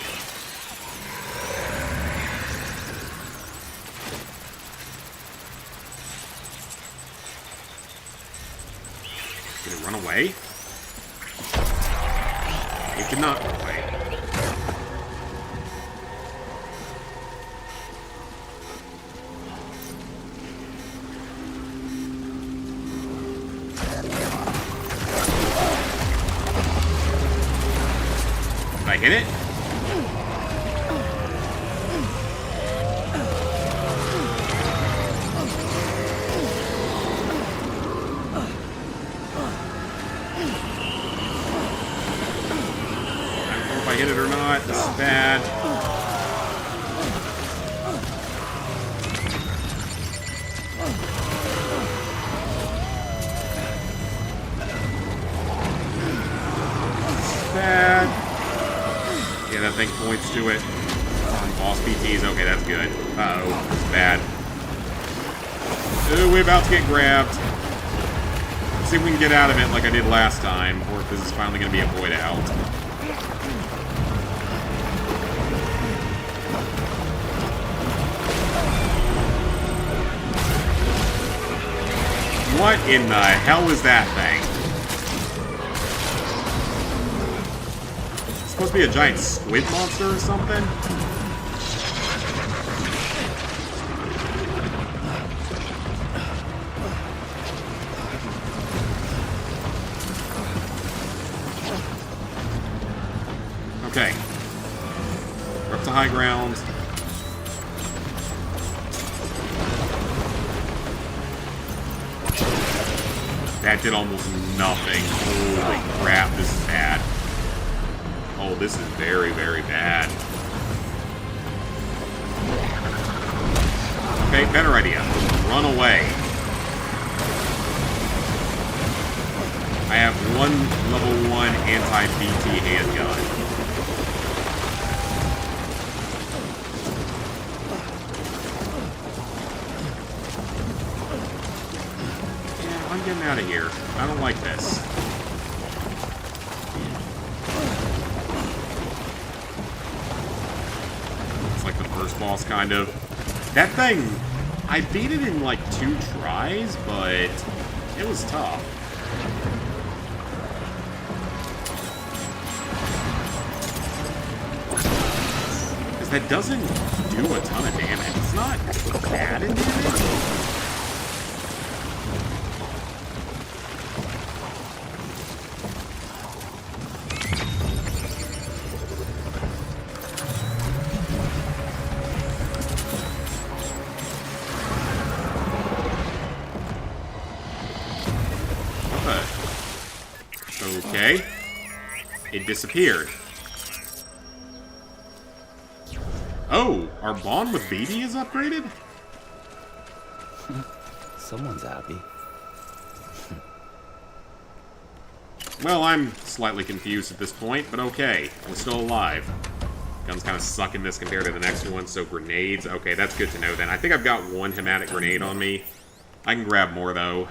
Did it run away? It did not run away. Did I hit it? I hit it or not. This is bad. think points to it. Boss PTs, okay, that's good. Uh-oh, that's bad. Ooh, we're about to get grabbed. Let's see if we can get out of it like I did last time, or if this is finally going to be a void out. What in the hell is that thing? It's supposed to be a giant squid monster or something? Okay. We're up to high ground. That did almost nothing. Holy crap, this is bad. Oh, this is very, very bad. Okay, better idea. Run away. I have one level 1 anti-BT handgun. I'm getting out of here. I don't like this. It's like the first boss, kind of. That thing, I beat it in like 2 tries, but it was tough. Because that doesn't do a ton of damage. It's not bad in damage. Okay. It disappeared. Oh, our bond with BD is upgraded? Someone's happy. Well, I'm slightly confused at this point, but okay. I'm still alive. Guns kind of suck in this compared to the next one, so grenades. Okay, that's good to know then. I think I've got 1 hematic grenade on me. I can grab more, though.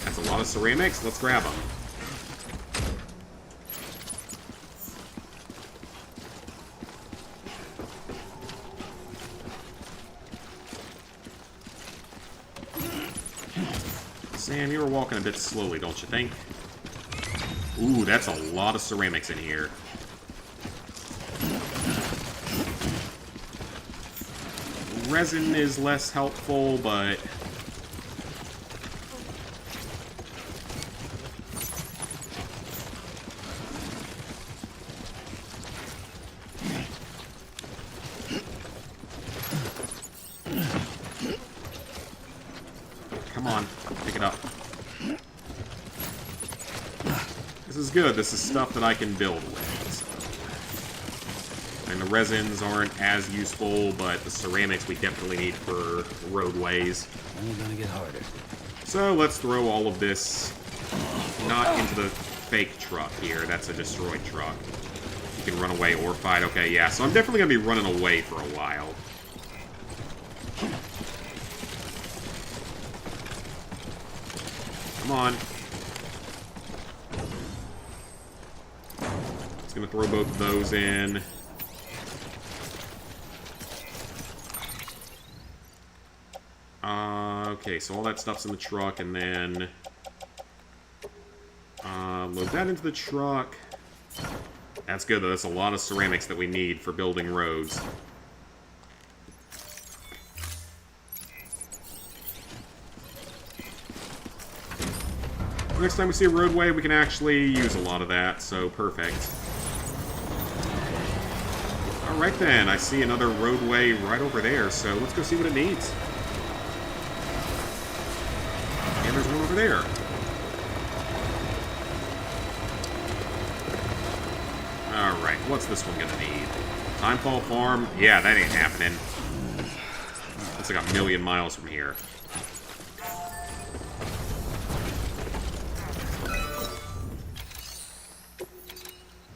That's a lot of ceramics. Let's grab them. Sam, you were walking a bit slowly, don't you think? Ooh, that's a lot of ceramics in here. Resin is less helpful, but... Come on, pick it up. This is good. This is stuff that I can build with. So. And the resins aren't as useful, but the ceramics we definitely need for roadways. Only gonna get harder. So let's throw all of this not into the fake truck here. That's a destroyed truck. You can run away or fight. Okay, yeah. So I'm definitely going to be running away for a while. Come on. Just going to throw both of those in. Okay, so all that stuff's in the truck, and then... load that into the truck. That's good, though. That's a lot of ceramics that we need for building roads. Next time we see a roadway, we can actually use a lot of that, so perfect. Alright then, I see another roadway right over there, so let's go see what it needs. And there's one over there. Alright, what's this one gonna need? Timefall Farm? Yeah, that ain't happening. That's like 1,000,000 miles from here.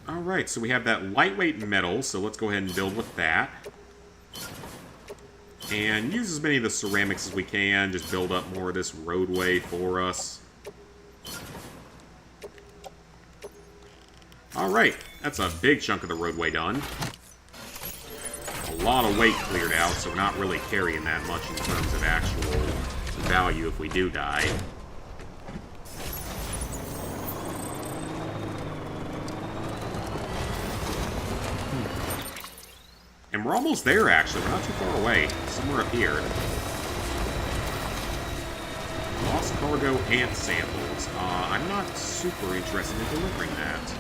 Alright, so we have that lightweight metal, so let's go ahead and build with that. And use as many of the ceramics as we can, just build up more of this roadway for us. Alright, that's a big chunk of the roadway done. A lot of weight cleared out, so we're not really carrying that much in terms of actual value if we do die. And we're almost there, actually. We're not too far away. Somewhere up here. Lost cargo ant samples. I'm not super interested in delivering that.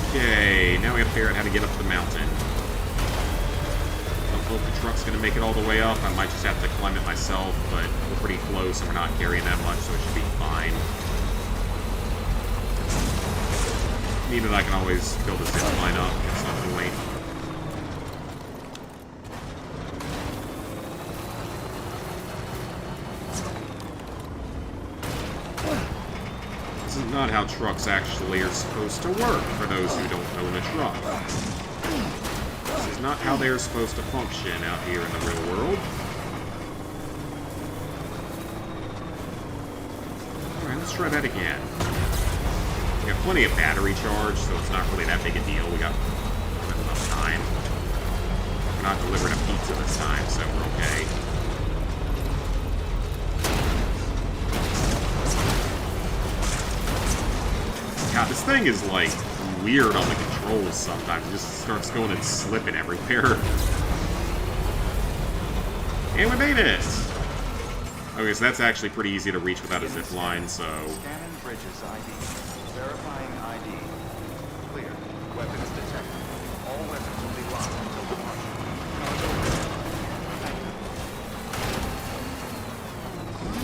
Okay, now we have to figure out how to get up the mountain. Don't know if the truck's going to make it all the way up. I might just have to climb it myself, but we're pretty close and we're not carrying that much, so it should be fine. Even I can always build a zip line up at some point. This is not how trucks actually are supposed to work, for those who don't own a truck. This is not how they are supposed to function out here in the real world. Alright, let's try that again. We have plenty of battery charge, so it's not really that big a deal. We got enough time. We're not delivering a pizza this time, so we're okay. God, this thing is, like, weird on the controls sometimes. It just starts going and slipping everywhere. And we made it! Okay, so that's actually pretty easy to reach without a zip line, so... Scanning bridges ID. Verifying ID. Clear. Weapons detected. All weapons will be locked until departure.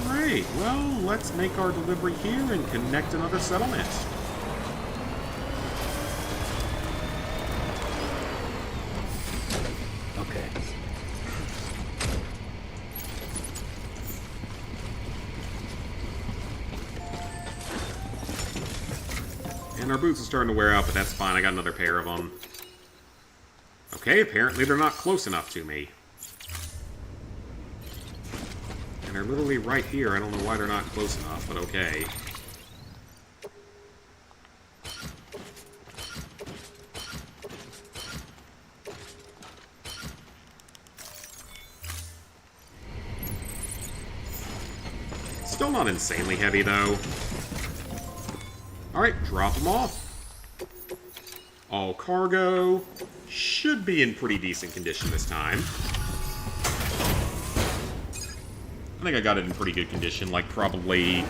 Alright, well, let's make our delivery here and connect another settlement. Okay. And our boots are starting to wear out, but that's fine. I got another pair of them. Okay, apparently they're not close enough to me. And they're literally right here. I don't know why they're not close enough, but okay. Still not insanely heavy, though. Alright, drop them off. All cargo should be in pretty decent condition this time. I think I got it in pretty good condition, like probably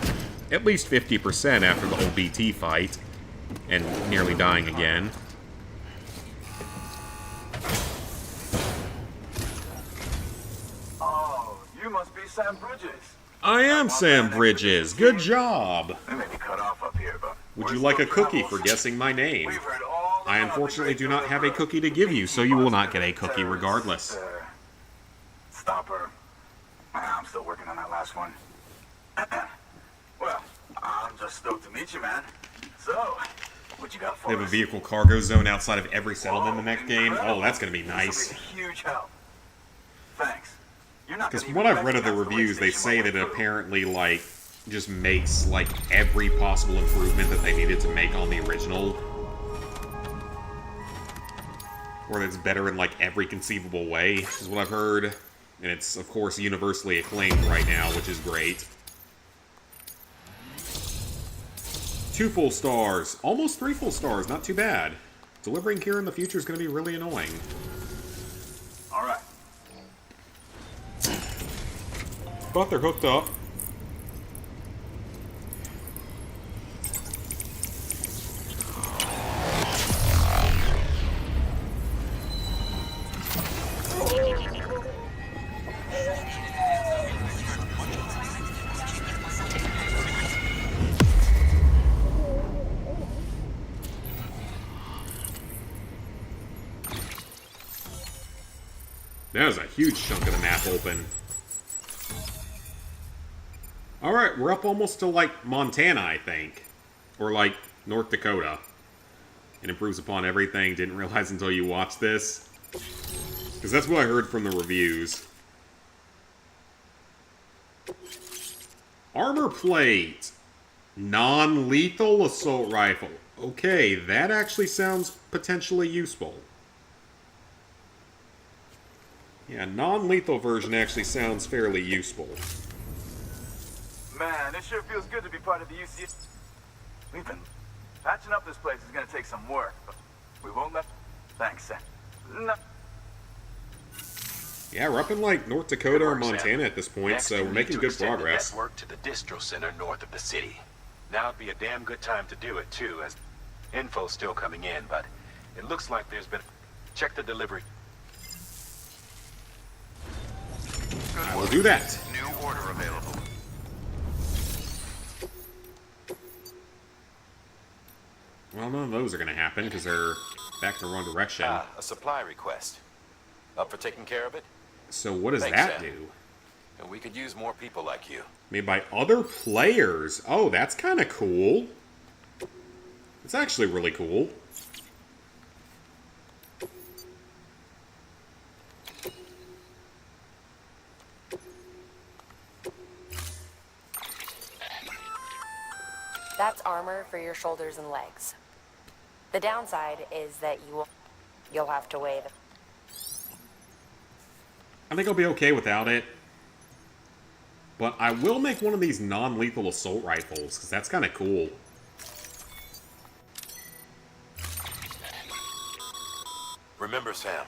at least 50% after the whole BT fight, and nearly dying again. Oh, you must be Sam Bridges. I am Sam Bridges. Good job. They may be cut off up here, but Would you like a cookie for guessing my name? I unfortunately do not have a cookie to give you, so you will not get a cookie regardless. Stopper. I'm still working on that last one. Well, I'm just stoked to meet you, man. So, what you got for They have a us? vehicle cargo zone outside of every settlement in the next game. Oh, that's going to be nice. This will be a huge help. Thanks. Because from what I've read of the reviews, they say that it apparently, like, just makes, like, every possible improvement that they needed to make on the original. Or that it's better in, like, every conceivable way, is what I've heard. And it's, of course, universally acclaimed right now, which is great. 2 full stars. Almost 3 full stars. Not too bad. Delivering here in the future is going to be really annoying. All right. But they're hooked up. That was a huge chunk of the map open. Alright, we're up almost to, like, Montana, I think. Or, like, North Dakota. It improves upon everything. Didn't realize until you watched this. Because that's what I heard from the reviews. Armor plate. Non-lethal assault rifle. Okay, that actually sounds potentially useful. Yeah, non-lethal version actually sounds fairly useful. Man, it sure feels good to be part of the UC. We've been patching up this place is gonna take some work, but we won't let. Thanks, Sam. No. Yeah, we're up in, like, North Dakota or Good work, Montana Sam. at this point, Next, so you we're need making to good extend the progress. network to the distro center north of the city. Now would be a damn good time to do it, too, as info's still coming in, but it looks like there's been... Check the delivery. I will do that. New order available. Well, none of those are going to happen, because they're back in the wrong direction. A supply request. Up for taking care of it? So what does Thanks, that Sam. do? And we could use more people like you. Made by other players. Oh, that's kind of cool. It's actually really cool. That's armor for your shoulders and legs. The downside is that you'll have to weigh the... I think I'll be okay without it. But I will make one of these non-lethal assault rifles, because that's kind of cool. Remember, Sam,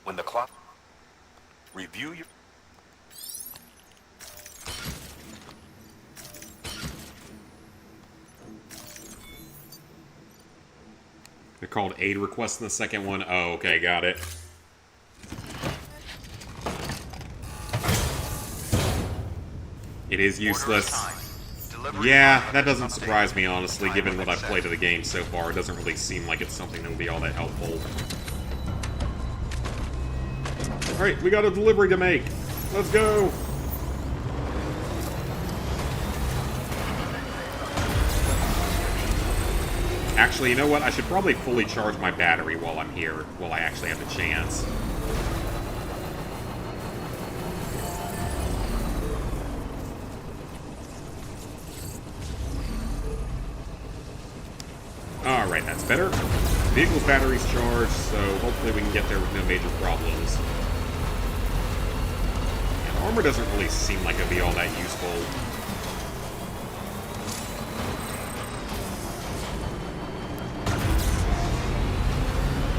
when the clock... Review your... They're called aid requests in the second one. Oh, okay, got it. It is useless. Yeah, that doesn't surprise me, honestly, given what I've played of the game so far. It doesn't really seem like it's something that would be all that helpful. Alright, we got a delivery to make. Let's go! Actually, you know what? I should probably fully charge my battery while I'm here, while I actually have the chance. Alright, that's better. Vehicle's battery's charged, so hopefully we can get there with no major problems. And armor doesn't really seem like it'd be all that useful.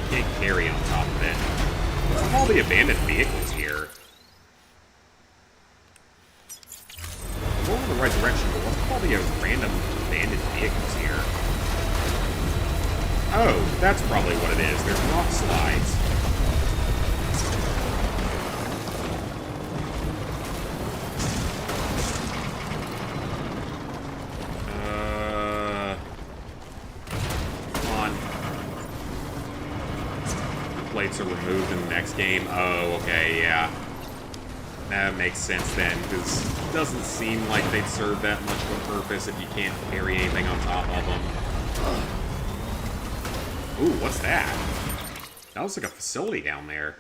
Can't carry on top of it. What's with all the abandoned vehicles here? I'm going in the right direction, but what's with all the random abandoned vehicles here? Oh, that's probably what it is. There's rock slides. Come on. The plates are removed in the next game. Oh, okay, yeah. That makes sense then, because it doesn't seem like they'd serve that much of a purpose if you can't carry anything on top of them. Ooh, what's that? That looks like a facility down there.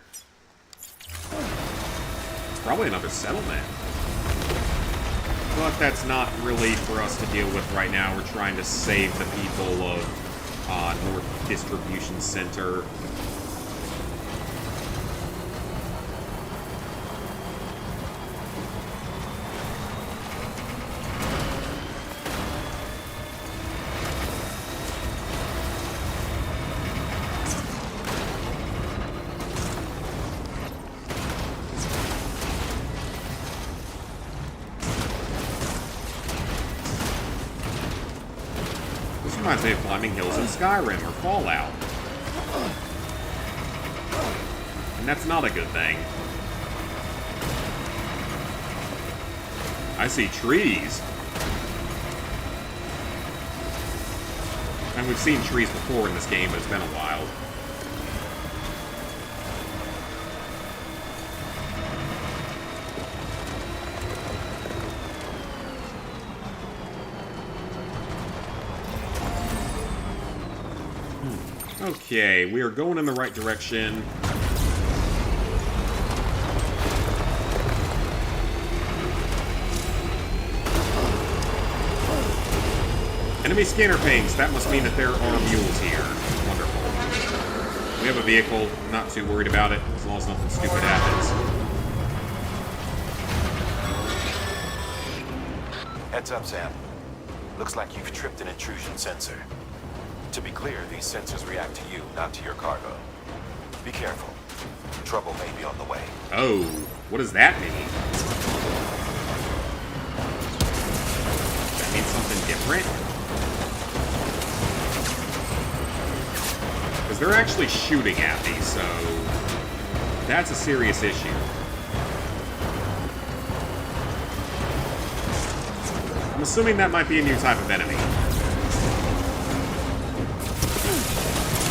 It's probably another settlement. But that's not really for us to deal with right now. We're trying to save the people of North Distribution Center. Reminds me of climbing hills in Skyrim or Fallout. And that's not a good thing. I see trees. And we've seen trees before in this game, but it's been a while. Okay, we are going in the right direction. Enemy scanner pings. That must mean that there are mules here. Wonderful. We have a vehicle. I'm not too worried about it, as long as nothing stupid happens. Heads up, Sam. Looks like you've tripped an intrusion sensor. To be clear, these sensors react to you, not to your cargo. Be careful. Trouble may be on the way. Oh, what does that mean? Does that mean something different? Because they're actually shooting at me, so that's a serious issue. I'm assuming that might be a new type of enemy.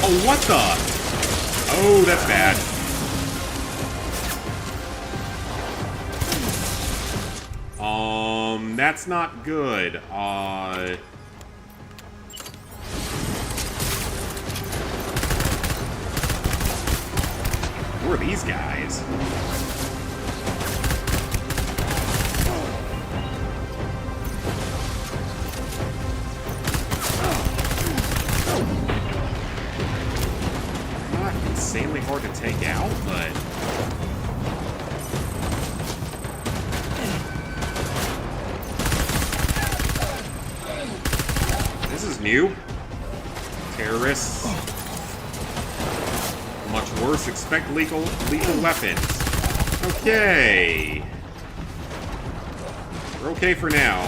Oh, what the? Oh, that's bad. That's not good. Who are these guys? Not insanely hard to take out, but... This is new. Terrorists. Much worse. Expect lethal weapons. Okay. We're okay for now.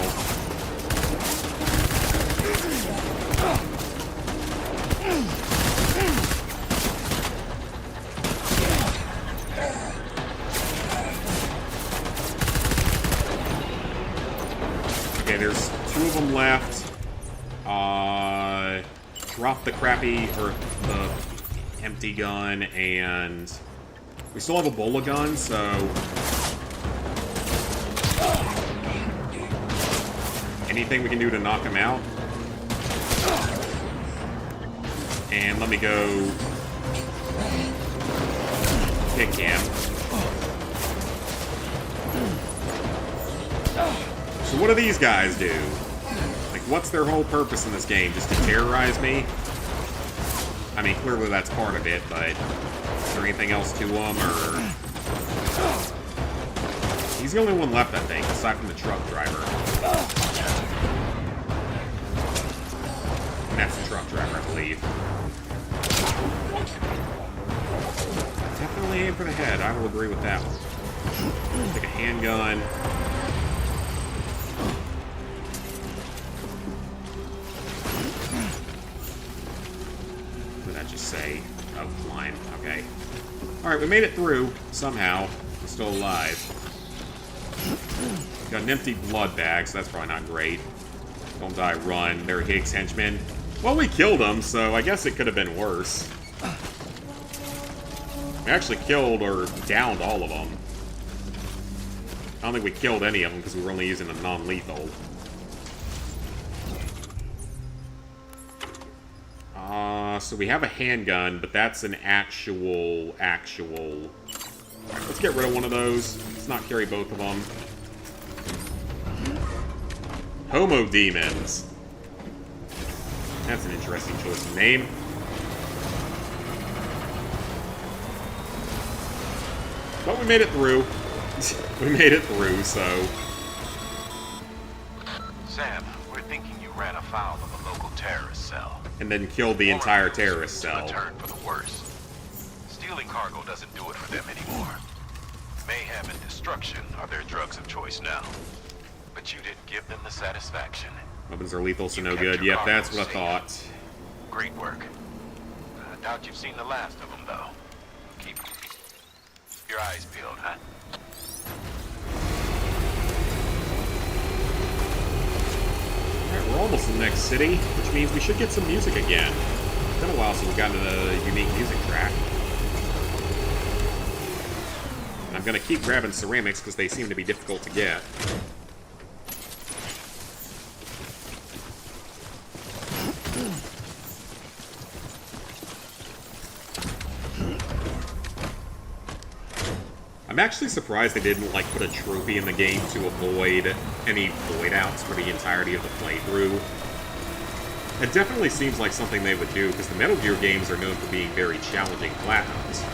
Okay, there's 2 of them left. Drop the crappy, or the empty gun, and we still have a Ebola gun, so... Anything we can do to knock him out? And let me go... kick him. So what do these guys do? What's their whole purpose in this game? Just to terrorize me? I mean, clearly that's part of it, but... Is there anything else to them, or... He's the only one left, I think, aside from the truck driver. And that's the truck driver, I believe. Definitely aim for the head, I will agree with that one. Take a handgun. Say, oh, flying. Okay. Alright, we made it through, somehow. We're still alive. Got an empty blood bag, so that's probably not great. Don't die, run. They're Higgs henchmen. Well, we killed them, so I guess it could have been worse. We actually killed or downed all of them. I don't think we killed any of them because we were only using a non-lethal. So we have a handgun, but that's an actual... Alright, let's get rid of one of those. Let's not carry both of them. Homo Demons. That's an interesting choice of name. But we made it through. We made it through, so... Sam, we're thinking you ran afoul of a local terrorist cell. And then killed the entire terrorist cell. Turn for the worst. Stealing cargo doesn't do it for them anymore. Mayhem and destruction are their drugs of choice now. But you didn't give them the satisfaction. Weapons are lethal, so no good. Yep, that's what I thought. Great work. I doubt you've seen the last of them, though. Keep your eyes peeled, huh? Alright, we're almost in the next city, which means we should get some music again. It's been a while since we've gotten a unique music track. And I'm gonna keep grabbing ceramics because they seem to be difficult to get. I'm actually surprised they didn't, like, put a trophy in the game to avoid any void outs for the entirety of the playthrough. It definitely seems like something they would do, because the Metal Gear games are known for being very challenging platinums.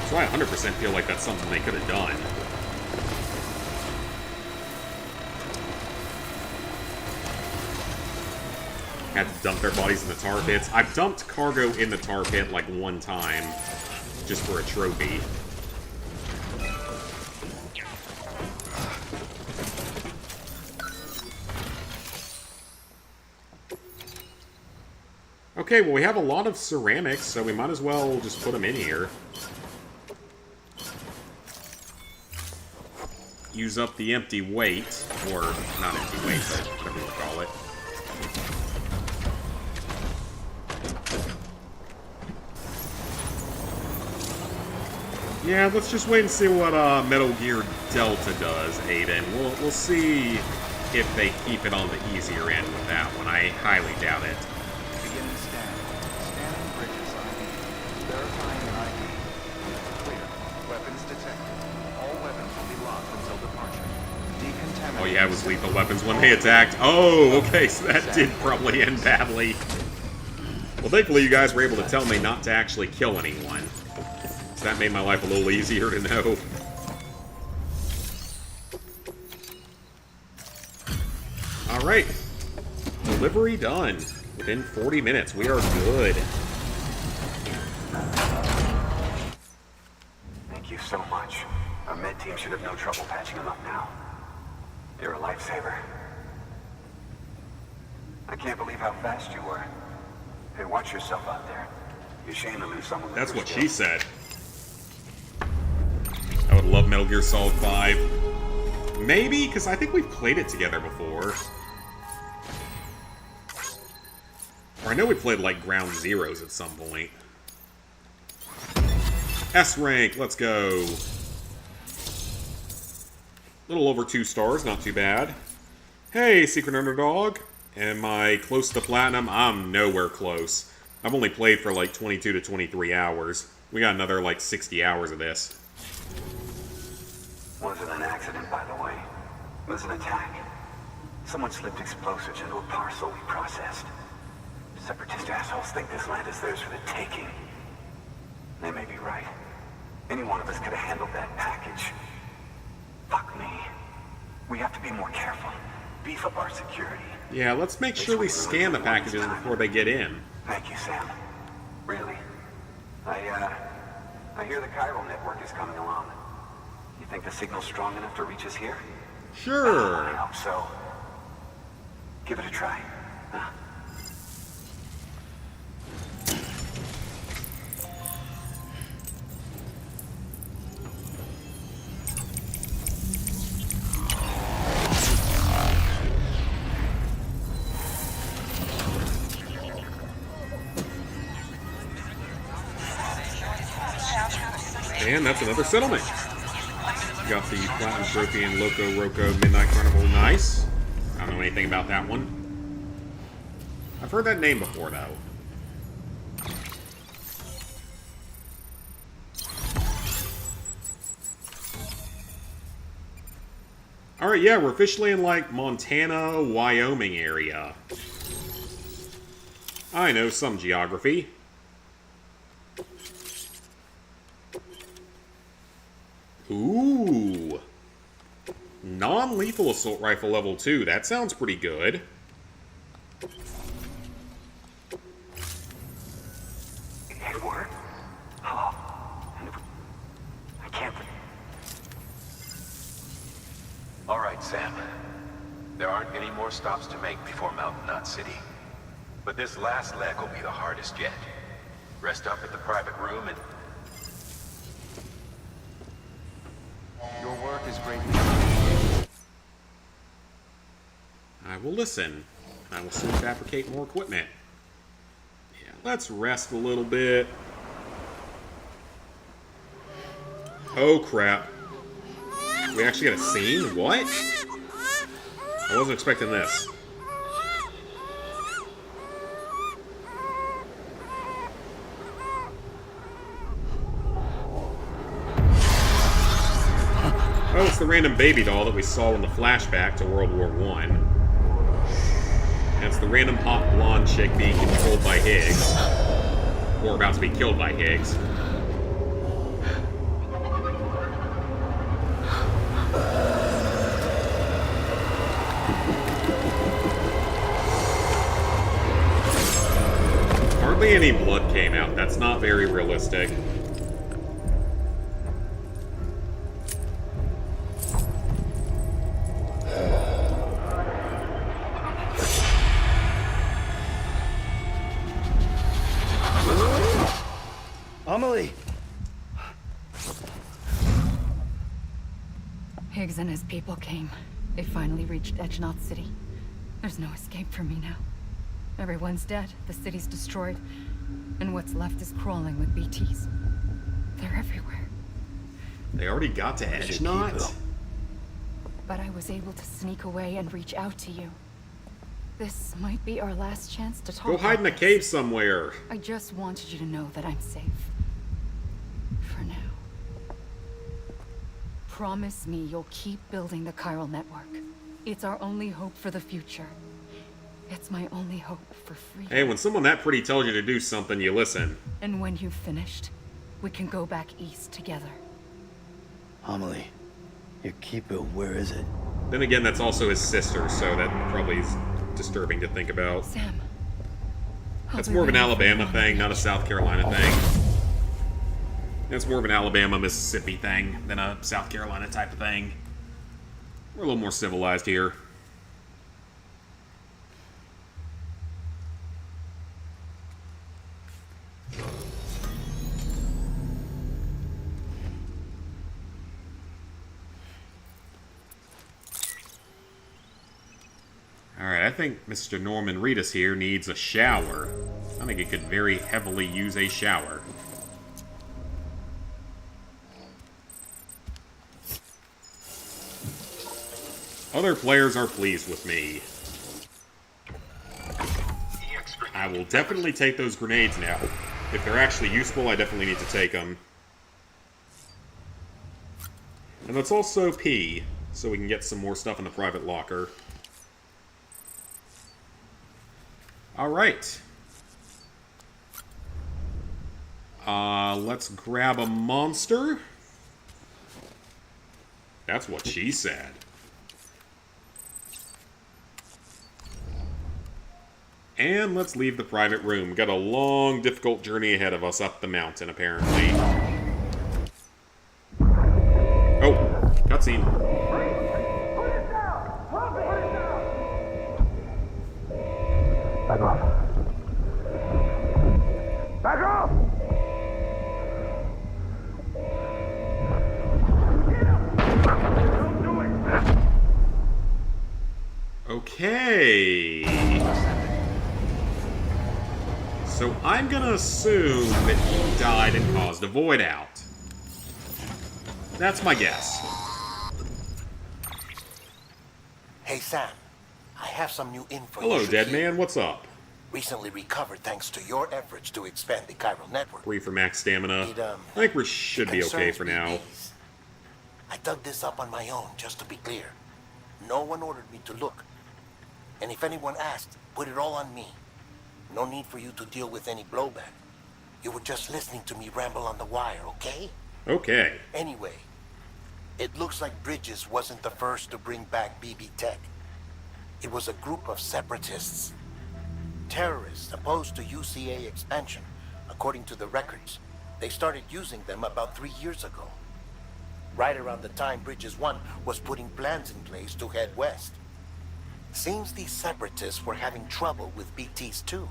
So I 100% feel like that's something they could have done. Had to dump their bodies in the tar pits. I've dumped cargo in the tar pit like one time, just for a trophy. Okay, well we have a lot of ceramics, so we might as well just put them in here. Use up the empty weight, or not empty weight, but whatever you want to call it. Yeah, let's just wait and see what Metal Gear Delta does, Aiden. We'll see if they keep it on the easier end with that one. I highly doubt it. Beginning scan. Scanning bridges ID. Verifying ID. Clear. Weapons detected. All weapons will be locked until departure. Decontaminate. Oh yeah, it was lethal weapons when they attacked. Oh, okay, so that did probably end badly. Well, thankfully you guys were able to tell me not to actually kill anyone. So that made my life a little easier to know. Alright. Delivery done. Within 40 minutes. We are good. Thank you so much. Our med team should have no trouble patching him up now. You're a lifesaver. I can't believe how fast you were. Hey, watch yourself out there. You're ashamed to lose someone. That's what she said. I would love Metal Gear Solid 5. Maybe, because I think we've played it together before. Or I know we played, like, Ground Zeroes at some point. S rank, let's go. A little over 2 stars, not too bad. Hey, Secret Underdog. Am I close to Platinum? I'm nowhere close. I've only played for, like, 22 to 23 hours. We got another, like, 60 hours of this. Wasn't an accident, by the way. It was an attack. Someone slipped explosives into a parcel we processed. Separatist assholes think this land is theirs for the taking. They may be right. Any one of us could have handled that package. Fuck me. We have to be more careful. Beef up our security. Yeah, let's make sure we scan the packages before they get in. Thank you, Sam. Really. I hear the chiral network is coming along. You think the signal's strong enough to reach us here? Sure. I hope so. Give it a try. Huh? And that's another settlement. Got the Platinum Trophy and Loco Roco Midnight Carnival. Nice. I don't know anything about that one. I've heard that name before, though. Alright, yeah, we're officially in, like, Montana, Wyoming area. I know some geography. Ooh. Non-lethal assault rifle level 2. That sounds pretty good. It worked? Oh. I can't... All right, Sam. There aren't any more stops to make before Mountain Knot City. But this last leg will be the hardest yet. Rest up at the private room and... Your work is greatly appreciated. I will listen. I will soon fabricate more equipment. Yeah, let's rest a little bit. Oh, crap. We actually got a scene? What? I wasn't expecting this. Oh, it's the random baby doll that we saw in the flashback to World War One. And it's the random hot blonde chick being controlled by Higgs. Or about to be killed by Higgs. Hardly any blood came out. That's not very realistic. Amelie! Higgs and his people came. They finally reached Edgenaught City. There's no escape for me now. Everyone's dead, the city's destroyed, and what's left is crawling with BTs. They're everywhere. They already got to Edgenaught? But I was able to sneak away and reach out to you. This might be our last chance to talk. Go hide in a about cave this. somewhere. I just wanted you to know that I'm safe. For now. Promise me you'll keep building the chiral network. It's our only hope for the future. It's my only hope for freedom. Hey, when someone that pretty tells you to do something, you listen. And when you've finished, we can go back east together. Amelie, your keeper, where is it? Then again, that's also his sister, so that probably is disturbing to think about. Sam. That's more of an Alabama thing, not a South Carolina thing. That's more of an Alabama, Mississippi thing than a South Carolina type of thing. We're a little more civilized here. Alright, I think Mr. Norman Reedus here needs a shower. I think he could very heavily use a shower. Other players are pleased with me. I will definitely take those grenades now. If they're actually useful, I definitely need to take them. And let's also pee, so we can get some more stuff in the private locker. Alright. Let's grab a monster. That's what she said. And let's leave the private room. Got a long, difficult journey ahead of us up the mountain, apparently. Oh, cutscene. Back off. Back off! Don't do it! Okay. So I'm gonna assume that he died and caused a void out. That's my guess. Hey, Sam. I have some new info. Hello, dead man. What's up? Recently recovered thanks to your efforts to expand the chiral network. Free for max stamina. It, I think we should be okay for now. BBs. I dug this up on my own, just to be clear. No one ordered me to look. And if anyone asked, put it all on me. No need for you to deal with any blowback. You were just listening to me ramble on the wire, okay? Okay. Anyway, it looks like Bridges wasn't the first to bring back BB tech. It was a group of separatists. Terrorists opposed to UCA expansion, according to the records. They started using them about 3 years ago. Right around the time Bridges 1 was putting plans in place to head west. Seems these separatists were having trouble with BTs too,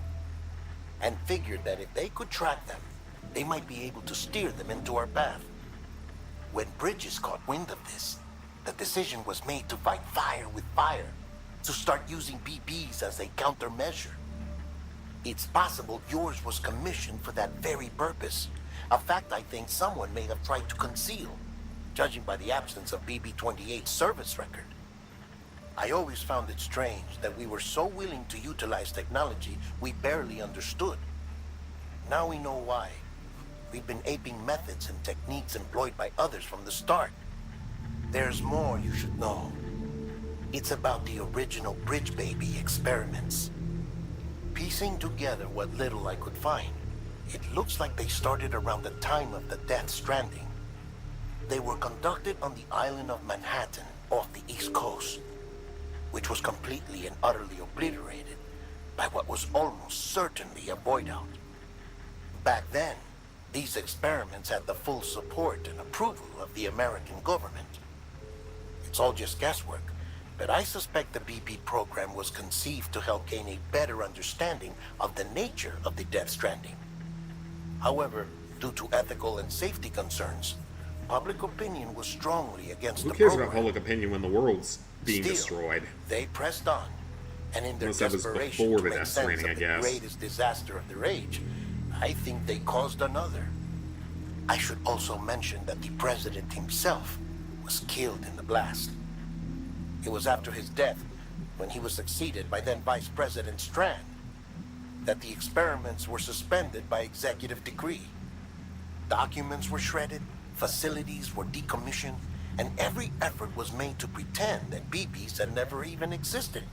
and figured that if they could track them, they might be able to steer them into our path. When Bridges caught wind of this, the decision was made to fight fire with fire, to start using BBs as a countermeasure. It's possible yours was commissioned for that very purpose, a fact I think someone may have tried to conceal, judging by the absence of BB-28's service record. I always found it strange that we were so willing to utilize technology we barely understood. Now we know why. We've been aping methods and techniques employed by others from the start. There's more you should know. It's about the original Bridge Baby experiments. Piecing together what little I could find, it looks like they started around the time of the Death Stranding. They were conducted on the island of Manhattan off the East Coast, which was completely and utterly obliterated by what was almost certainly a void out. Back then, these experiments had the full support and approval of the American government. It's all just guesswork, but I suspect the BP program was conceived to help gain a better understanding of the nature of the Death Stranding. However, due to ethical and safety concerns, public opinion was strongly against the program. Who cares about public opinion when the world's being destroyed? They pressed on, and in their Unless that was desperation before to the make Death sense Stranding, I of the guess. greatest disaster of their age, I think they caused another. I should also mention that the president himself was killed in the blast. It was after his death, when he was succeeded by then Vice President Strand, that the experiments were suspended by executive decree. Documents were shredded, facilities were decommissioned, and every effort was made to pretend that BBs had never even existed.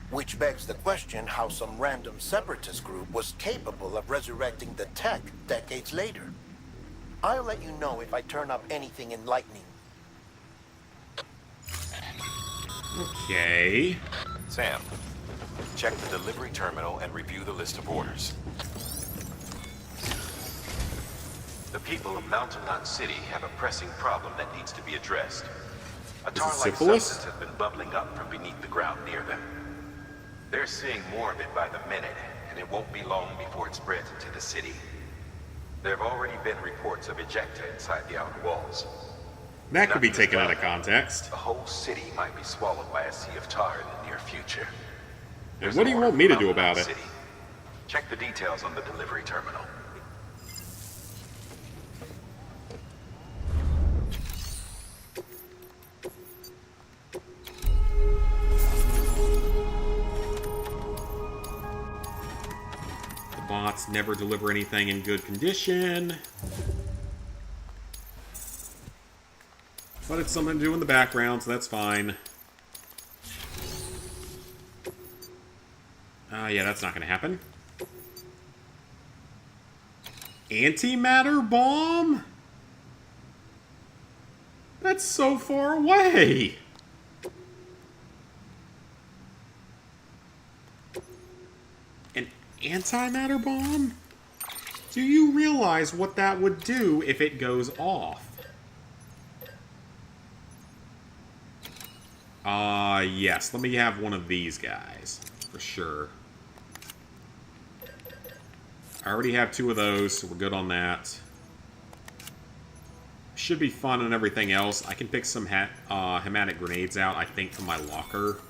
Which begs the question how some random separatist group was capable of resurrecting the tech decades later. I'll let you know if I turn up anything enlightening. Okay. Sam, check the delivery terminal and review the list of orders. The people of Mountain Knot City have a pressing problem that needs to be addressed. A tar-like syphilis? substance has been bubbling up from beneath the ground near them. They're seeing more of it by the minute, and it won't be long before it spreads into the city. There have already been reports of ejecta inside the outer walls. That could be taken out of context. The whole city might be swallowed by a sea of tar in the near future. And what do you want me to do about it? City. Check the details on the delivery terminal. The bots never deliver anything in good condition. But it's something to do in the background, so that's fine. Yeah, that's not going to happen. Antimatter bomb? That's so far away. An antimatter bomb? Do you realize what that would do if it goes off? Yes. Let me have one of these guys. For sure. I already have 2 of those, so we're good on that. Should be fun and everything else. I can pick some hematic grenades out, I think, from my locker.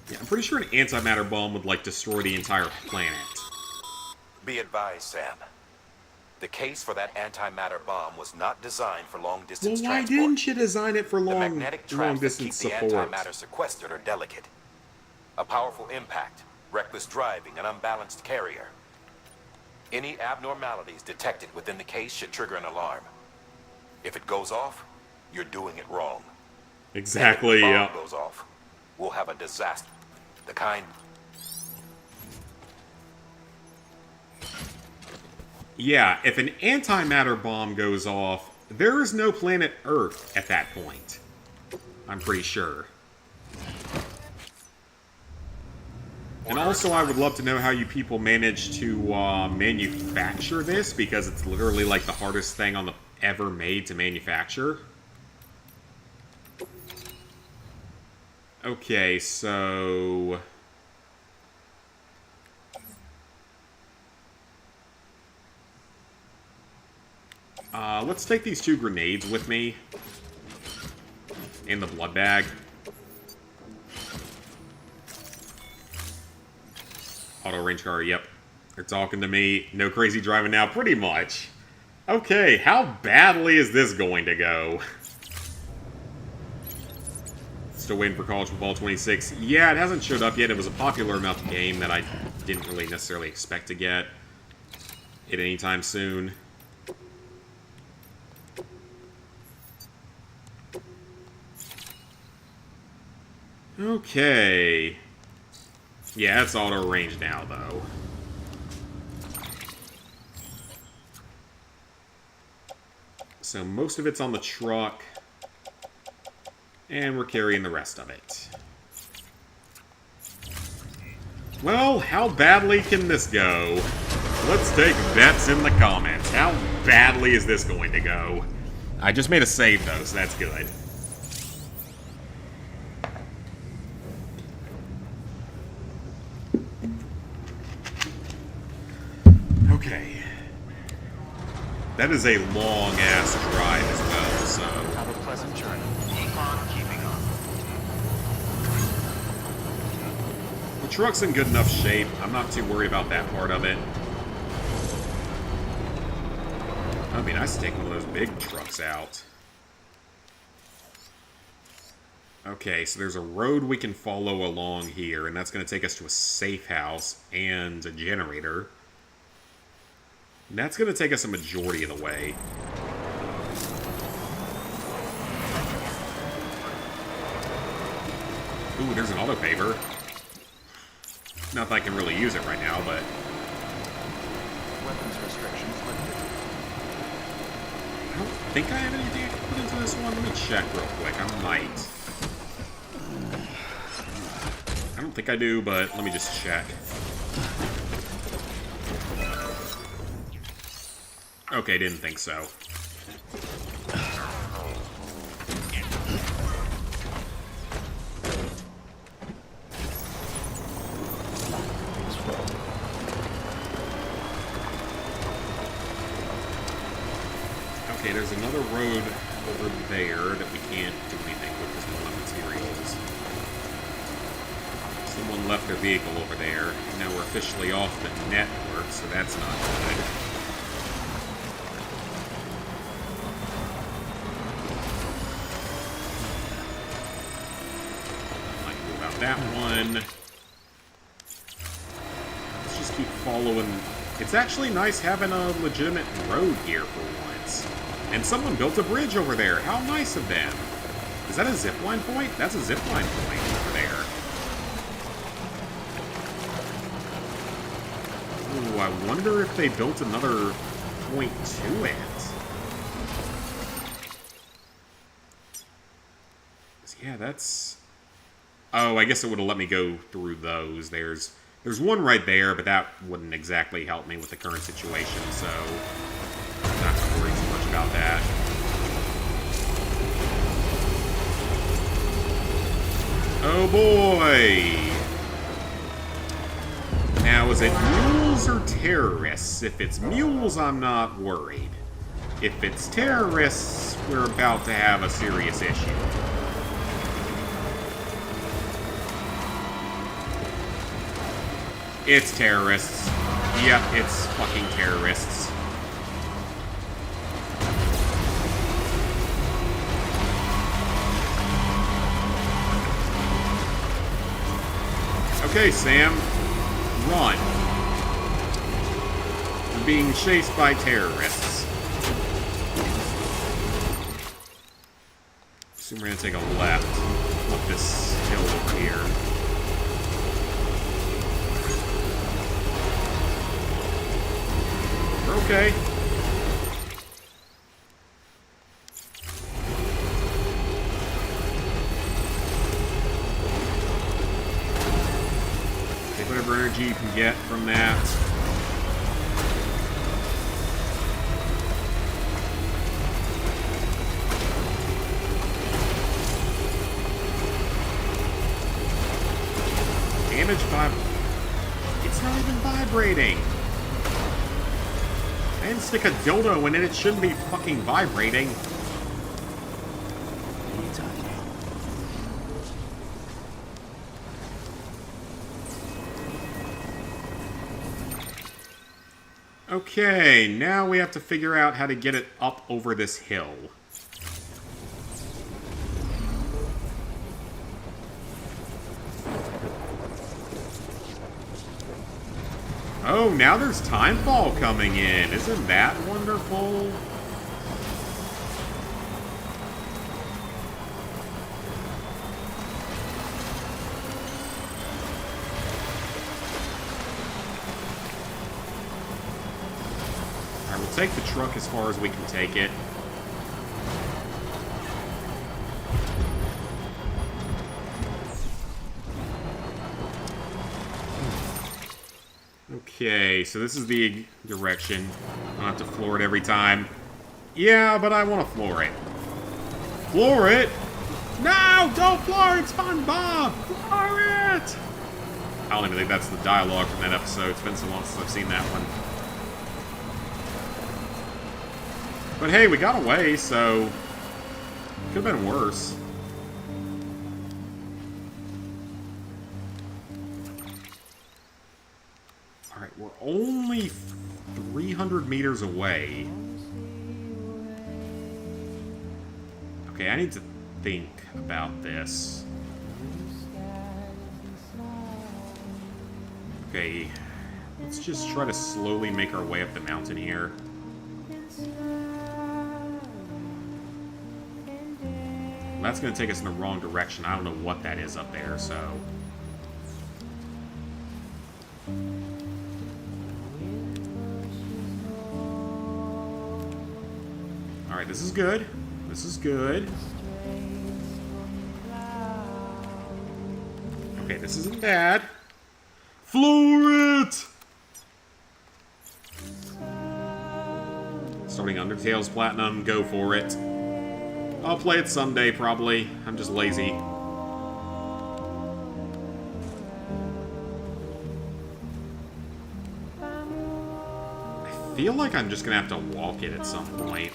Yeah, I'm pretty sure an antimatter bomb would, like, destroy the entire planet. Be advised, Sam. The case for that antimatter bomb was not designed for long-distance Well, why transport. didn't you design it for The magnetic traps that keep long-distance the support? antimatter sequestered are delicate. A powerful impact, reckless driving, an unbalanced carrier. Any abnormalities detected within the case should trigger an alarm. If it goes off, you're doing it wrong. Exactly, And if the yeah. bomb goes off, we'll have a disaster. The kind... Yeah, if an antimatter bomb goes off, there is no planet Earth at that point. I'm pretty sure. And also, I would love to know how you people manage to manufacture this, because it's literally like the hardest thing on the ever made to manufacture. Okay, so... let's take these 2 grenades with me. And the blood bag. Auto range car, yep. They're talking to me. No crazy driving now, pretty much. Okay, how badly is this going to go? Still waiting for College Football 26. Yeah, it hasn't showed up yet. It was a popular enough game that I didn't really necessarily expect to get it anytime soon. Okay. Yeah, it's auto range now, though. So most of it's on the truck. And we're carrying the rest of it. Well, how badly can this go? Let's take bets in the comments. How badly is this going to go? I just made a save, though, so that's good. Okay. That is a long-ass drive as well, so... Have a pleasant journey. Keep on keeping on. The truck's in good enough shape. I'm not too worried about that part of it. That'd be nice to take one of those big trucks out. Okay, so there's a road we can follow along here, and that's going to take us to a safe house and a generator. And that's going to take us a majority of the way. Ooh, there's an auto paver. Not that I can really use it right now, but... Weapons restrictions lifted. I don't think I have anything I can put into this one. Let me check real quick. I might. I don't think I do, but let me just check. Okay, didn't think so. Okay, there's another road over there that we can't do anything with because we don't have materials. Someone left their vehicle over there. Now we're officially off the network, so that's not good. Not cool about that one. Let's just keep following. It's actually nice having a legitimate road here for once. And someone built a bridge over there. How nice of them. Is that a zipline point? That's a zipline point over there. Ooh, I wonder if they built another point to it. Yeah, that's... Oh, I guess it would have let me go through those. There's one right there, but that wouldn't exactly help me with the current situation, so... I'm not going to worry too much about that. Oh boy! Now, is it mules or terrorists? If it's mules, I'm not worried. If it's terrorists, we're about to have a serious issue. It's terrorists. Yep, it's fucking terrorists. Okay, Sam. Run. You're being chased by terrorists. Assume we're gonna take a left up this hill over here. We're okay. Take whatever energy you can get from that. Damage it's not even vibrating. I didn't stick a dildo in it. It shouldn't be fucking vibrating. Okay, now we have to figure out how to get it up over this hill. Oh, now there's timefall coming in. Isn't that wonderful? take the truck as far as we can take it. Okay, so this is the direction. I don't have to floor it every time. Yeah, but I want to floor it. Floor it? No! Don't floor it, SpongeBob! Floor it! I don't even think that's the dialogue from that episode. It's been so long since I've seen that one. But hey, we got away, so... Could have been worse. Alright, we're only 300 meters away. Okay, I need to think about this. Okay, let's just try to slowly make our way up the mountain here. That's going to take us in the wrong direction. I don't know what that is up there, so... Alright, this is good. This is good. Okay, this isn't bad. Floor it! Starting Undertale's Platinum, go for it. I'll play it someday, probably. I'm just lazy. I feel like I'm just gonna have to walk it at some point.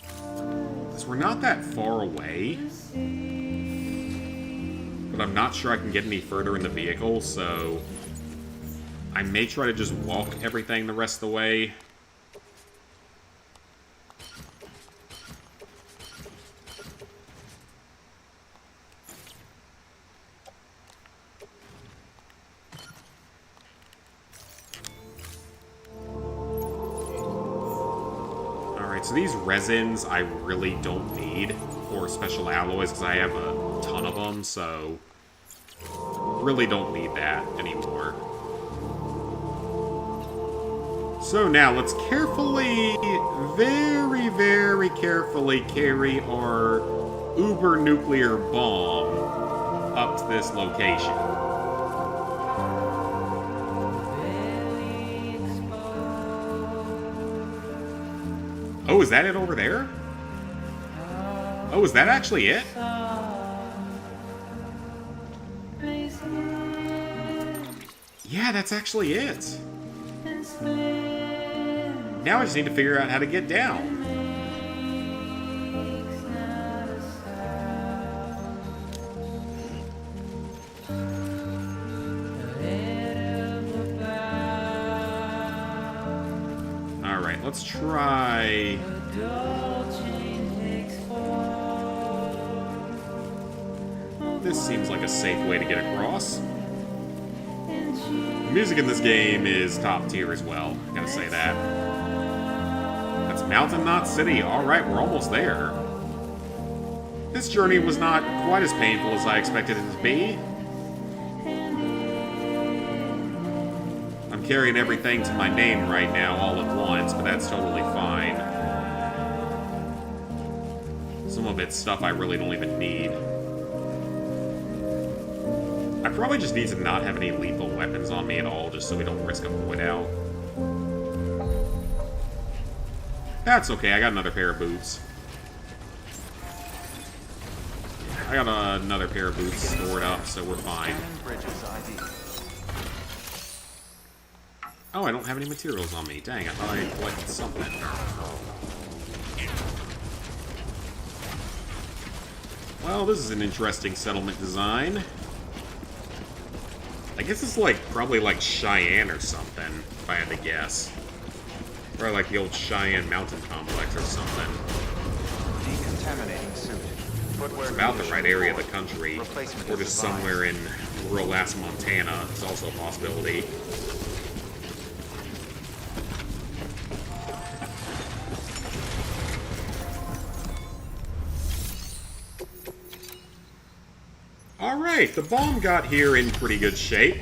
Because we're not that far away. But I'm not sure I can get any further in the vehicle, so... I may try to just walk everything the rest of the way. So these resins I really don't need for special alloys because I have a ton of them, so really don't need that anymore. So now let's carefully, very, very carefully carry our uber nuclear bomb up to this location. Oh, is that it over there? Oh, is that actually it? Yeah, that's actually it. Now I just need to figure out how to get down. Alright, let's try... This seems like a safe way to get across. The music in this game is top tier as well, I gotta say that. That's Mountain Knot City. Alright, we're almost there. This journey was not quite as painful as I expected it to be. I'm carrying everything to my name right now all at once, but that's totally fine. Some of it's stuff I really don't even need. I probably just need to not have any lethal weapons on me at all, just so we don't risk a void out. That's okay, I got another pair of boots. I got another pair of boots stored up, so we're fine. Oh, I don't have any materials on me. Dang, I thought I collected something. Well, this is an interesting settlement design. I guess it's like, probably like Cheyenne or something, if I had to guess. Probably like the old Cheyenne Mountain Complex or something. Decontaminating suit. It's about the right area of the country. Or just somewhere in rural-ass Montana. It's also a possibility. Alright, the bomb got here in pretty good shape.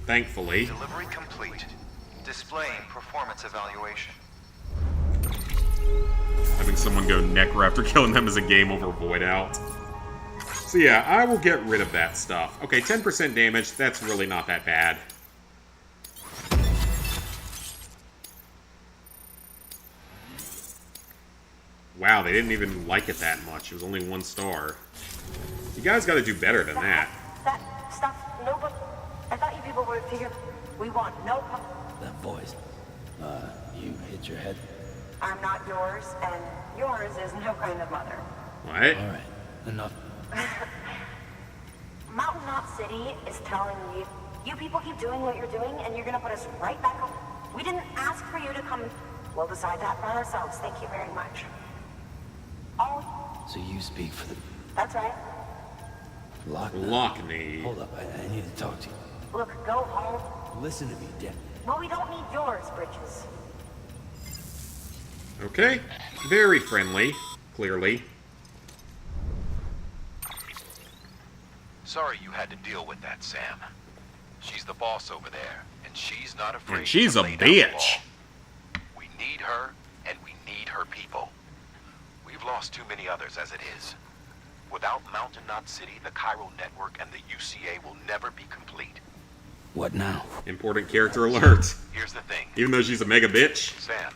Thankfully. Delivery complete. displaying performance evaluation. Having someone go Necro after killing them is a game over void out. So yeah, I will get rid of that stuff. Okay, 10% damage, that's really not that bad. Wow, they didn't even like it that much. It was only 1 star. You guys gotta do better than that. That stuff, nobody... I thought you people would figure... We want no... That voice. You hit your head? I'm not yours, and yours is no kind of mother. What? Alright, enough. Mountain Knot City is telling you... You people keep doing what you're doing, and you're gonna put us right back on... We didn't ask for you to come... We'll decide that by ourselves, thank you very much. Oh... So you speak for the... That's right. Lockney. Hold up, I need to talk to you. Look, go home. Listen to me, Dick. Well, we don't need yours, Bridges. Okay. Very friendly, clearly. Sorry you had to deal with that, Sam. She's the boss over there, and she's not afraid And she's to a lay down the bitch. law. We need her, and we need her people. We've lost too many others as it is. Without Mountain Knot City, the Chiral Network, and the UCA will never be complete. What now? Important character alert. Here's the thing. Even though she's a mega bitch. Sam,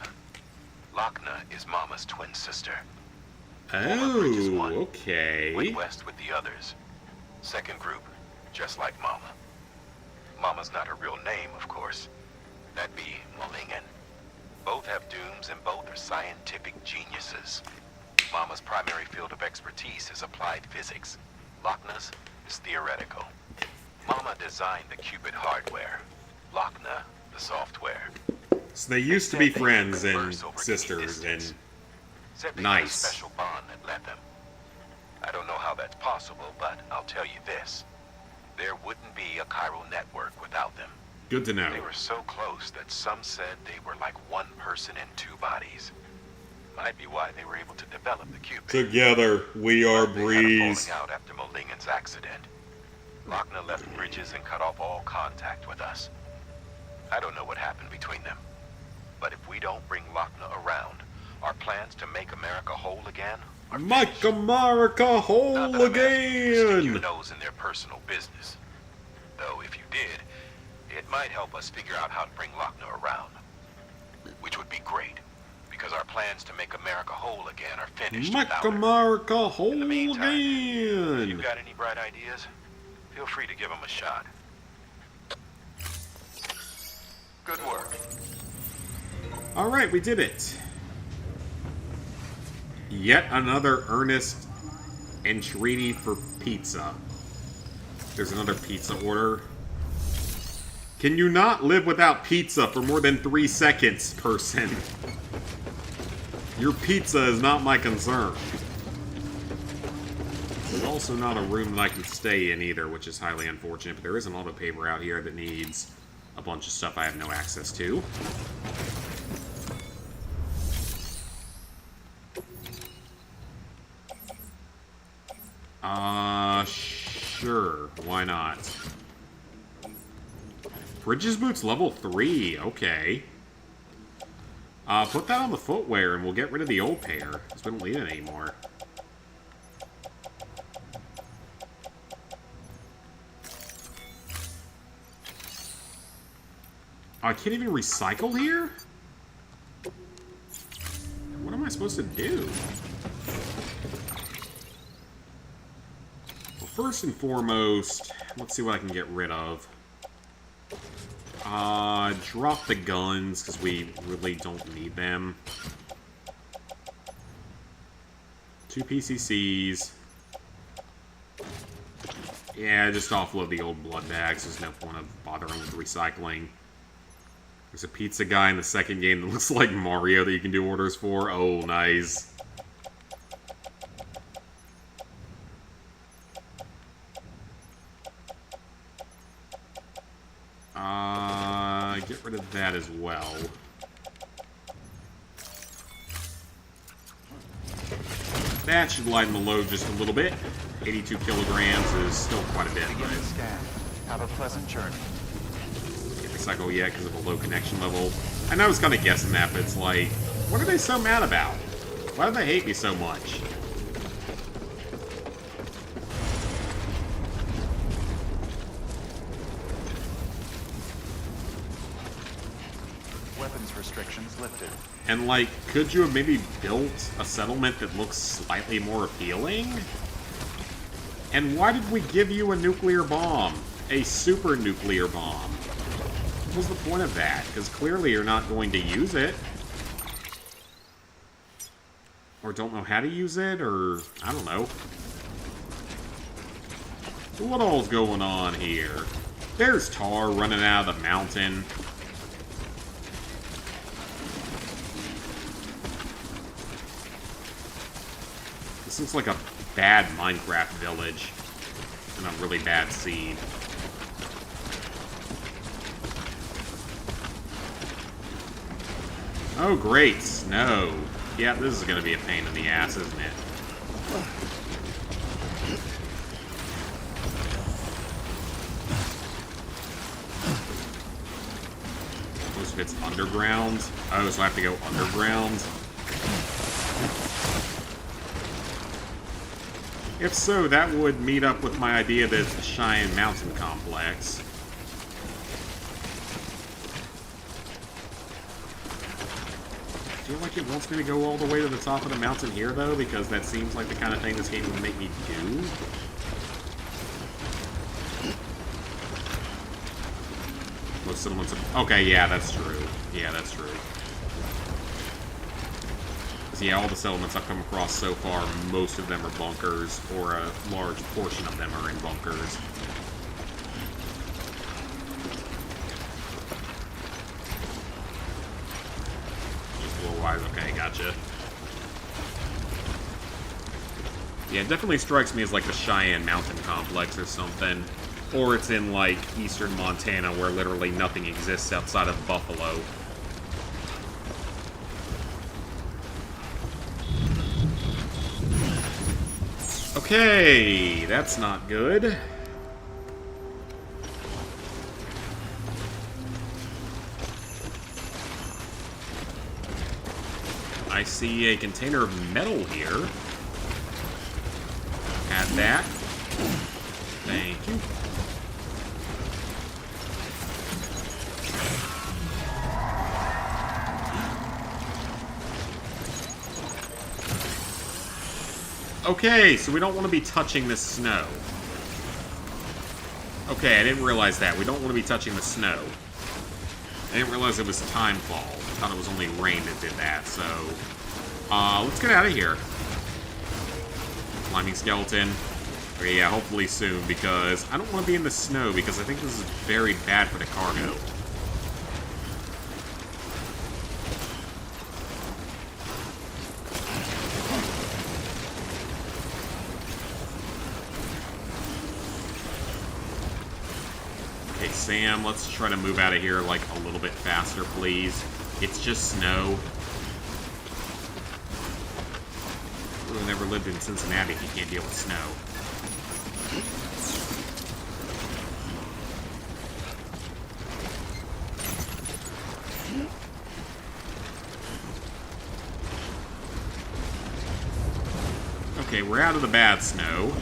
Lochna is Mama's twin sister. Oh, okay. Went west with the others. Second group, just like Mama. Mama's not her real name, of course. That'd be Malingen. Both have dooms and both are scientific geniuses. Mama's primary field of expertise is applied physics. Lochna's is theoretical. Mama designed the Cupid hardware. Lochna, the software. So they used to be friends and sisters and Said they had a nice. special bond that led them. I don't know how that's possible, but I'll tell you this. There wouldn't be a chiral network without them. Good to know. They were so close that some said they were like one person in 2 bodies. Might be why they were able to develop the Cupid. Together, we are But they had a Breeze. falling out after Malingen's accident. Lochna left Bridges and cut off all contact with us. I don't know what happened between them. But if we don't bring Lochna around, our plans to make America whole again are Make finished. America Not whole that I'm asking you to stick your again! nose in their personal business. Though if you did, it might help us figure out how to bring Lochna around. Which would be great, because our plans to make America whole again are finished Make without her. America whole In the meantime, if you again! got any bright ideas, feel free to give them a shot. Good work. Alright, we did it. Yet another earnest entreaty for pizza. There's another pizza order. Can you not live without pizza for more than 3 seconds, person? Your pizza is not my concern. There's also not a room that I can stay in either, which is highly unfortunate, but there is an auto paver out here that needs a bunch of stuff I have no access to. Sure. Why not? Bridges boots level 3. Okay. Put that on the footwear and we'll get rid of the old pair, because we don't need it anymore. I can't even recycle here? What am I supposed to do? Well, first and foremost, let's see what I can get rid of. Drop the guns, because we really don't need them. 2 PCCs. Yeah, just offload the old blood bags. There's no point of bothering with recycling. There's a pizza guy in the second game that looks like Mario that you can do orders for. Oh, nice. Get rid of that as well. That should lighten the load just a little bit. 82 kilograms is still quite a bit. Begin the scan. Have a pleasant journey. Get the cycle yet because of a low connection level. I know I was kind of guessing that, but it's like, what are they so mad about? Why do they hate me so much? Weapons restrictions lifted. And, like, could you have maybe built a settlement that looks slightly more appealing? And why did we give you a nuclear bomb? A super nuclear bomb? What was the point of that? Because clearly you're not going to use it. Or don't know how to use it, or I don't know. So what all's going on here? There's tar running out of the mountain. This looks like a bad Minecraft village. And a really bad seed. Oh great, snow. Yeah, this is gonna be a pain in the ass, isn't it? Most of it's underground. Oh, so I have to go underground? If so, that would meet up with my idea that it's the Cheyenne Mountain Complex. I feel like it wants me to go all the way to the top of the mountain here, though, because that seems like the kind of thing this game would make me do. Most settlements are... Okay, yeah, that's true. Yeah, that's true. So yeah, all the settlements I've come across so far, most of them are bunkers, or a large portion of them are in bunkers. Okay, gotcha. Yeah, it definitely strikes me as like the Cheyenne Mountain Complex or something. Or it's in like eastern Montana where literally nothing exists outside of Buffalo. Okay, that's not good. I see a container of metal here. Add that. Thank you. Okay, so we don't want to be touching this snow. Okay, I didn't realize that. We don't want to be touching the snow. I didn't realize it was timefall. I thought it was only rain that did that, so... let's get out of here. Climbing skeleton. Okay, yeah, hopefully soon, because I don't want to be in the snow, because I think this is very bad for the cargo. Okay, Sam, let's try to move out of here, like, a little bit faster, please. It's just snow. Who never lived in Cincinnati if you can't deal with snow. Okay, we're out of the bad snow.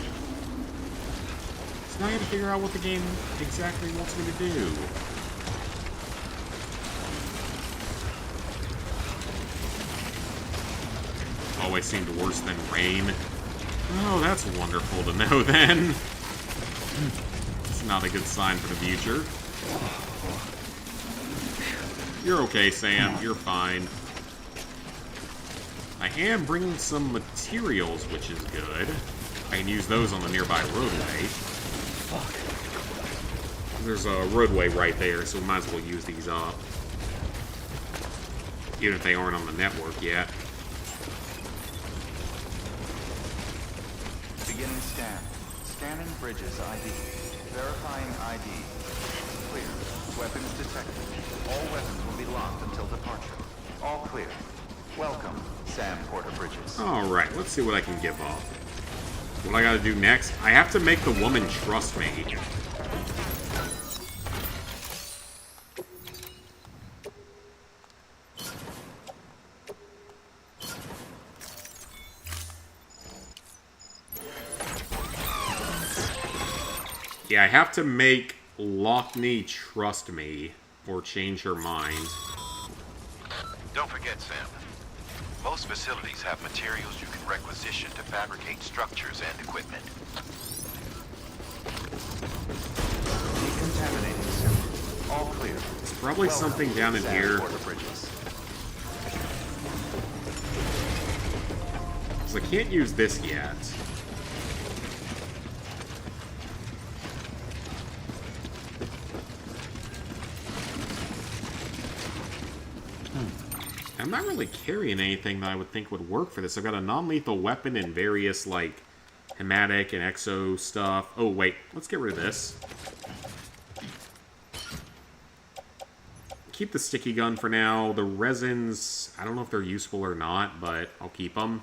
So now I gotta figure out what the game exactly wants me to do. Always seemed worse than rain. Oh, that's wonderful to know then. It's not a good sign for the future. You're okay, Sam. You're fine. I am bringing some materials, which is good. I can use those on the nearby roadway. There's a roadway right there, so we might as well use these up. Even if they aren't on the network yet. Beginning scan. Scanning bridges ID. Verifying ID. Clear. Weapons detected. All weapons will be locked until departure. All clear. Welcome, Sam Porter Bridges. Alright, let's see what I can give up. What I gotta do next? I have to make the woman trust me. Yeah, I have to make Lockney trust me, or change her mind. Don't forget, Sam. Most facilities have materials you can requisition to fabricate structures and equipment. Decontaminating soon. All clear. It's probably something down in here. So I can't use this yet. I'm not really carrying anything that I would think would work for this. I've got a non-lethal weapon and various, like, hematic and exo stuff. Oh, wait. Let's get rid of this. Keep the sticky gun for now. The resins, I don't know if they're useful or not, but I'll keep them.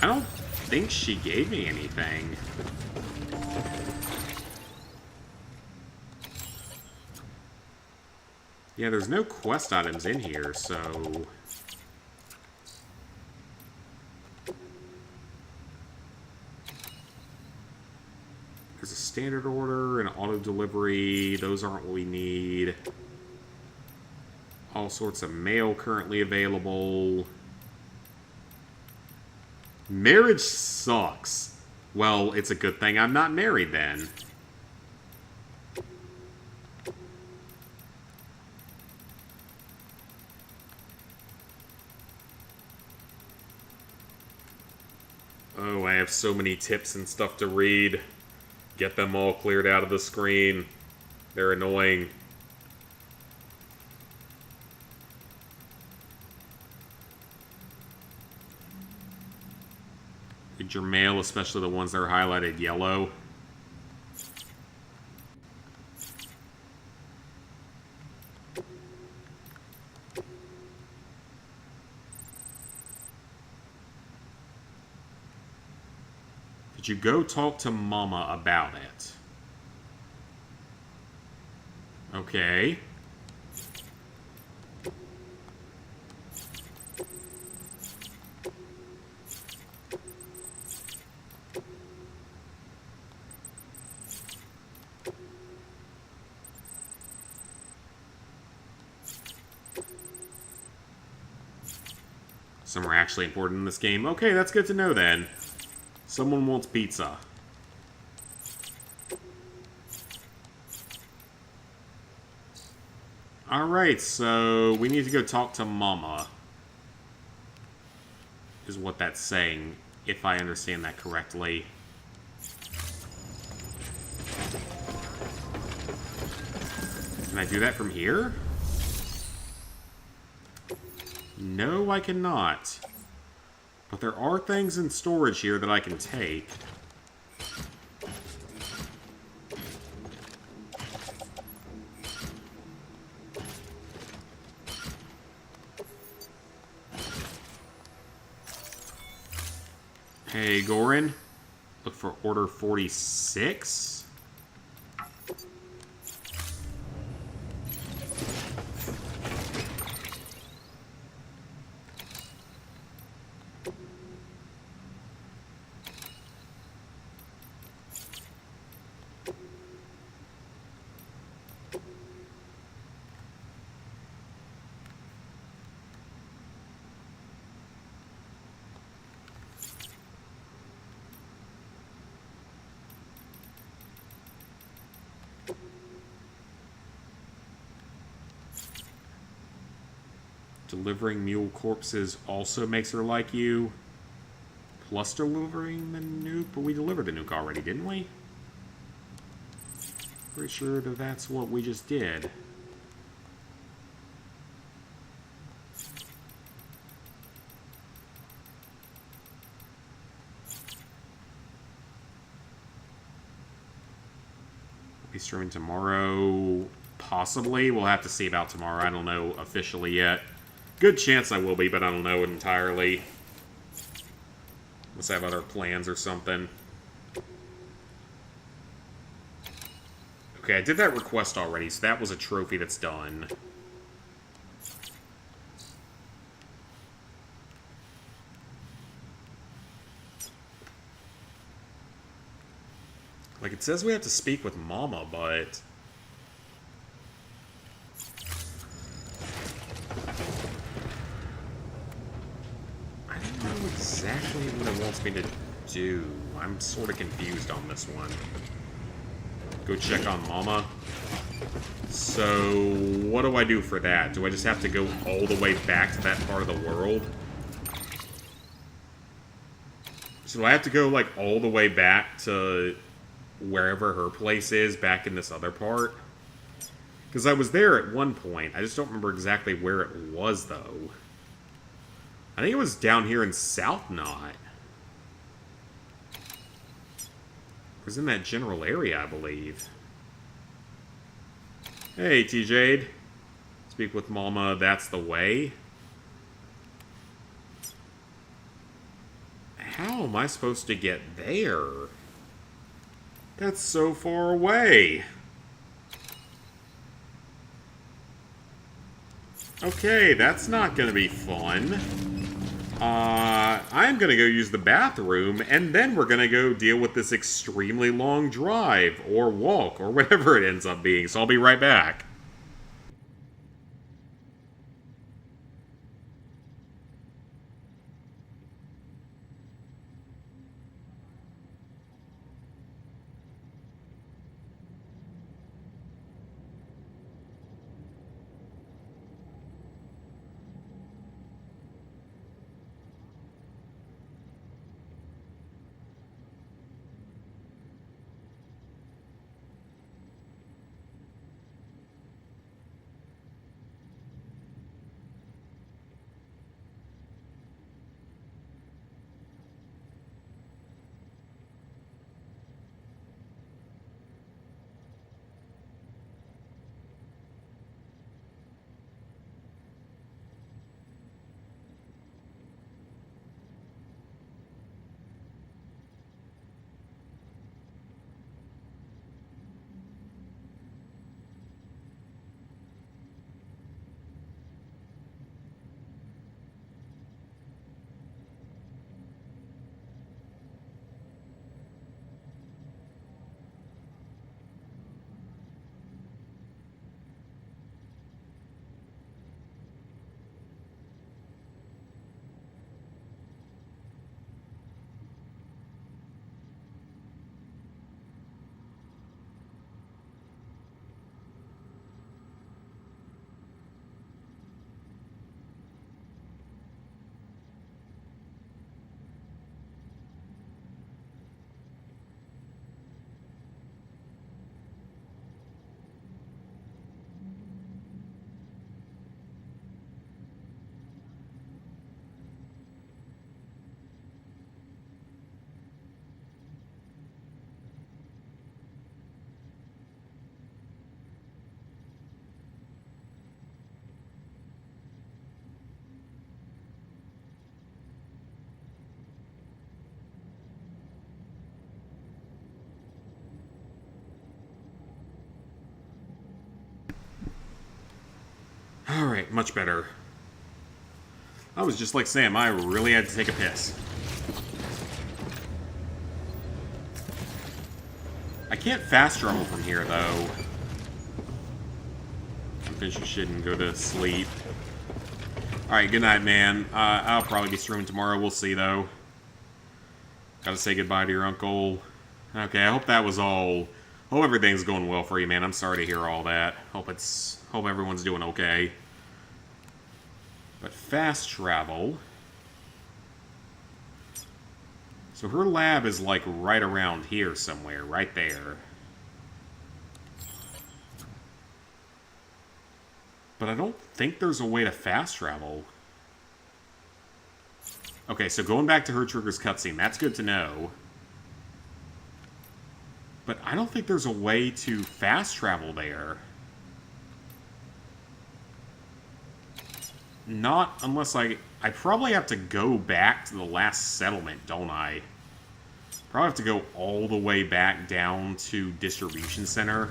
I don't think she gave me anything. Yeah, there's no quest items in here, so... There's a standard order, an auto delivery. Those aren't what we need. All sorts of mail currently available. Marriage sucks. Well, it's a good thing I'm not married then. Oh, I have so many tips and stuff to read. Get them all cleared out of the screen. They're annoying. Read your mail, especially the ones that are highlighted yellow. Did you go talk to Mama about it? Okay. Some are actually important in this game. Okay, that's good to know then. Someone wants pizza. Alright, so we need to go talk to Mama. Is what that's saying, if I understand that correctly. Can I do that from here? No, I cannot. But there are things in storage here that I can take. Hey, Goran. Look for Order 46. Delivering mule corpses also makes her like you. Plus delivering the nuke, but we delivered the nuke already, didn't we? Pretty sure that that's what we just did. We'll be streaming tomorrow. Possibly. We'll have to see about tomorrow. I don't know officially yet. Good chance I will be, but I don't know entirely. Let's have other plans or something. Okay, I did that request already, so that was a trophy that's done. Like, it says we have to speak with Mama, but... I don't know exactly what it wants me to do. I'm sort of confused on this one. Go check on Mama. So, what do I do for that? Do I just have to go all the way back to that part of the world? So do I have to go, like, all the way back to wherever her place is, back in this other part? Because I was there at one point. I just don't remember exactly where it was, though. I think it was down here in South Knot. It was in that general area, I believe. Hey, TJ. Speak with Mama, that's the way. How am I supposed to get there? That's so far away. Okay, that's not gonna be fun. I'm gonna go use the bathroom, and then we're gonna go deal with this extremely long drive, or walk, or whatever it ends up being, so I'll be right back. Alright, much better. I was just like Sam, I really had to take a piss. I can't fast travel from here, though. I'll finish your shit and go to sleep. Alright, good night, man. I'll probably be streaming tomorrow, we'll see, though. Gotta say goodbye to your uncle. Okay, I hope that was all... Hope everything's going well for you, man. I'm sorry to hear all that. Hope everyone's doing okay. But fast travel... So her lab is, like, right around here somewhere. Right there. But I don't think there's a way to fast travel. Okay, so going back to her trigger's cutscene, that's good to know. But I don't think there's a way to fast travel there. Not unless I probably have to go back to the last settlement, don't I? Probably have to go all the way back down to Distribution Center.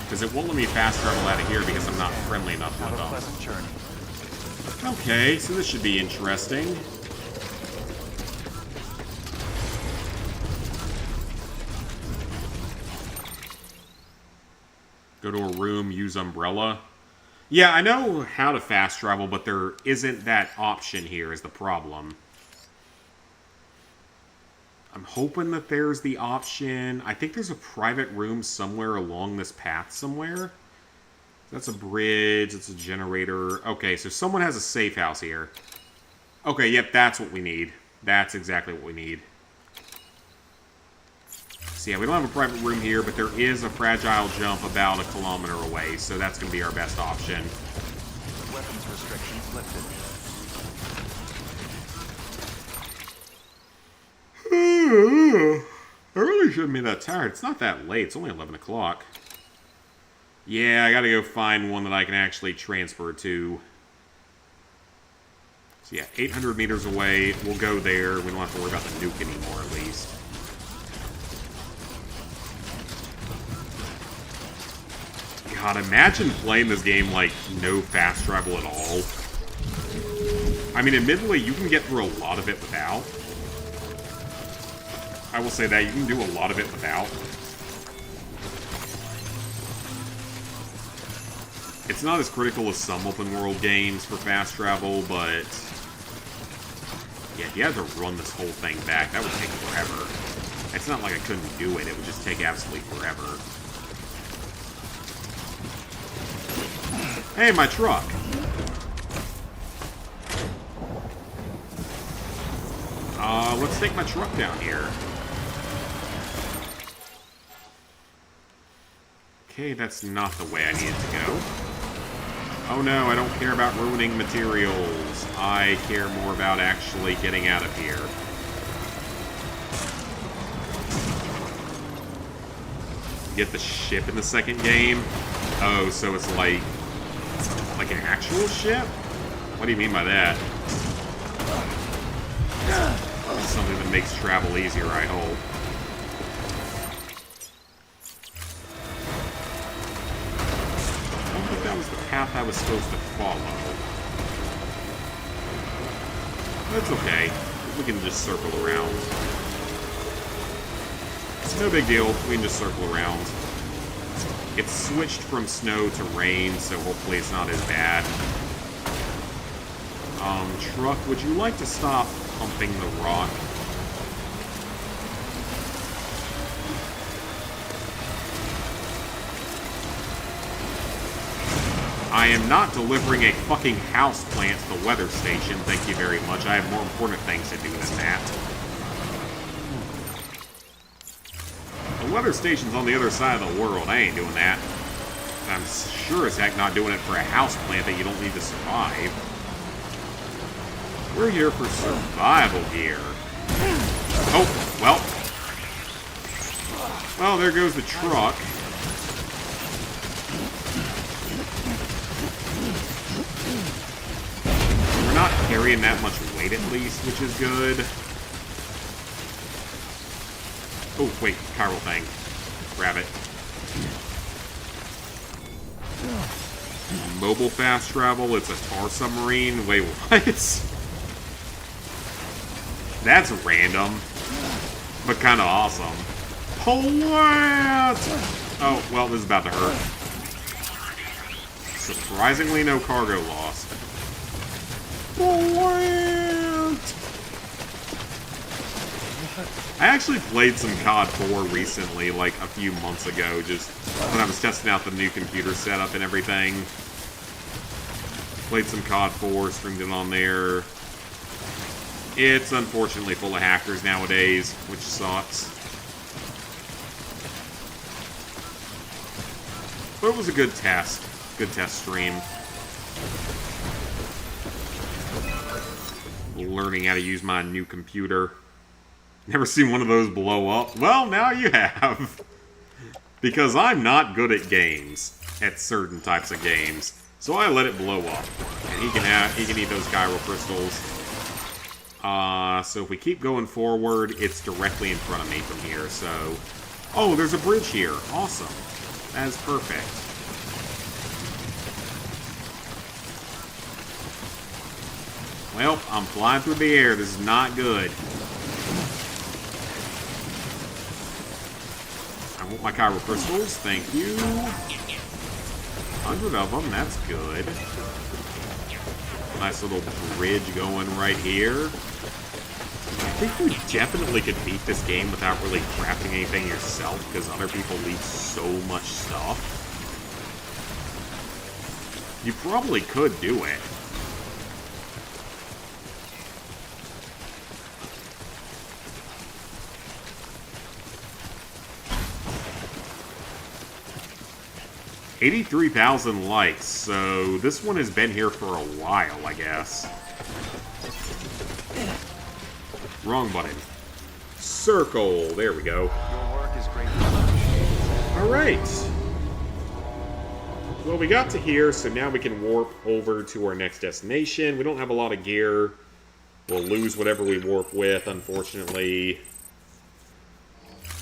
Because it won't let me fast travel out of here because I'm not friendly enough with them. Have a pleasant journey. Okay, so this should be interesting. Go to a room, use umbrella. Yeah, I know how to fast travel, but there isn't that option here is the problem. I'm hoping that there's the option. I think there's a private room somewhere along this path somewhere. That's a bridge. It's a generator. Okay, so someone has a safe house here. Okay, yep, that's what we need. That's exactly what we need. So yeah, we don't have a private room here, but there is a fragile jump about 1 kilometer away, so that's going to be our best option. Weapons restrictions lifted. I really shouldn't be that tired. It's not that late. It's only 11 o'clock. Yeah, I gotta go find one that I can actually transfer to. So yeah, 800 meters away. We'll go there. We don't have to worry about the nuke anymore, at least. God, imagine playing this game like no fast travel at all. I mean, admittedly, you can get through a lot of it without. I will say that you can do a lot of it without. It's not as critical as some open world games for fast travel, but yeah, if you had to run this whole thing back, that would take forever. It's not like I couldn't do it, it would just take absolutely forever. Hey, my truck! Let's take my truck down here. Okay, that's not the way I need it to go. Oh no, I don't care about ruining materials. I care more about actually getting out of here. Get the ship in the second game? Oh, so it's like an actual ship? What do you mean by that? Something that makes travel easier, I hope. I don't think that was the path I was supposed to follow. That's okay. We can just circle around. It's no big deal. We can just circle around. It's switched from snow to rain, so hopefully it's not as bad. Truck, would you like to stop pumping the rock? I am not delivering a fucking houseplant to the weather station, thank you very much. I have more important things to do than that. The weather station's on the other side of the world. I ain't doing that. And I'm sure as heck not doing it for a houseplant that you don't need to survive. We're here for survival gear. Oh, well. Well, there goes the truck. We're not carrying that much weight at least, which is good. Oh, wait, chiral thing. Grab it. Mobile fast travel, it's a tar submarine. Wait, what? That's random, but kind of awesome. What? Oh, well, this is about to hurt. Surprisingly, no cargo lost. What? I actually played some COD 4 recently, like a few months ago, just when I was testing out the new computer setup and everything. Played some COD 4, streamed it on there. It's unfortunately full of hackers nowadays, which sucks. But it was a good test. Good test stream. Learning how to use my new computer. Never seen one of those blow up? Well, now you have. Because I'm not good at games. At certain types of games. So I let it blow up. And he can eat those gyro crystals. So if we keep going forward, it's directly in front of me from here, so... Oh, there's a bridge here. Awesome. That is perfect. Well, I'm flying through the air. This is not good. I want my gyro crystals. Thank you. 100 of them, that's good. Nice little bridge going right here. I think we definitely could beat this game without really crafting anything yourself, because other people leave so much stuff. You probably could do it. $83,000 likes, so this one has been here for a while, I guess. Wrong button. Circle. There we go. Your work is greatly appreciated. Alright. Well, we got to here, so now we can warp over to our next destination. We don't have a lot of gear. We'll lose whatever we warp with, unfortunately.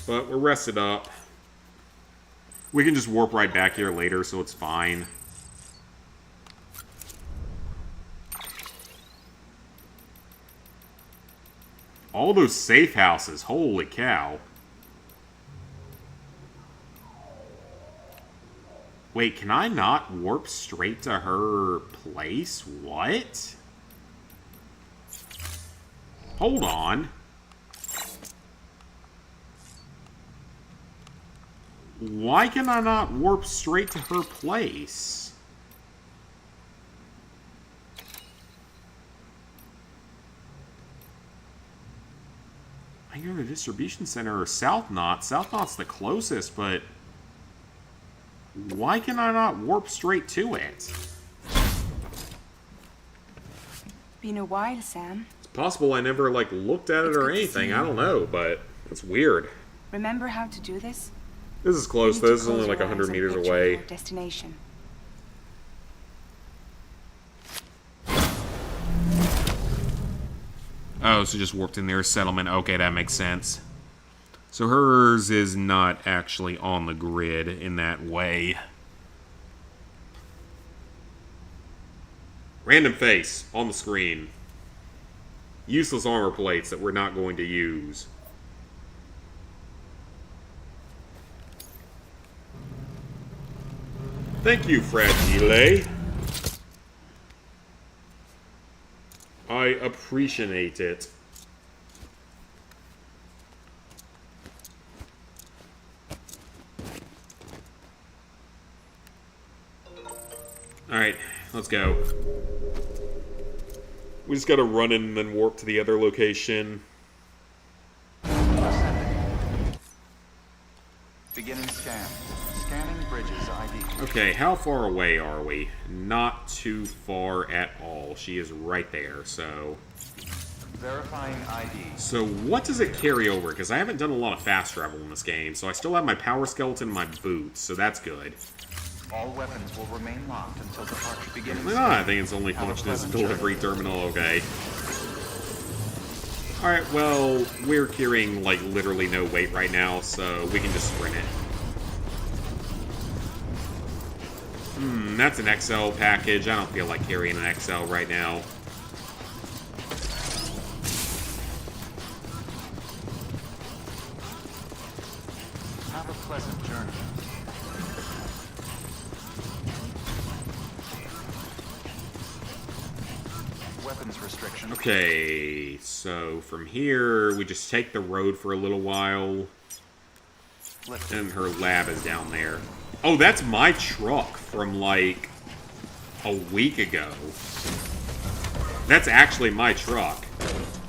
But we're rested up. We can just warp right back here later, so it's fine. All those safe houses, holy cow. Wait, can I not warp straight to her place? What? Hold on. Why can I not warp straight to her place? I go to the distribution center or South Knot. South Knot's the closest, but why can I not warp straight to it? Been a while, Sam. It's possible I never, like, looked at it or anything. I don't know, but it's weird. Remember how to do this? This is close, though. This is only like 100 meters away. Destination. Oh, so just warped in their settlement. Okay, that makes sense. So hers is not actually on the grid in that way. Random face on the screen. Useless armor plates that we're not going to use. Thank you, Fragile. I appreciate it. Alright, let's go. We just gotta run in and then warp to the other location. Beginning scan. Scanning bridges ID. Okay, how far away are we? Not too far at all. She is right there, so... Verifying ID. So what does it carry over? Because I haven't done a lot of fast travel in this game, so I still have my power skeleton and my boots, so that's good. All weapons will remain locked until departure begins. No, I think it's only functioning as a delivery terminal, okay. Alright, well, we're carrying, like, literally no weight right now, so we can just sprint it. That's an XL package. I don't feel like carrying an XL right now. Have a pleasant journey. Weapons restriction. Okay, so from here, we just take the road for a little while. And her lab is down there. Oh, that's my truck from, like, a week ago. That's actually my truck.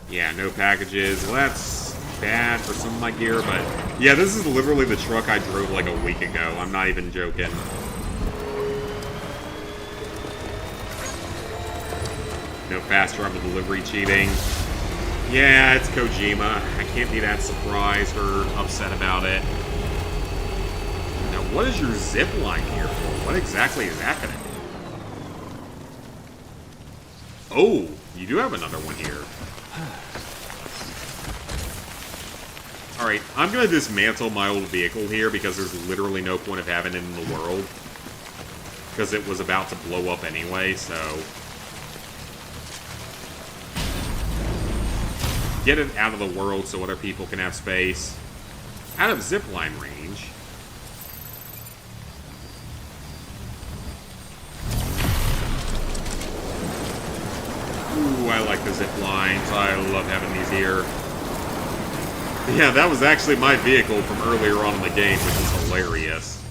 Yeah, no packages. Well, that's bad for some of my gear, but... Yeah, this is literally the truck I drove, like, a week ago. I'm not even joking. No fast travel delivery cheating. Yeah, it's Kojima. I can't be that surprised or upset about it. Now, what is your zip line here for? What exactly is that gonna do? Oh, you do have another one here. Alright, I'm gonna dismantle my old vehicle here because there's literally no point of having it in the world. Because it was about to blow up anyway, so... Get it out of the world so other people can have space. Out of zipline range. I like the zip lines. I love having these here. Yeah, that was actually my vehicle from earlier on in the game, which is hilarious.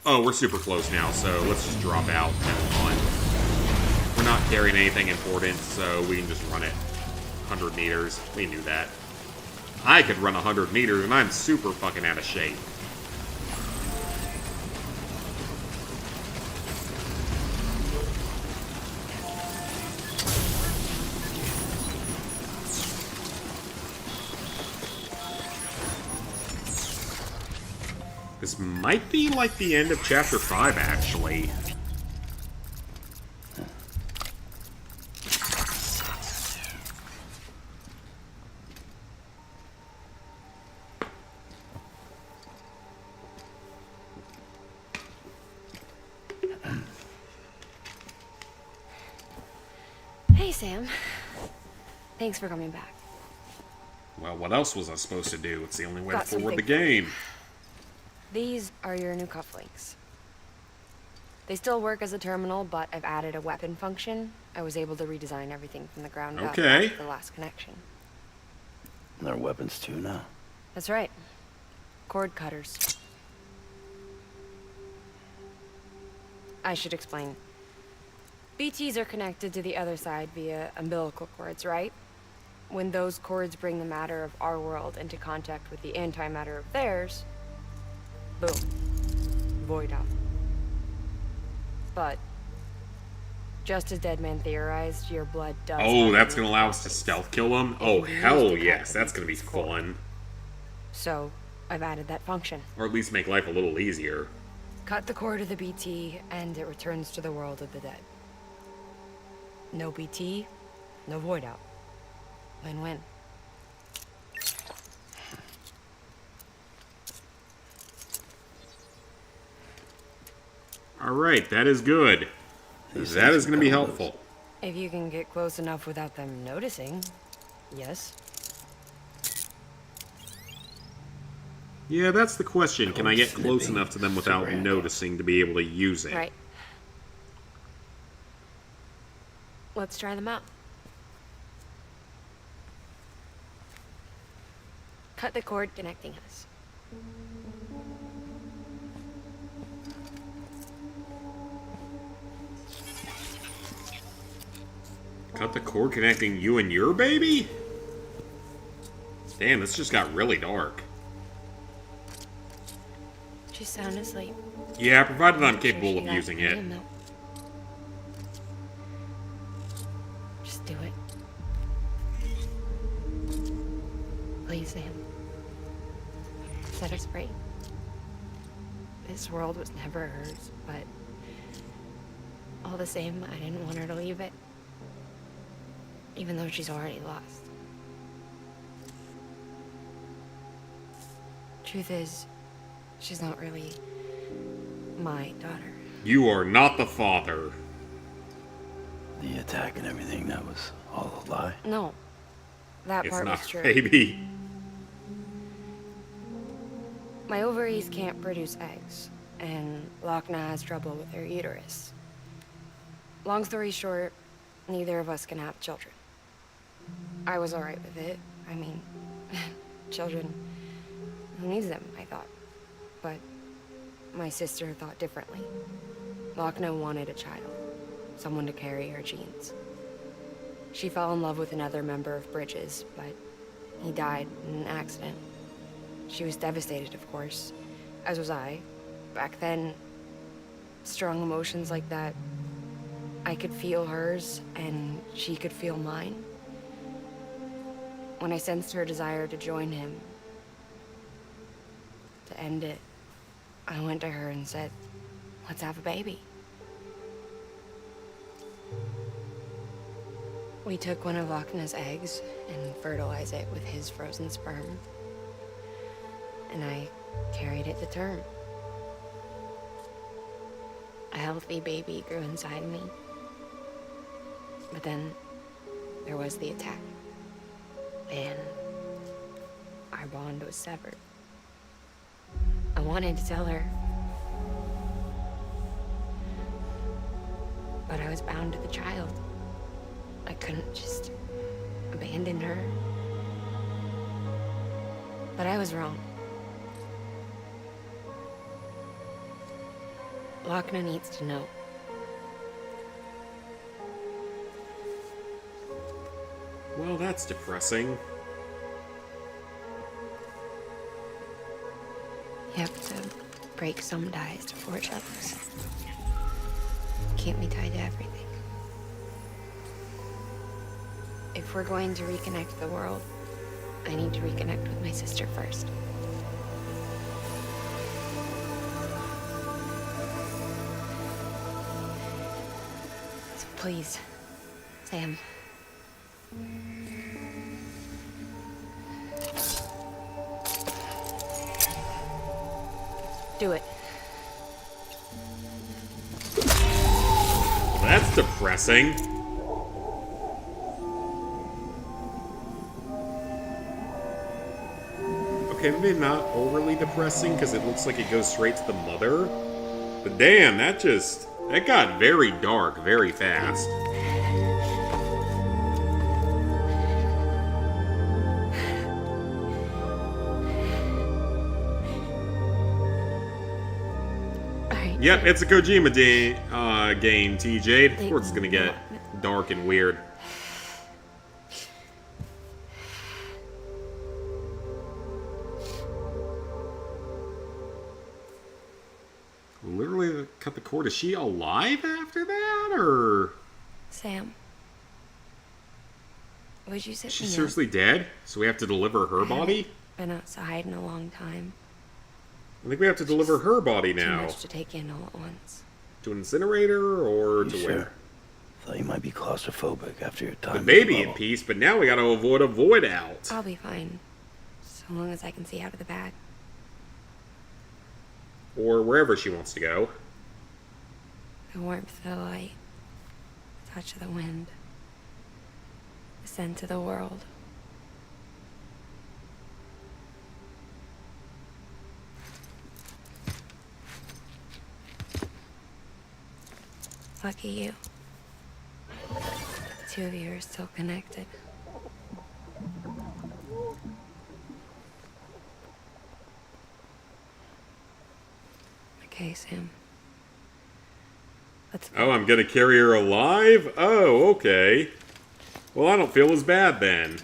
Oh, we're super close now, so let's just drop out and move on. We're not carrying anything important, so we can just run it 100 meters. We knew that. I could run 100 meters, and I'm super fucking out of shape. This might be like the end of Chapter 5, actually. Hey, Sam. Thanks for coming back. Well, what else was I supposed to do? It's the only way Got to forward the something. game. These are your new cufflinks. They still work as a terminal, but I've added a weapon function. I was able to redesign everything from the ground up Okay. after the last connection. And they're weapons too now. That's right. Cord cutters. I should explain. BTs are connected to the other side via umbilical cords, right? When those cords bring the matter of our world into contact with the antimatter of theirs, boom. Void out. But, just as Deadman theorized, your blood does... Oh, have that's new gonna allow us to properties. stealth kill them? It Oh, can be hell used to yes, cut that's gonna be these cords. fun. So, I've added that function. Or at least make life a little easier. Cut the cord of the BT, and it returns to the world of the dead. No BT, no void out. Win-win. Alright, that is good. That is going to be helpful. If you can get close enough without them noticing, yes. Yeah, that's the question. Can I get close Snipping, enough to them without super handy. noticing to be able to use it? Right. Let's try them out. Cut the cord connecting us. Cut the cord connecting you and your baby? Damn, this just got really dark. She's sound asleep. Yeah, provided I'm Sure capable she of got using plenty it. of milk. Just do it. Please, Sam. Set us free. This world was never hers, but all the same, I didn't want her to leave it. Even though she's already lost. Truth is, she's not really my daughter. You are not the father. The attack and everything, that was all a lie. No, that It's part not was her true. baby. My ovaries can't produce eggs, and Lochna has trouble with her uterus. Long story short, neither of us can have children. I was alright with it. I mean, children, who needs them, I thought. But my sister thought differently. Lochna wanted a child, someone to carry her genes. She fell in love with another member of Bridges, but he died in an accident. She was devastated, of course, as was I. Back then, strong emotions like that, I could feel hers, and she could feel mine. When I sensed her desire to join him, to end it, I went to her and said, let's have a baby. We took one of Lochna's eggs and fertilized it with his frozen sperm. And I carried it to term. A healthy baby grew inside me. But then there was the attack. And our bond was severed. I wanted to tell her. But I was bound to the child. I couldn't just abandon her. But I was wrong. Lochna needs to know. Well, that's depressing. You have to break some ties to forge others. Can't be tied to everything. If we're going to reconnect the world, I need to reconnect with my sister first. So please, Sam. Do it. That's depressing. Okay, maybe not overly depressing because it looks like it goes straight to the mother. But damn, that got very dark very fast. Yep, it's a Kojima game, TJ. Of course it's gonna get dark and weird. Literally cut the cord. Is she alive after that, or...? Sam. Would you sit She's me up? seriously dead? So we have to deliver her body? Been outside in a long time. I think we have to deliver her body Too now. much to take in all at once. To an incinerator, or to where? Thought you might be claustrophobic after your time. The baby in peace, but now we gotta avoid a void out. I'll be fine. So long as I can see out of the bag. Or wherever she wants to go. The warmth of the light. The touch of the wind. The scent of the world. Lucky you. The two of you are still connected. Okay, Sam. Let's go. Oh, I'm gonna carry her alive? Oh, okay. Well, I don't feel as bad then.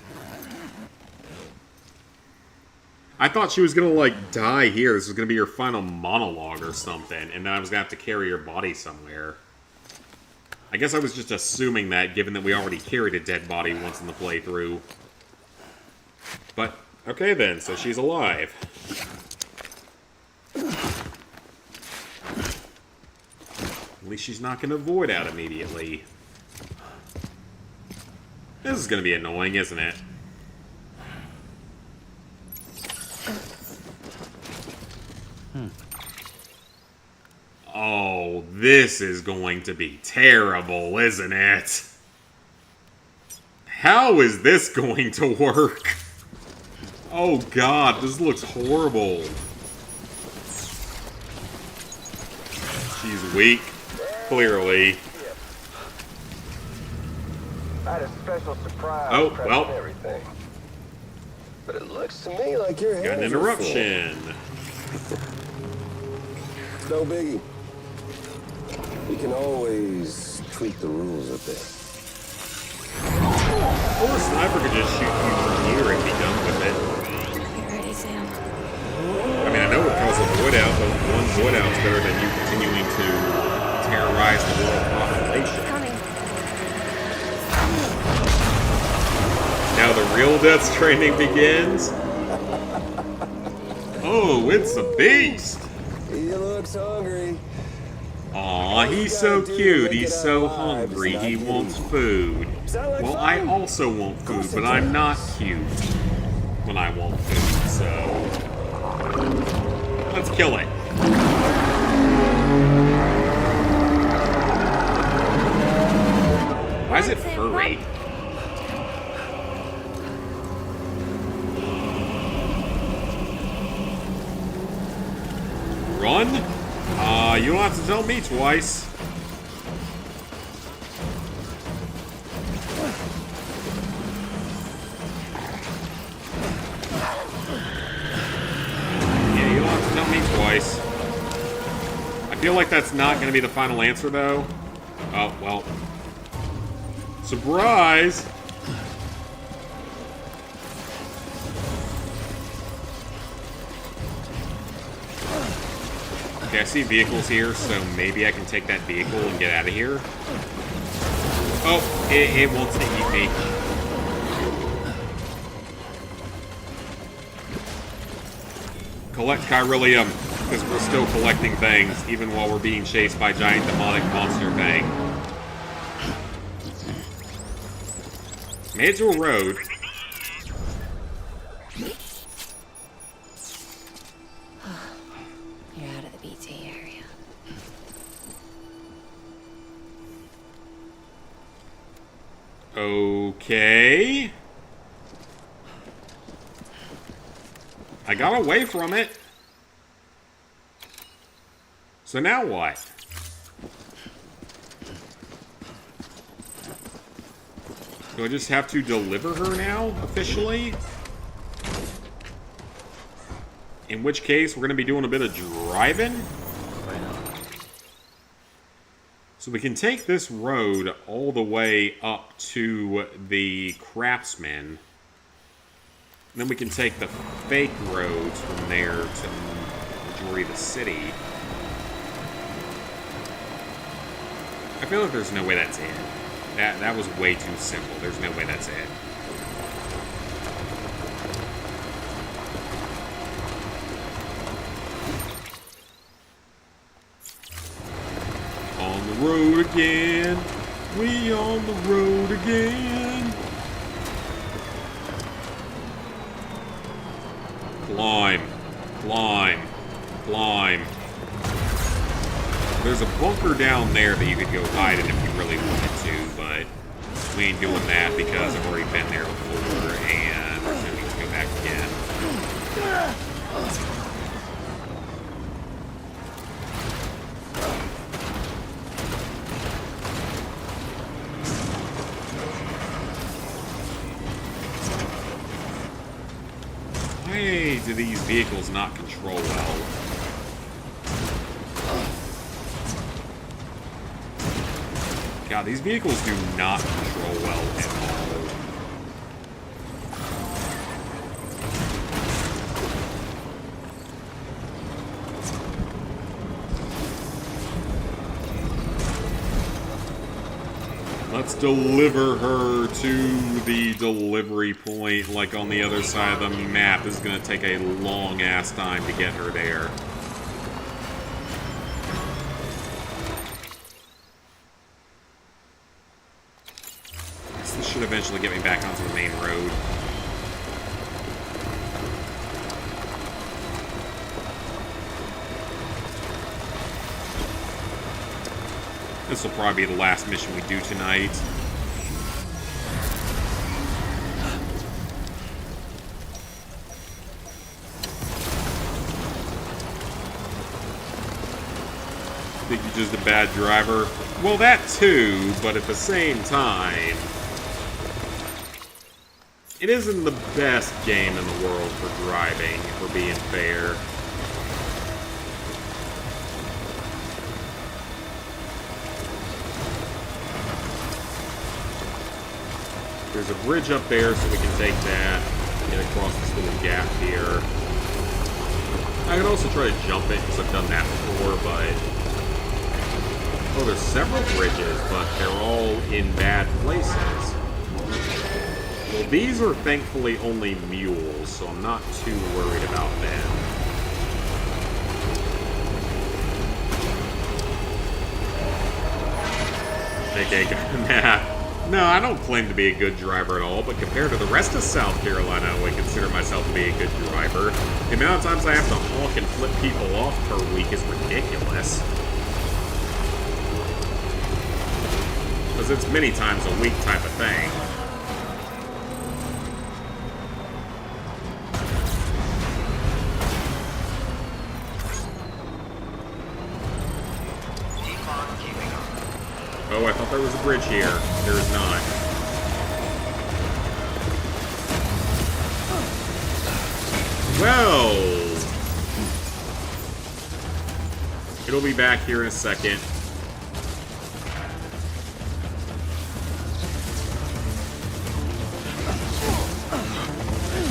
I thought she was gonna, like, die here. This was gonna be her final monologue or something, and then I was gonna have to carry her body somewhere. I guess I was just assuming that, given that we already carried a dead body once in the playthrough. But, okay then, so she's alive. At least she's not gonna void out immediately. This is gonna be annoying, isn't it? Oh, this is going to be terrible, isn't it? How is this going to work? Oh god, this looks horrible. She's weak, clearly. I had a special surprise. Oh, well. Everything. But it looks to me like your hands Got an interruption. No biggie. We can always tweak the rules a bit. Or a sniper could just shoot you from here and be done with it. You ready, Sam? I mean, I know it causes a void out, but one void out's better than you continuing to terrorize the world population. Coming. Now the real Death Stranding begins. Oh, it's a beast. He looks hungry. Aw, he's so cute. He's so hungry. He wants food. Well, I also want food, but I'm not cute when I want food, so... Let's kill it. Why is it furry? Run? You don't have to tell me twice. feel like that's not going to be the final answer, though. Oh, well. Surprise! Okay, I see vehicles here, so maybe I can take that vehicle and get out of here. Oh, it won't eat me. Collect Chiralium, because we're still collecting things, even while we're being chased by a giant demonic monster thing. Made it to a road. You're out of the BT area. Okay. I got away from it. So now what? Do I just have to deliver her now, officially? In which case, we're going to be doing a bit of driving. So we can take this road all the way up to the Craftsman. Then we can take the fake roads from there to the majority of the city. I feel like there's no way that's it. That was way too simple. There's no way that's it. On the road again. We on the road again. Climb. Climb. Climb. There's a bunker down there that you could go hide in if you really wanted to, but we ain't doing that because I've already been there before and there's no need to go back again. Why do these vehicles not control well? God, these vehicles do not control well at all. Let's deliver her to the delivery point, like on the other side of the map. This is going to take a long-ass time to get her there. This should eventually get me back onto the main road. This will probably be the last mission we do tonight. Think you're just a bad driver? Well, that too, but at the same time, it isn't the best game in the world for driving, if we're being fair. There's a bridge up there, so we can take that, get across this little gap here. I could also try to jump it, because I've done that before, but... Oh, there's several bridges, but they're all in bad places. Well, these are thankfully only mules, so I'm not too worried about them. Okay, Matt. No, I don't claim to be a good driver at all, but compared to the rest of South Carolina, I would consider myself to be a good driver. The amount of times I have to honk and flip people off per week is ridiculous. Because it's many times a week type of thing. Oh, I thought there was a bridge here. There is not. Well... It'll be back here in a second.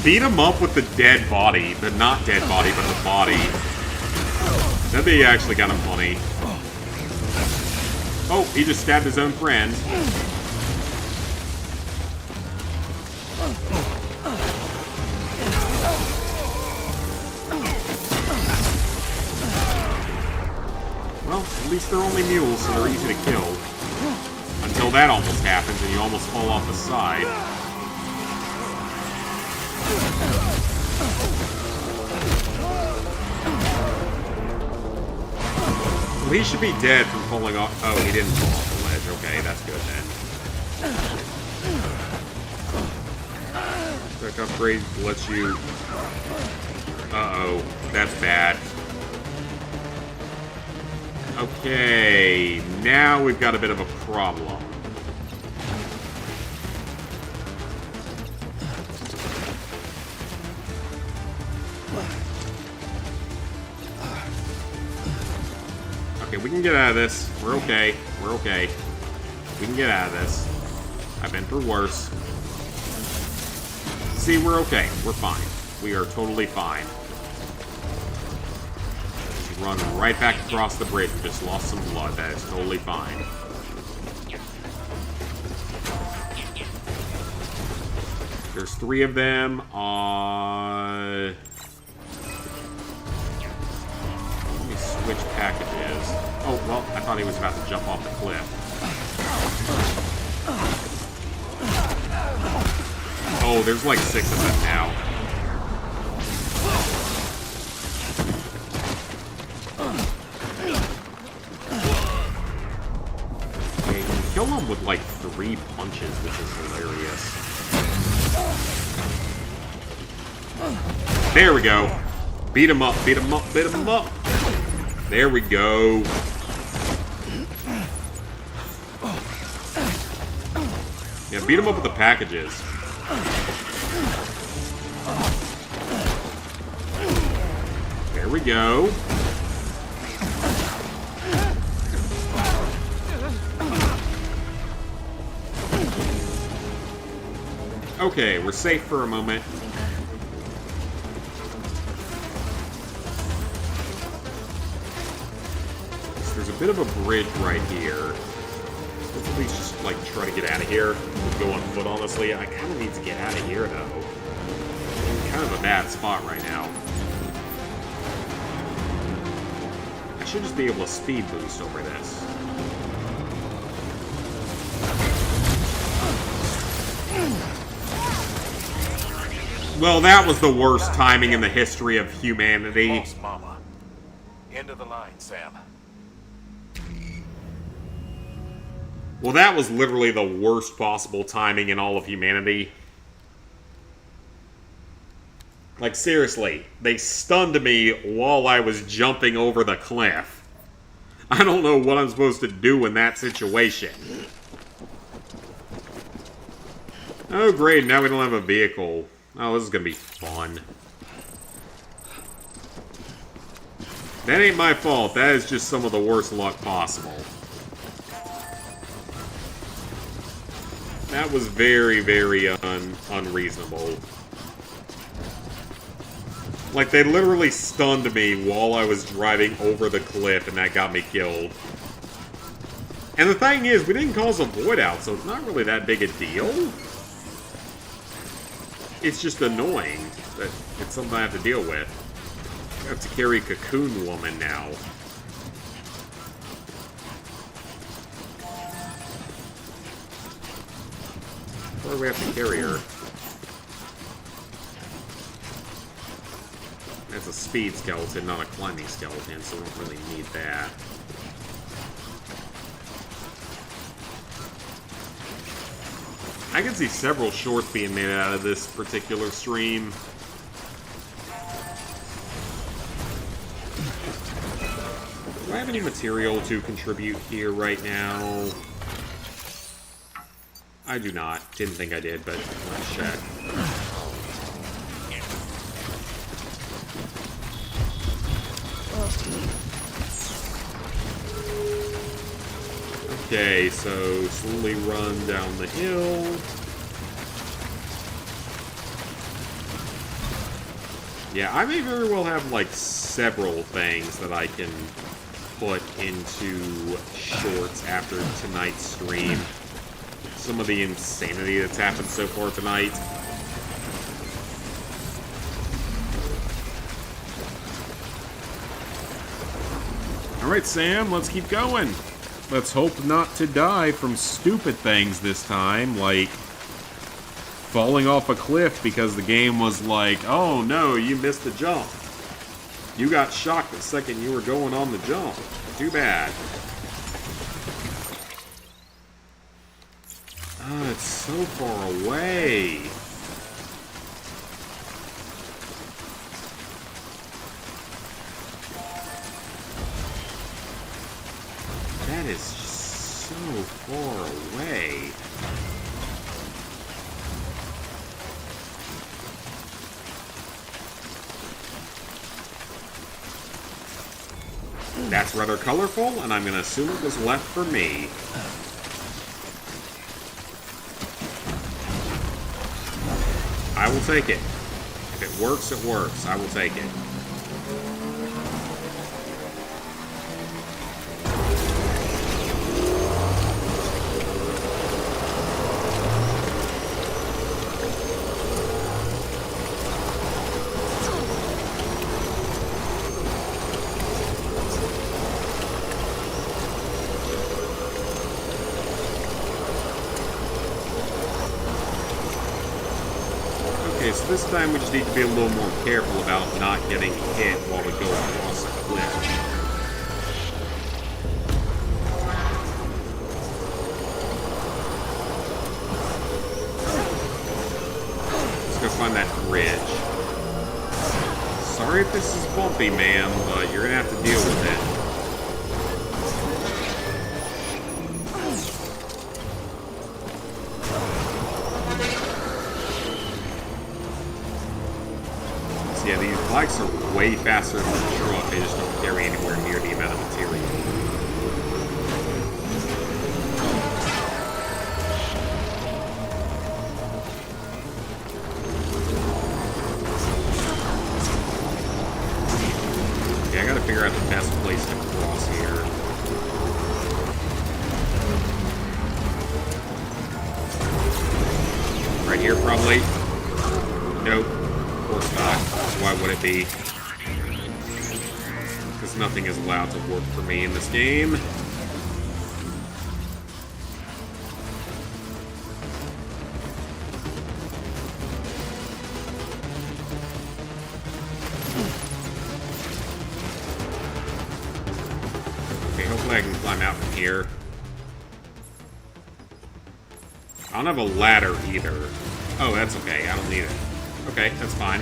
Beat him up with the dead body. The not dead body, but the body. That'd be actually kind of funny. Oh, he just stabbed his own friend. Well, at least they're only mules, so they're easy to kill. Until that almost happens and you almost fall off the side. Well, he should be dead from falling off. Oh, he didn't fall off the ledge. Okay, that's good then. Spec upgrade lets you... Uh-oh, that's bad. Okay, now we've got a bit of a problem. Okay, we can get out of this. We're okay. We're okay. We can get out of this. I've been through worse. See, we're okay. We're fine. We are totally fine. Just run right back across the bridge. We just lost some blood. That is totally fine. There's 3 of them. Let me switch packages. Oh, well, I thought he was about to jump off the cliff. Oh, there's like 6 of them now. Okay, you can kill them with like 3 punches, which is hilarious. There we go. Beat him up, beat him up, beat him up. There we go. Yeah, beat him up with the packages. There we go. Okay, we're safe for a moment. So there's a bit of a bridge right here. Let's at least just, like, try to get out of here. We'll go on foot, honestly. I kind of need to get out of here, though. I'm in kind of a bad spot right now. I should just be able to speed boost over this. Well, that was the worst timing in the history of humanity. False mama. End of the line, Sam. Well, that was literally the worst possible timing in all of humanity. Like, seriously, they stunned me while I was jumping over the cliff. I don't know what I'm supposed to do in that situation. Oh, great, now we don't have a vehicle. Oh, this is gonna be fun. That ain't my fault. That is just some of the worst luck possible. That was very, very unreasonable. Like, they literally stunned me while I was driving over the cliff, and that got me killed. And the thing is, we didn't cause a void out, so it's not really that big a deal. It's just annoying that it's something I have to deal with. I have to carry Cocoon Woman now. Where do we have to carry her? That's a speed skeleton, not a climbing skeleton, so we don't really need that. I can see several shorts being made out of this particular stream. Do I have any material to contribute here right now? I do not. Didn't think I did, but let's check. Okay, so slowly run down the hill. Yeah, I may very well have, like, several things that I can put into shorts after tonight's stream. Some of the insanity that's happened so far tonight. Alright, Sam, let's keep going. Let's hope not to die from stupid things this time, like falling off a cliff because the game was like, oh no, you missed the jump. You got shocked the second you were going on the jump. Too bad. Oh, it's so far away. That is just so far away. That's rather colorful, and I'm going to assume it was left for me. I will take it. If it works, it works. I will take it. Okay, so this time we just need to be a little more careful about not getting hit while we go across the cliff. Let's go find that bridge. Sorry if this is bumpy, ma'am, but you're gonna have to deal with it. Yeah, these bikes are way faster than the truck. They just don't carry anywhere near the amount of material. Yeah, I gotta figure out the best place to cross here. Right here, probably. Nope. Of course not. Why would it be? Because nothing is allowed to work for me in this game. Okay, hopefully I can climb out from here. I don't have a ladder either. Oh, that's okay. I don't need it. Okay, that's fine.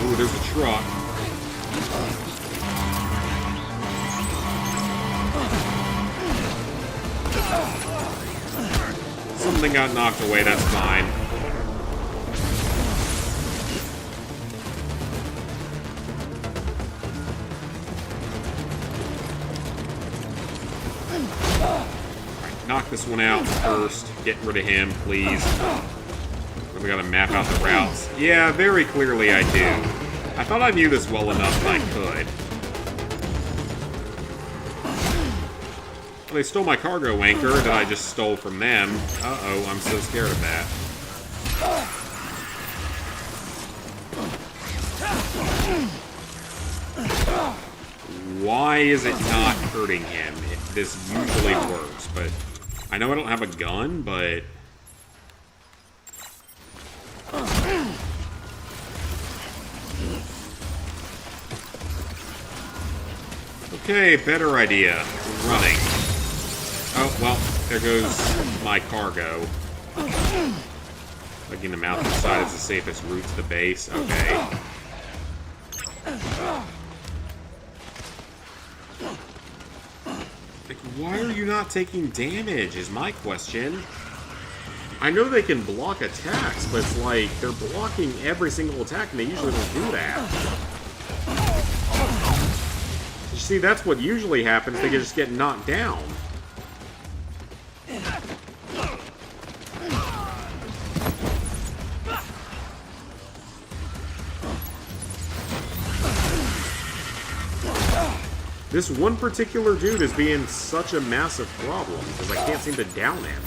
Ooh, there's a truck. Something got knocked away, that's fine. Alright, knock this one out first. Get rid of him, please. We gotta map out the routes. Yeah, very clearly I do. I thought I knew this well enough that I could. Well, they stole my cargo anchor that I just stole from them. Uh-oh, I'm so scared of that. Why is it not hurting him? This usually works, but... I know I don't have a gun, but... Okay, better idea. Running. Oh, well, there goes my cargo. Getting the mountainside is the safest route to the base. Okay. Like, Why are you not taking damage, is my question. I know they can block attacks, but it's like, they're blocking every single attack, and they usually don't do that. You see, that's what usually happens, they just get knocked down. This one particular dude is being such a massive problem, because I can't seem to down him.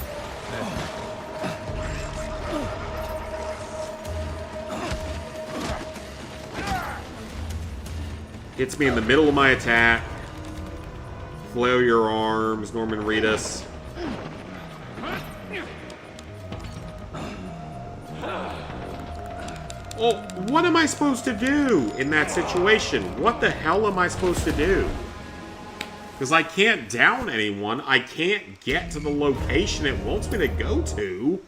Hits me in the middle of my attack. Flail your arms, Norman Reedus. Oh, what am I supposed to do in that situation? What the hell am I supposed to do? Because I can't down anyone. I can't get to the location it wants me to go to.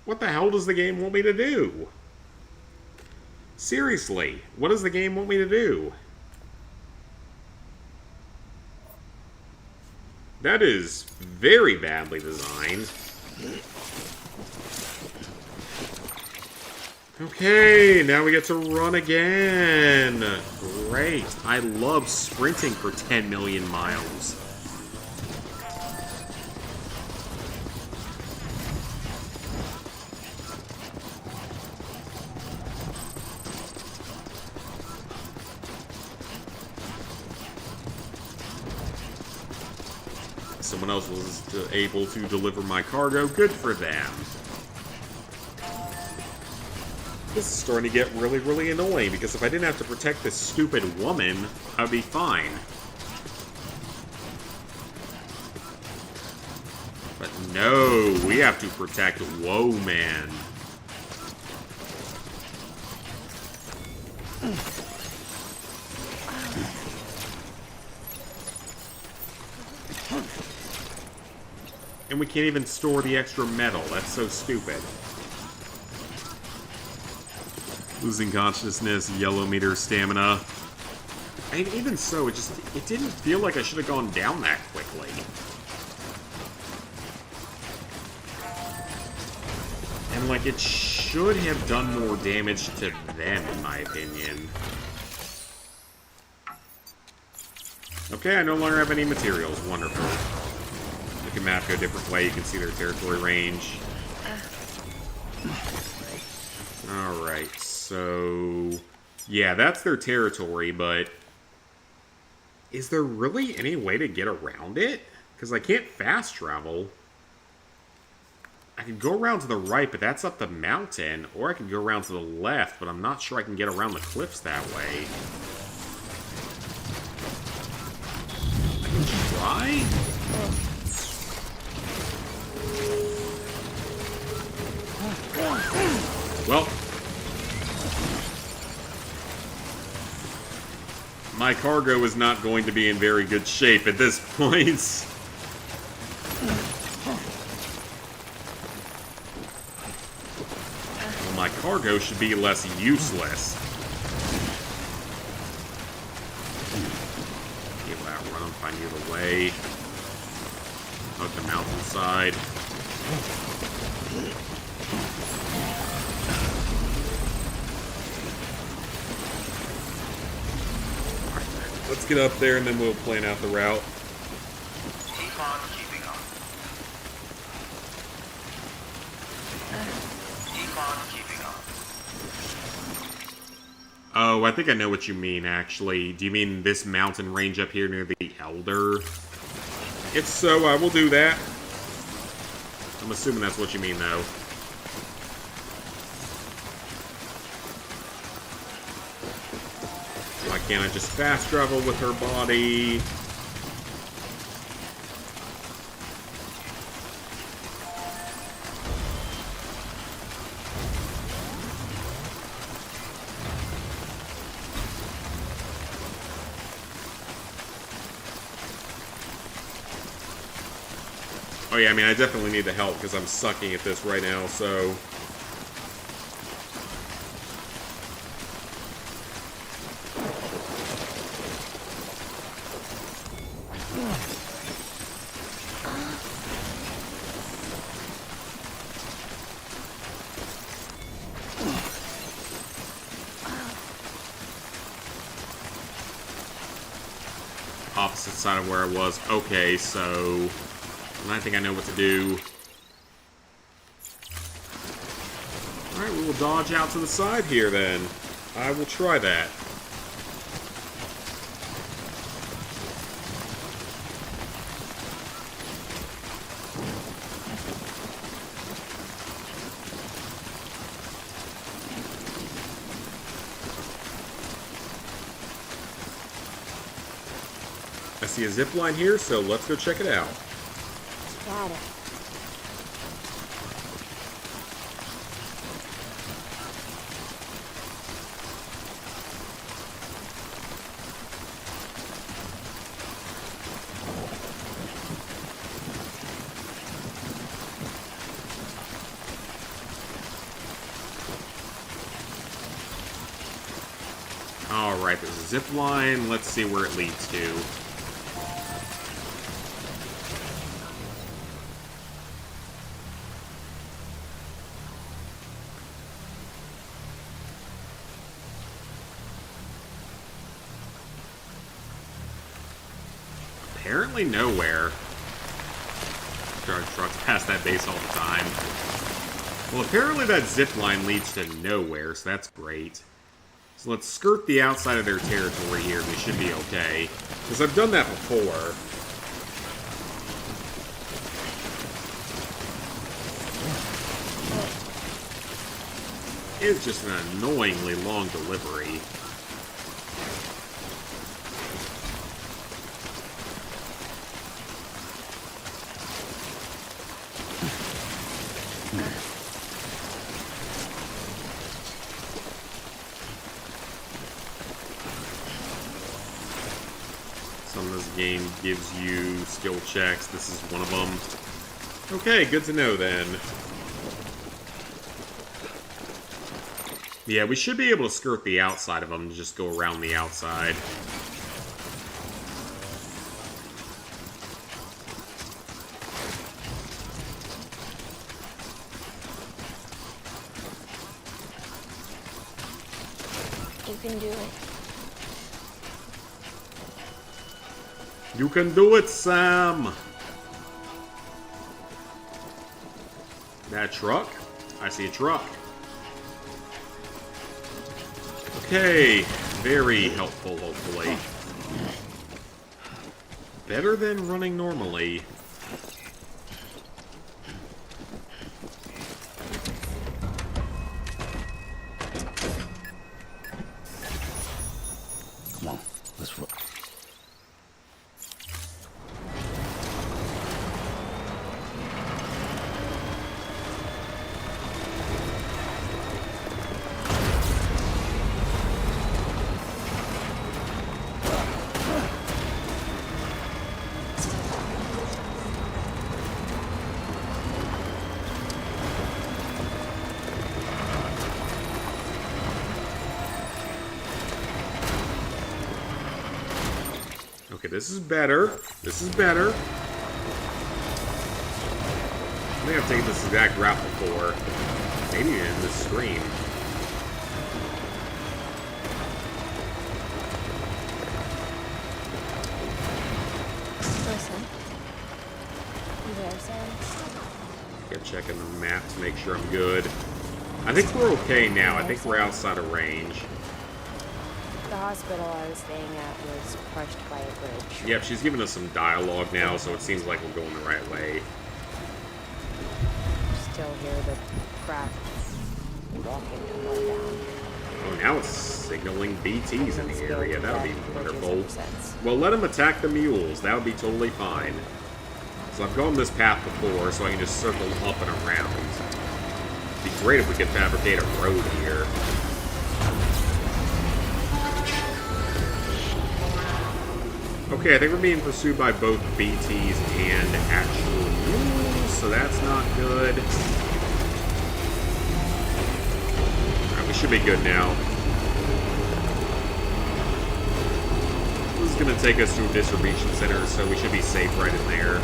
What the hell does the game want me to do? Seriously, what does the game want me to do? That is very badly designed. Okay, now we get to run again. Great. I love sprinting for 10 million miles. Someone else was able to deliver my cargo. Good for them. This is starting to get really, really annoying, because if I didn't have to protect this stupid woman, I'd be fine. But no, we have to protect Woman. And we can't even store the extra metal. That's so stupid. Losing consciousness, yellow meter stamina. And even so, it didn't feel like I should have gone down that quickly. And like, it should have done more damage to them, in my opinion. Okay, I no longer have any materials. Wonderful. Look at map, go a different way. You can see their territory range. Alright, so... yeah, that's their territory, but... is there really any way to get around it? Because I can't fast travel. I could go around to the right, but that's up the mountain. Or I could go around to the left, but I'm not sure I can get around the cliffs that way. I can try? Well, my cargo is not going to be in very good shape at this point. Well, my cargo should be less useless. Give that run, find the other way. Up the mountainside. Let's get up there and then we'll plan out the route. Keep on keeping on. Keep on keeping on. Oh, I think I know what you mean, actually. Do you mean this mountain range up here near the Elder? If so, I will do that. I'm assuming that's what you mean, though. Why can't I just fast travel with her body? Oh yeah, I mean, I definitely need the help because I'm sucking at this right now, so... opposite side of where I was. Okay, so I think I know what to do. Alright, we will dodge out to the side here then. I will try that. I see a zip line here, so let's go check it out. Got it. Alright, there's a zip line. Let's see where it leads to. Apparently nowhere. Charge trucks pass that base all the time. Well, apparently that zip line leads to nowhere, so that's great. So let's skirt the outside of their territory here, and we should be okay. Because I've done that before. It's just an annoyingly long delivery. Some of this game gives you skill checks. This is one of them. Okay, good to know then. Yeah, we should be able to skirt the outside of them to just go around the outside. You can do it. You can do it, Sam! That truck? I see a truck. Okay, very helpful, hopefully. Better than running normally. Come on, let's run. Okay, this is better. This is better. I think I've taken this exact route before. Maybe even in this stream. Listen. You there, Sam? Get checking the map to make sure I'm good. I think we're okay now. I think we're outside of range. The hospital I was staying at was crushed by a bridge. Yep, she's giving us some dialogue now, so it seems like we're going the right way. Still hear the crack walking coming down. Oh, now it's signaling BTs in the area. That would be wonderful. Sense. Well, let them attack the mules. That would be totally fine. So I've gone this path before, so I can just circle up and around. It'd be great if we could fabricate a road here. Okay, I think we're being pursued by both BTs and actual mules, so that's not good. Alright, we should be good now. This is going to take us to a distribution center, so we should be safe right in there.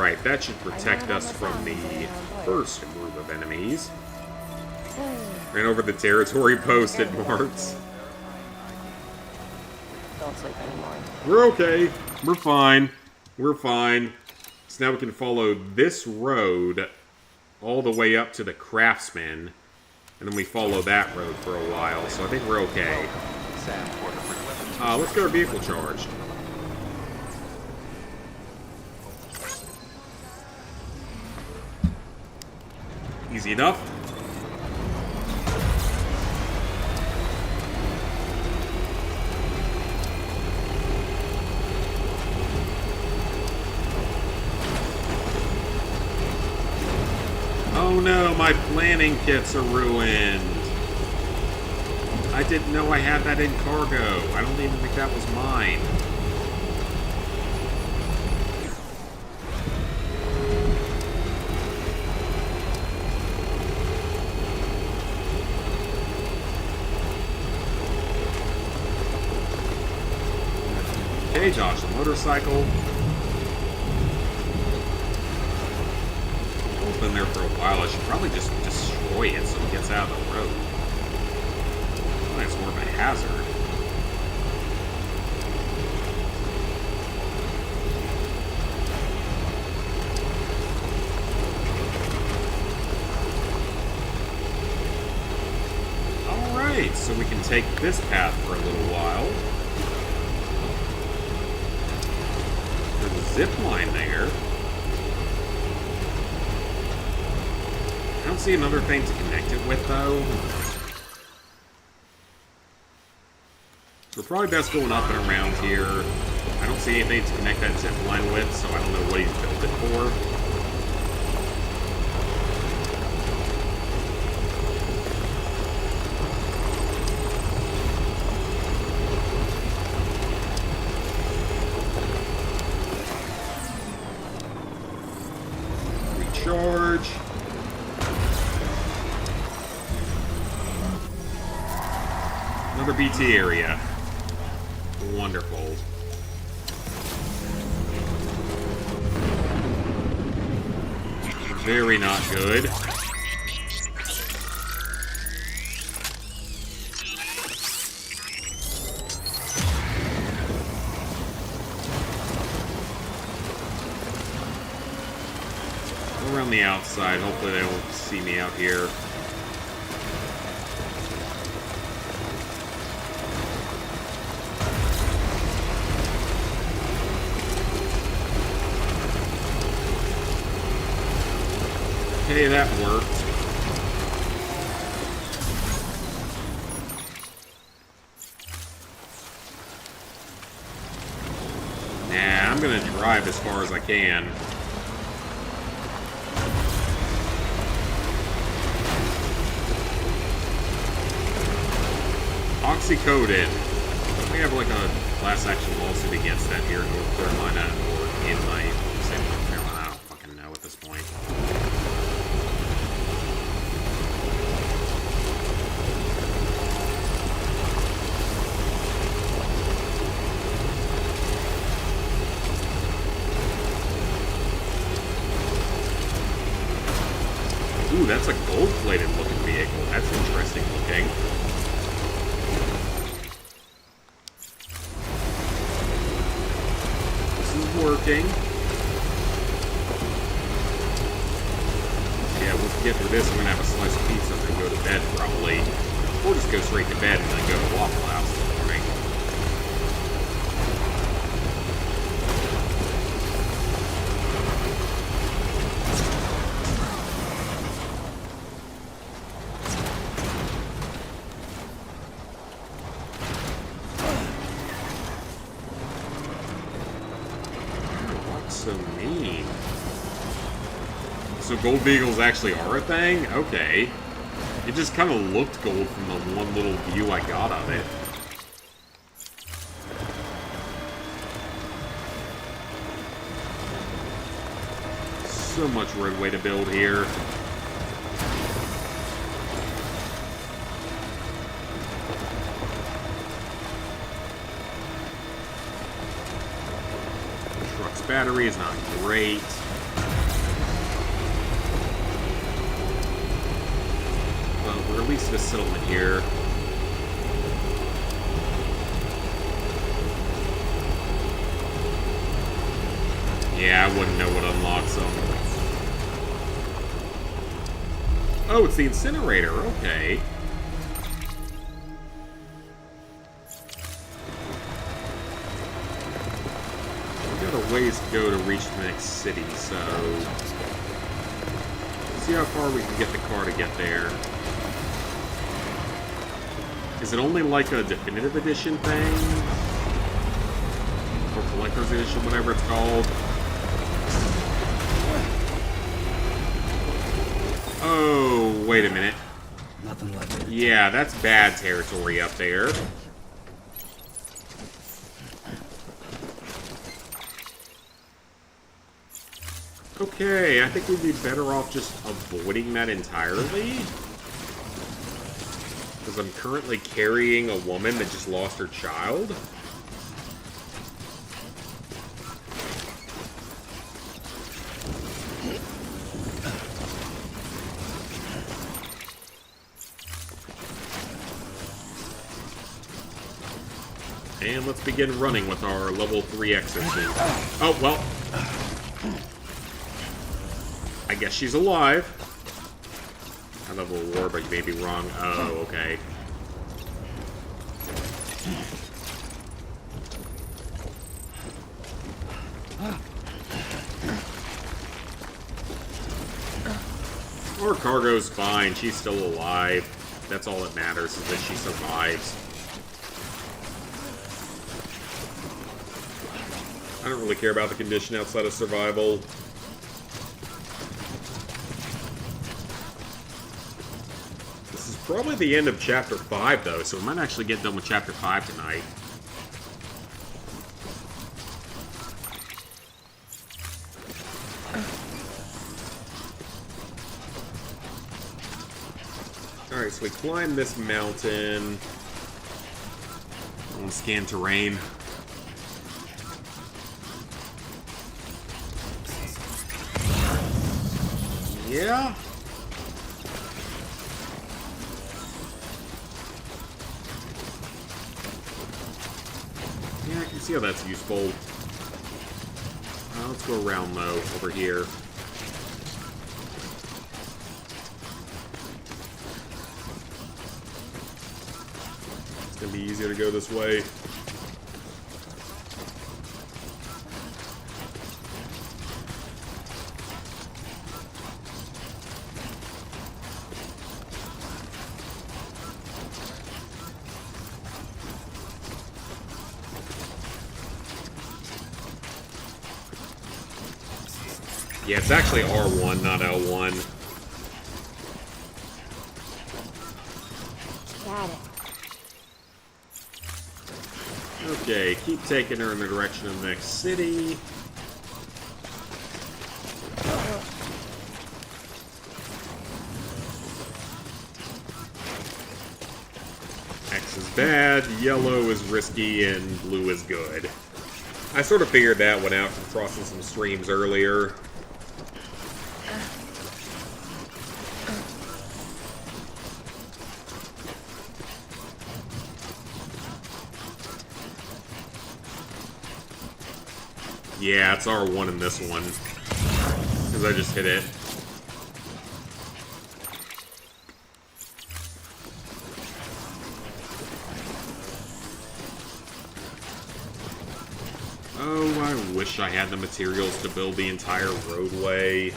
Alright, that should protect us from the first group of enemies. Ran over the territory post it marks. Don't sleep anymore. We're okay. We're fine. We're fine. So now we can follow this road all the way up to the Craftsman. And then we follow that road for a while. So I think we're okay. Let's get our vehicle charged. Easy enough. Oh no, my planning kits are ruined. I didn't know I had that in cargo. I don't even think that was mine. Hey Josh, the motorcycle. It's been there for a while. I should probably just destroy it so it gets out of the road. Oh, it's more of a hazard. Alright, so we can take this path for a little while. There's a zip line there. I don't see another thing to connect it with, though. We're probably best going up and around here. I don't see anything to connect that zip line with, so I don't know what he's built it for. Recharge. Another BT area. Wonderful. Very not good. Around the outside. Hopefully they won't see me out here. Okay, that worked. Nah, I'm gonna drive as far as I can. Oxycodone. We have like a class action lawsuit against that here in North Carolina or in my state of North Carolina. I don't fucking know at this point. Ooh, that's a gold-plated looking vehicle. That's interesting looking. This is working. Yeah, we'll get through this. I'm gonna have a slice of pizza and then go to bed probably. Or just go straight to bed and then go to Waffle House in the morning. So mean. So gold beagles actually are a thing? Okay. It just kind of looked gold from the one little view I got of it. So much roadway to build here. Battery is not great. least a settlement here. Yeah, I wouldn't know what unlocks them. Oh, it's the incinerator. Okay. We've got a ways to go to reach the next city, so... let's see how far we can get the car to get there. Is it only like a definitive edition thing? Or collector's edition, whatever it's called? Oh, wait a minute. Nothing left. Yeah, that's bad territory up there. Okay, I think we'd be better off just avoiding that entirely. Because I'm currently carrying a woman that just lost her child. And let's begin running with our level 3 exosuit. Oh, well. I guess she's alive. I love a war, but you may be wrong. Oh, okay. Our cargo's fine. She's still alive. That's all that matters, is that she survives. I don't really care about the condition outside of survival. This is probably the end of Chapter 5, though, so we might actually get done with Chapter 5 tonight. Alright, so we climb this mountain. I want to scan terrain. Yeah. Yeah, I can see how that's useful. Let's go around, though, over here. It's gonna be easier to go this way. Yeah, it's actually R1, not L1. Got it. Okay, keep taking her in the direction of the next city. X is bad, yellow is risky, and blue is good. I sort of figured that one out from crossing some streams earlier. Yeah, it's R1 in this one. Because I just hit it. Oh, I wish I had the materials to build the entire roadway.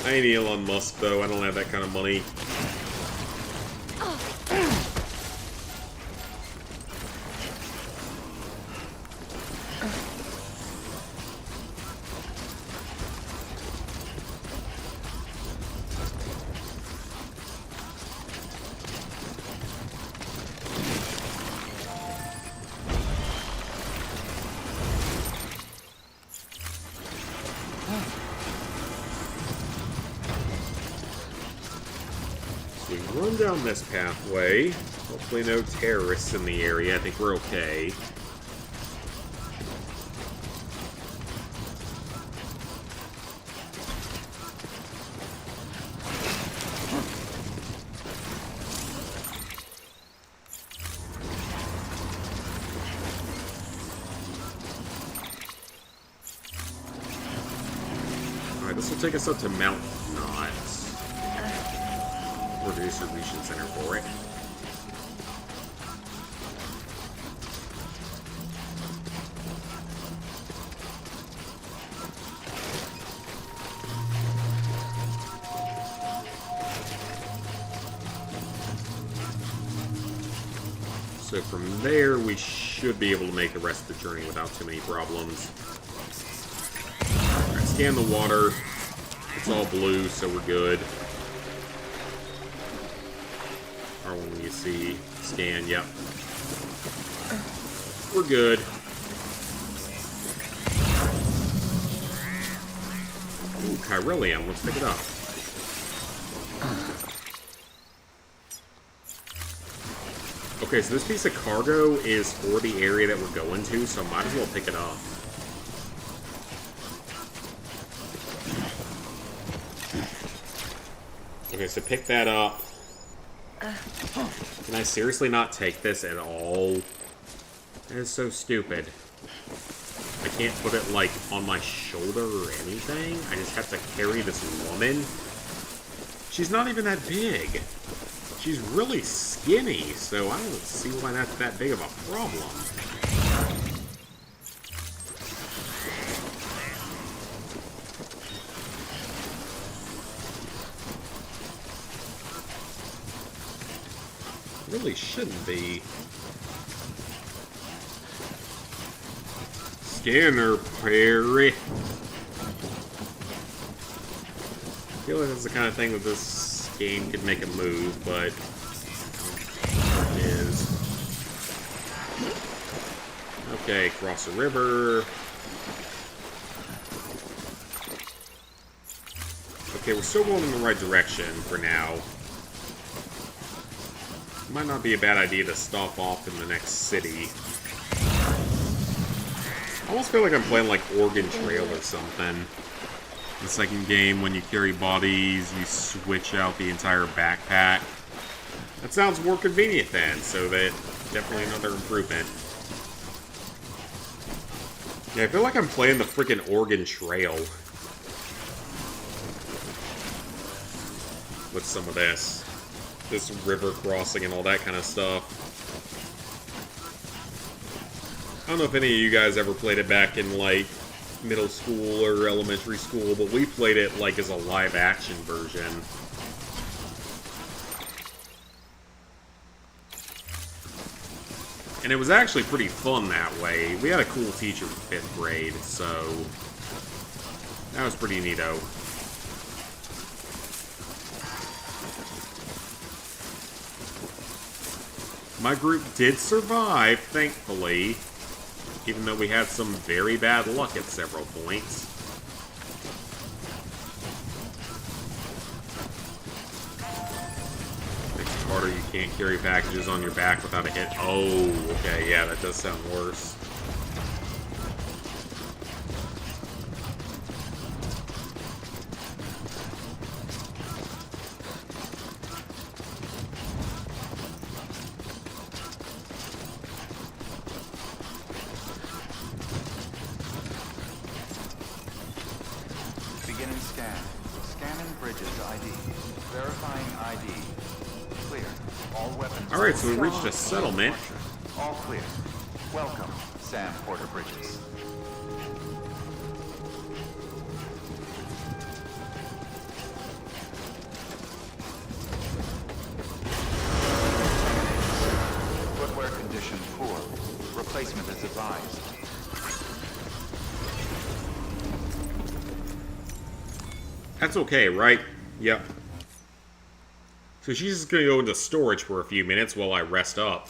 I ain't Elon Musk, though. I don't have that kind of money. Run down this pathway. Hopefully no terrorists in the area. I think we're okay. this will take us up to Mount Knot. Or the distribution center for it. So from there, we should be able to make the rest of the journey without too many problems. Alright, scan the water. It's all blue, so we're good. R1 you see. Scan, yep. We're good. Ooh, Chiralium, let's pick it up. Okay, so this piece of cargo is for the area that we're going to, so might as well pick it up. Okay, so pick that up. Can I seriously not take this at all? That is so stupid. I can't put it, like, on my shoulder or anything. I just have to carry this woman. She's not even that big. She's really skinny, so I don't see why that's that big of a problem. Really shouldn't be. Scanner, Perry. I feel like that's the kind of thing that this game could make a move, but it is. Okay, cross the river. Okay, we're still going in the right direction for now. Might not be a bad idea to stop off in the next city. I almost feel like I'm playing like Oregon Trail or something. The second game, when you carry bodies, you switch out the entire backpack. That sounds more convenient then, so that definitely another improvement. Yeah, I feel like I'm playing the freaking Oregon Trail. With some of this. This river crossing and all that kind of stuff. I don't know if any of you guys ever played it back in, like, middle school or elementary school, but we played it, like, as a live-action version. And it was actually pretty fun that way. We had a cool teacher in 5th grade, so that was pretty neato. My group did survive, thankfully, even though we had some very bad luck at several points. Makes it harder, you can't carry packages on your back without a hit. Oh, okay, yeah, that does sound worse. Beginning scan. Scanning bridges ID. Verifying ID. Clear. All weapons. Alright, so we reached a settlement. All clear. Welcome, Sam Porter Bridges. Footwear condition poor. Replacement is advised. That's okay, right? Yep. So she's just gonna go into storage for a few minutes while I rest up.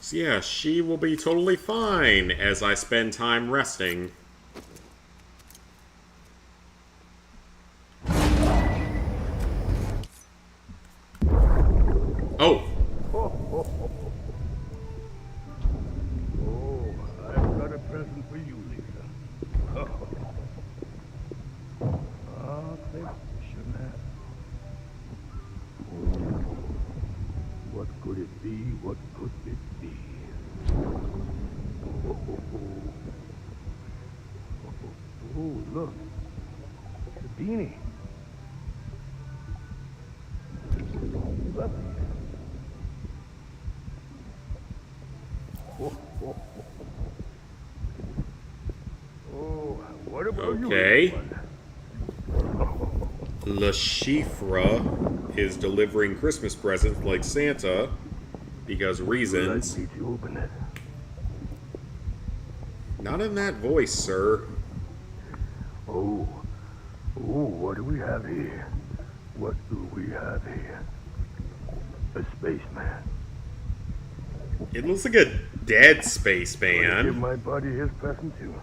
So yeah, she will be totally fine as I spend time resting. Oh! Oh, What could it be? What could it be? Oh, look. It's a beanie. Lovely. Oh, what about you? Okay. Le Chiffre is delivering Christmas presents like Santa because reasons. Let me open it. Not in that voice, sir. Oh, what do we have here? What do we have here? A spaceman. It looks like a dead Give spaceman. my buddy his present too.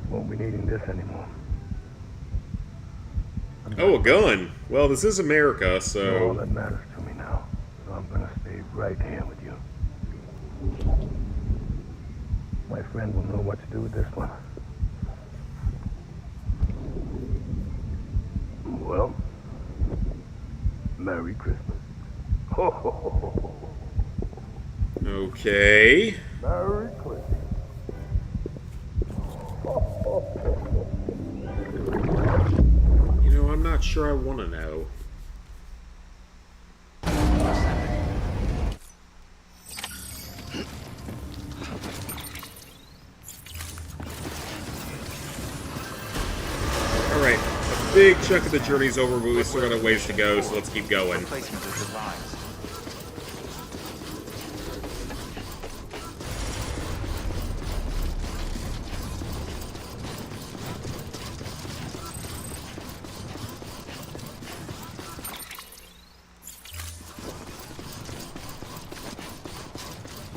Won't be needing this anymore. Oh, a gun. Well, this is America, All so... that matters to me now. So I'm gonna stay right here with you. My friend will know what to do with this one. Well, Merry Christmas. Ho, ho, ho, ho, ho. Okay. Merry Christmas. You know, I'm not sure I want to know. Alright, a big chunk of the journey's over, but we still got a ways to go, so let's keep going. Replacement is advised.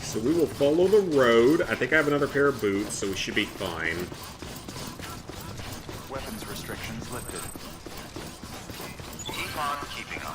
So we will follow the road. I think I have another pair of boots, so we should be fine. Weapons restrictions lifted. Keep on keeping on.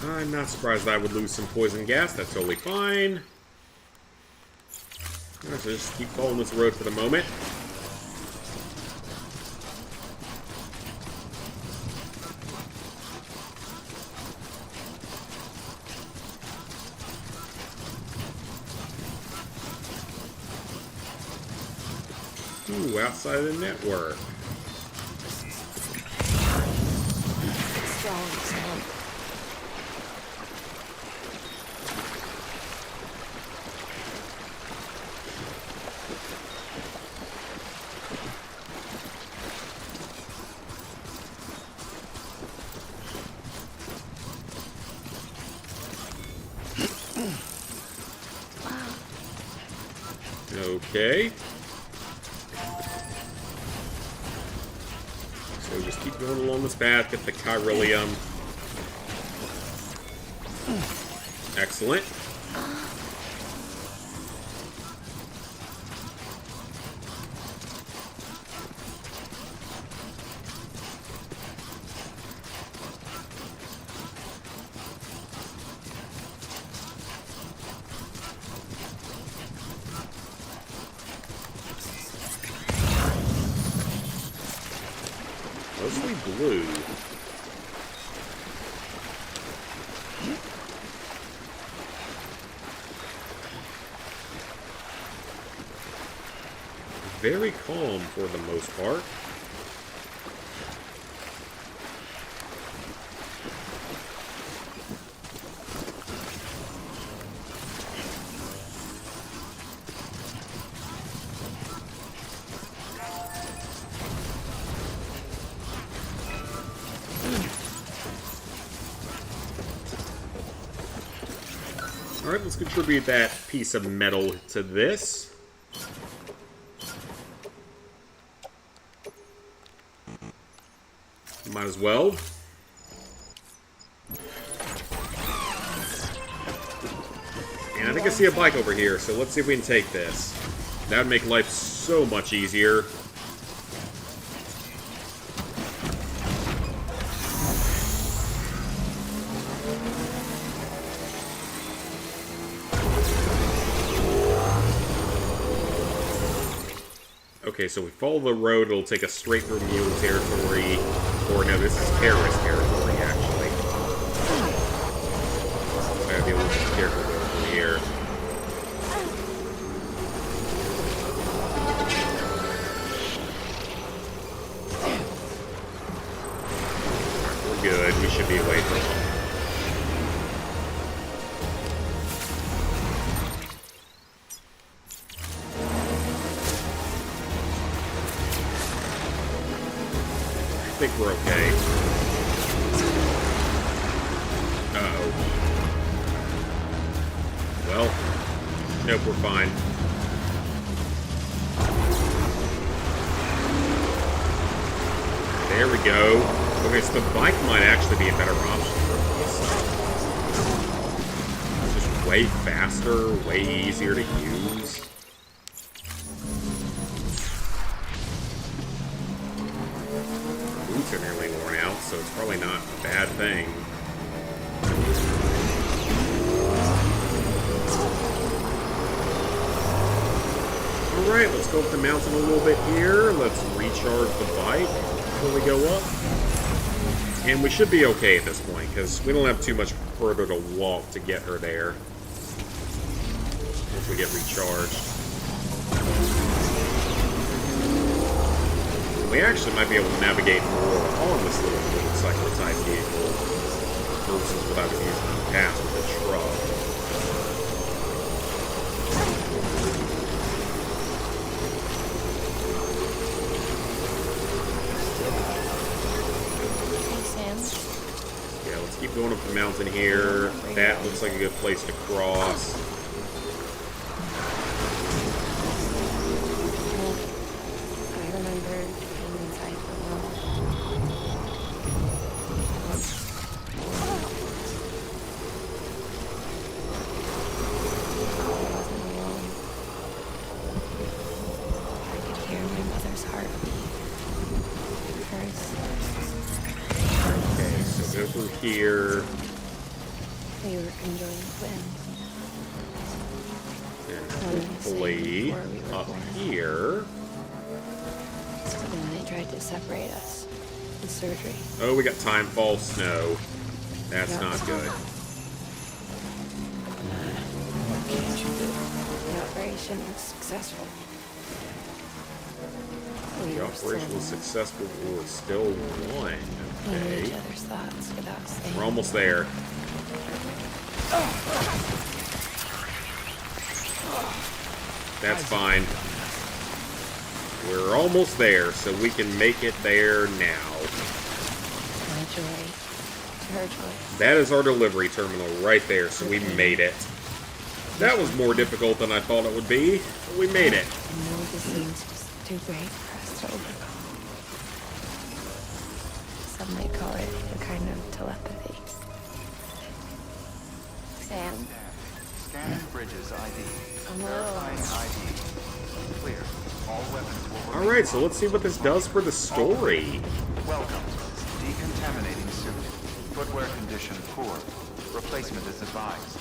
I'm not surprised I would lose some poison gas. That's totally fine. Alright, so just keep following this road for the moment. Ooh, outside of the network. Strong sound. Okay. So just keep going along this path, get the chiralium. Excellent. Mostly blue. Very calm for the most part. Alright, let's contribute that piece of metal to this. Might as well. I think I see a bike over here, so let's see if we can take this. That would make life so much easier. Okay, so we follow the road, it'll take us straight through mule territory. Or no, this is terrorist territory, actually. So I gotta be a little bit careful going through here. Alright, we're good. We should be away from them. I think we're okay. Uh-oh. Well, nope, we're fine. There we go. Okay, so the bike might actually be a better option for us. It's just way faster, way easier to use. Boots are nearly worn out, so it's probably not a bad thing. Alright, let's go up the mountain a little bit here. Let's recharge the bike before we go up. And we should be okay at this point, because we don't have too much further to walk to get her there. Once we get recharged. We actually might be able to navigate more on this little motorcycle-type vehicle versus what I was using in the past with the truck. Yeah, let's keep going up the mountain here. That looks like a good place to cross. Here. We were enjoying the wind. And hopefully up here. So then they tried to separate us. The surgery. Oh, we got time fall snow. That's not good. What can't you do? The operation was successful. The operation was successful, but we're still one. Okay. Each other's thoughts without saying. We're almost there. That's fine. We're almost there, so we can make it there now. My joy. Her joy. That is our delivery terminal right there, so we made it. That was more difficult than I thought it would be, but we made it. I know this seems just too great for us to overcome. Some might call it a kind of telepathy. Sam? Scanning bridges ID. Verifying ID. Clear. All weapons will Alright, so let's see what this does for the story. Welcome. Decontaminating suit. Footwear condition poor. Replacement is advised.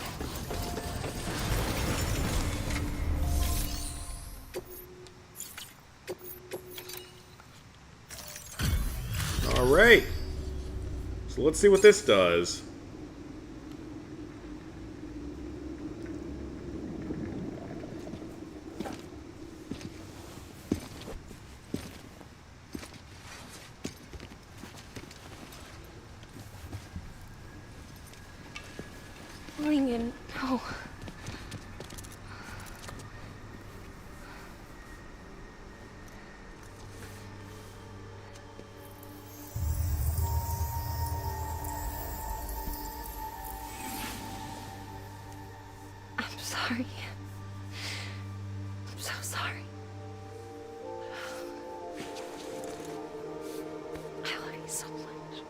Alright. So let's see what this does. Lincoln, no. I'm sorry. I'm so sorry. I love you so much.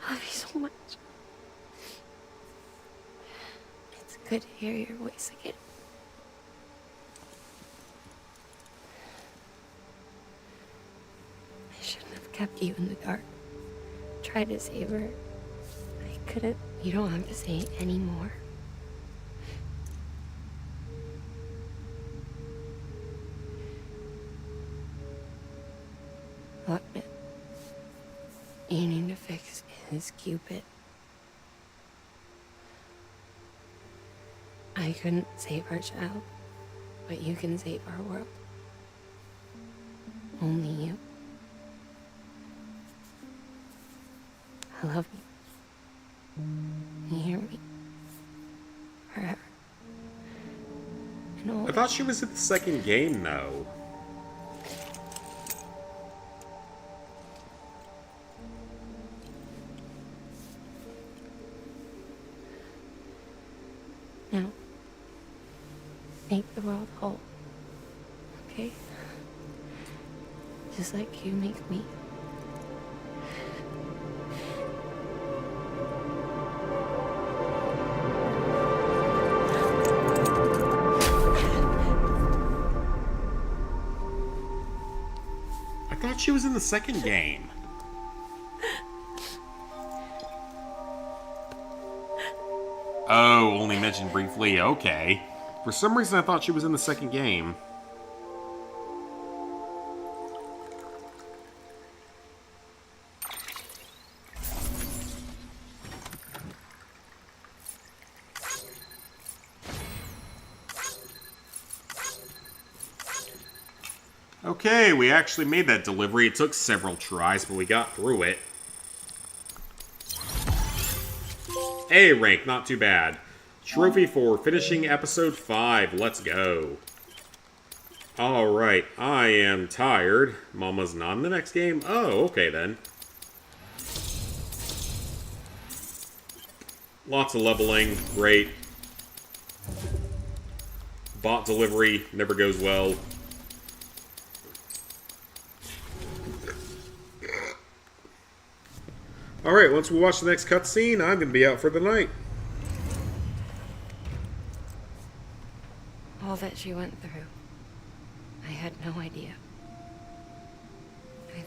I love you so much. It's could hear your voice again. I shouldn't have kept you in the dark. Tried to save her. I couldn't. You don't have to say it anymore. Look, man. You need to fix his Cupid. I couldn't save our child, but you can save our world. Only you. I love you. You hear me? Forever. And always. I thought she was in the second game, though. Now, make the world whole, okay? Just like you make me. I thought she was in the second game. Oh, only mentioned briefly. Okay. For some reason, I thought she was in the second game. Okay, we actually made that delivery. It took several tries, but we got through it. A rank, not too bad. Trophy for finishing episode 5. Let's go. Alright, I am tired. Mama's not in the next game? Oh, okay then. Lots of leveling. Great. Bot delivery never goes well. Alright, once we watch the next cutscene, I'm going to be out for the night. All that she went through, I had no idea. I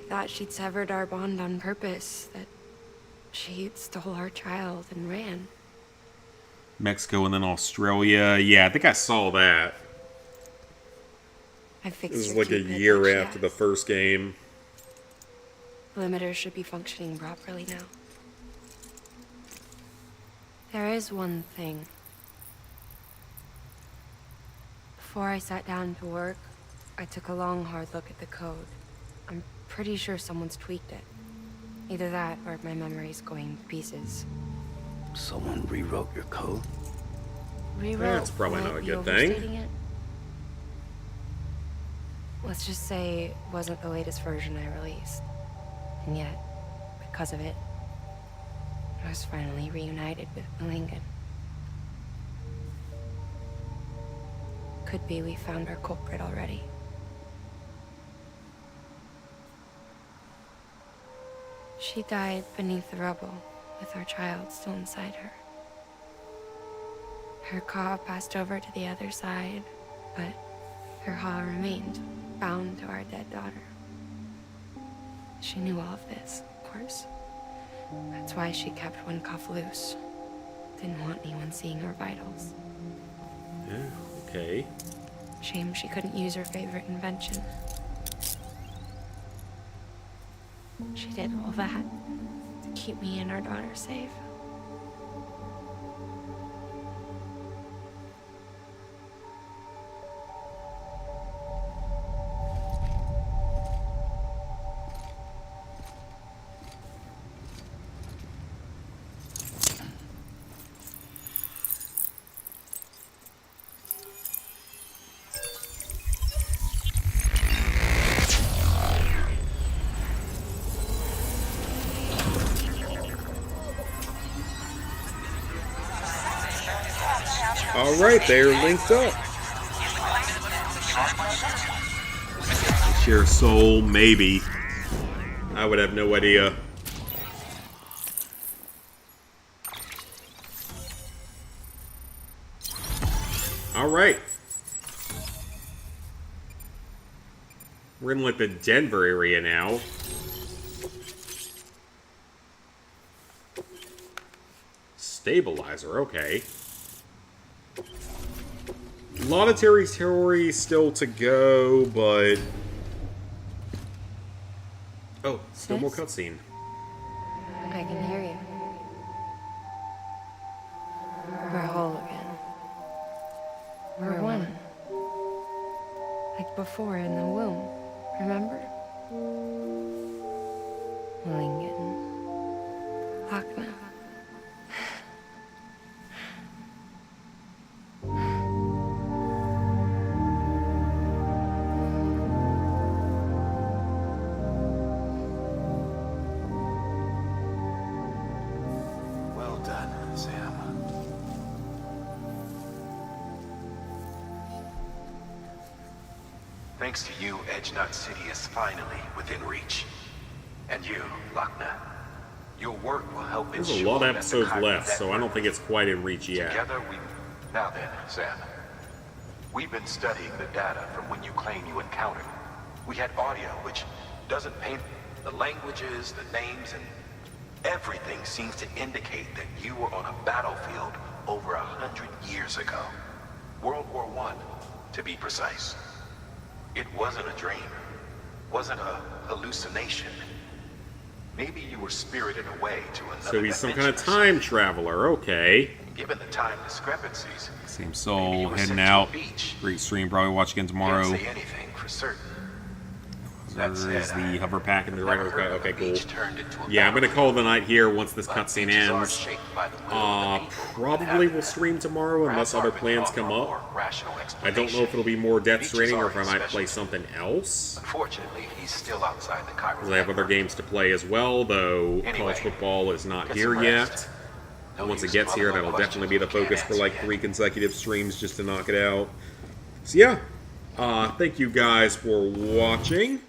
thought she'd severed our bond on purpose, that she stole our child and ran. Mexico and then Australia. Yeah, I think I saw that. I fixed It was your like a Cupid year like she after the asked. first game. Limiter should be functioning properly now. There is one thing. Before I sat down to work, I took a long, hard look at the code. I'm pretty sure someone's tweaked it. Either that, or my memory's going to pieces. Someone rewrote your code? Rewrote That's probably might not a be good thing. overstating it. Let's just say it wasn't the latest version I released. And yet, because of it, I was finally reunited with Lincoln. Could be we found our culprit already. She died beneath the rubble, with our child still inside her. Her Ka passed over to the other side, but her Ha remained, bound to our dead daughter. She knew all of this, of course. That's why she kept one cuff loose. Didn't want anyone seeing her vitals. Yeah, okay. Shame she couldn't use her favorite invention. She did all that to keep me and our daughter safe. Alright, they're linked up. Share soul, maybe. I would have no idea. Alright. We're in, like, the Denver area now. Stabilizer, okay. A lot of territory still to go, but... Oh, still more cutscene. I can hear you. We're whole again. We're one. Like before in the womb, remember? Lingen. Lochner. Well done, Sam. Thanks to you, Edgenut City is finally within reach. And you, Lochner, your work will help There's a ensure lot of that the episodes Chiron left, so I don't network think it's quite in reach yet. Together we... Now then, Sam. We've been studying the data from when you claim you encountered. We had audio which doesn't paint the languages, the names, and everything seems to indicate that you were on a battlefield over 100 years ago. World War I, to be precise. It wasn't a dream. Wasn't a hallucination. Maybe you were spirited away to another So he's some dimension kind of or time traveler, okay. Given the time discrepancies, Same maybe soul, you were heading sent to a out. beach. Great stream, probably watch again tomorrow. Can't say anything for certain. That There's said, the hover pack and the I've never director heard cut. of Okay, a cool. beach turned into a Yeah, I'm gonna battlefield. call the night here once this But cutscene beaches are ends. shaped by the will of the people who Probably inhabit will them. stream tomorrow unless other Perhaps plans our come more up. rational I don't know if it'll be more Death Stranding or if I might play specialty. something else. Unfortunately, he's still outside the Chiron. Because I have other games to play as well, though Anyway, college football is not get here some yet. rest. And No once it use gets here, dwelling on that'll definitely be the questions we focus can't for like answer 3 consecutive streams just to knock it out. So yeah, thank you guys for watching.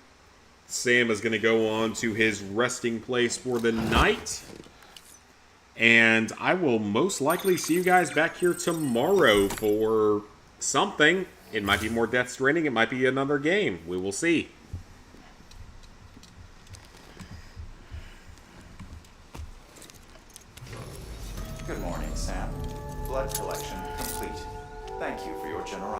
Sam is going to go on to his resting place for the night. And I will most likely see you guys back here tomorrow for something. It might be more Death Stranding. It might be another game. We will see. Good morning, Sam. Blood collection complete. Thank you for your generosity.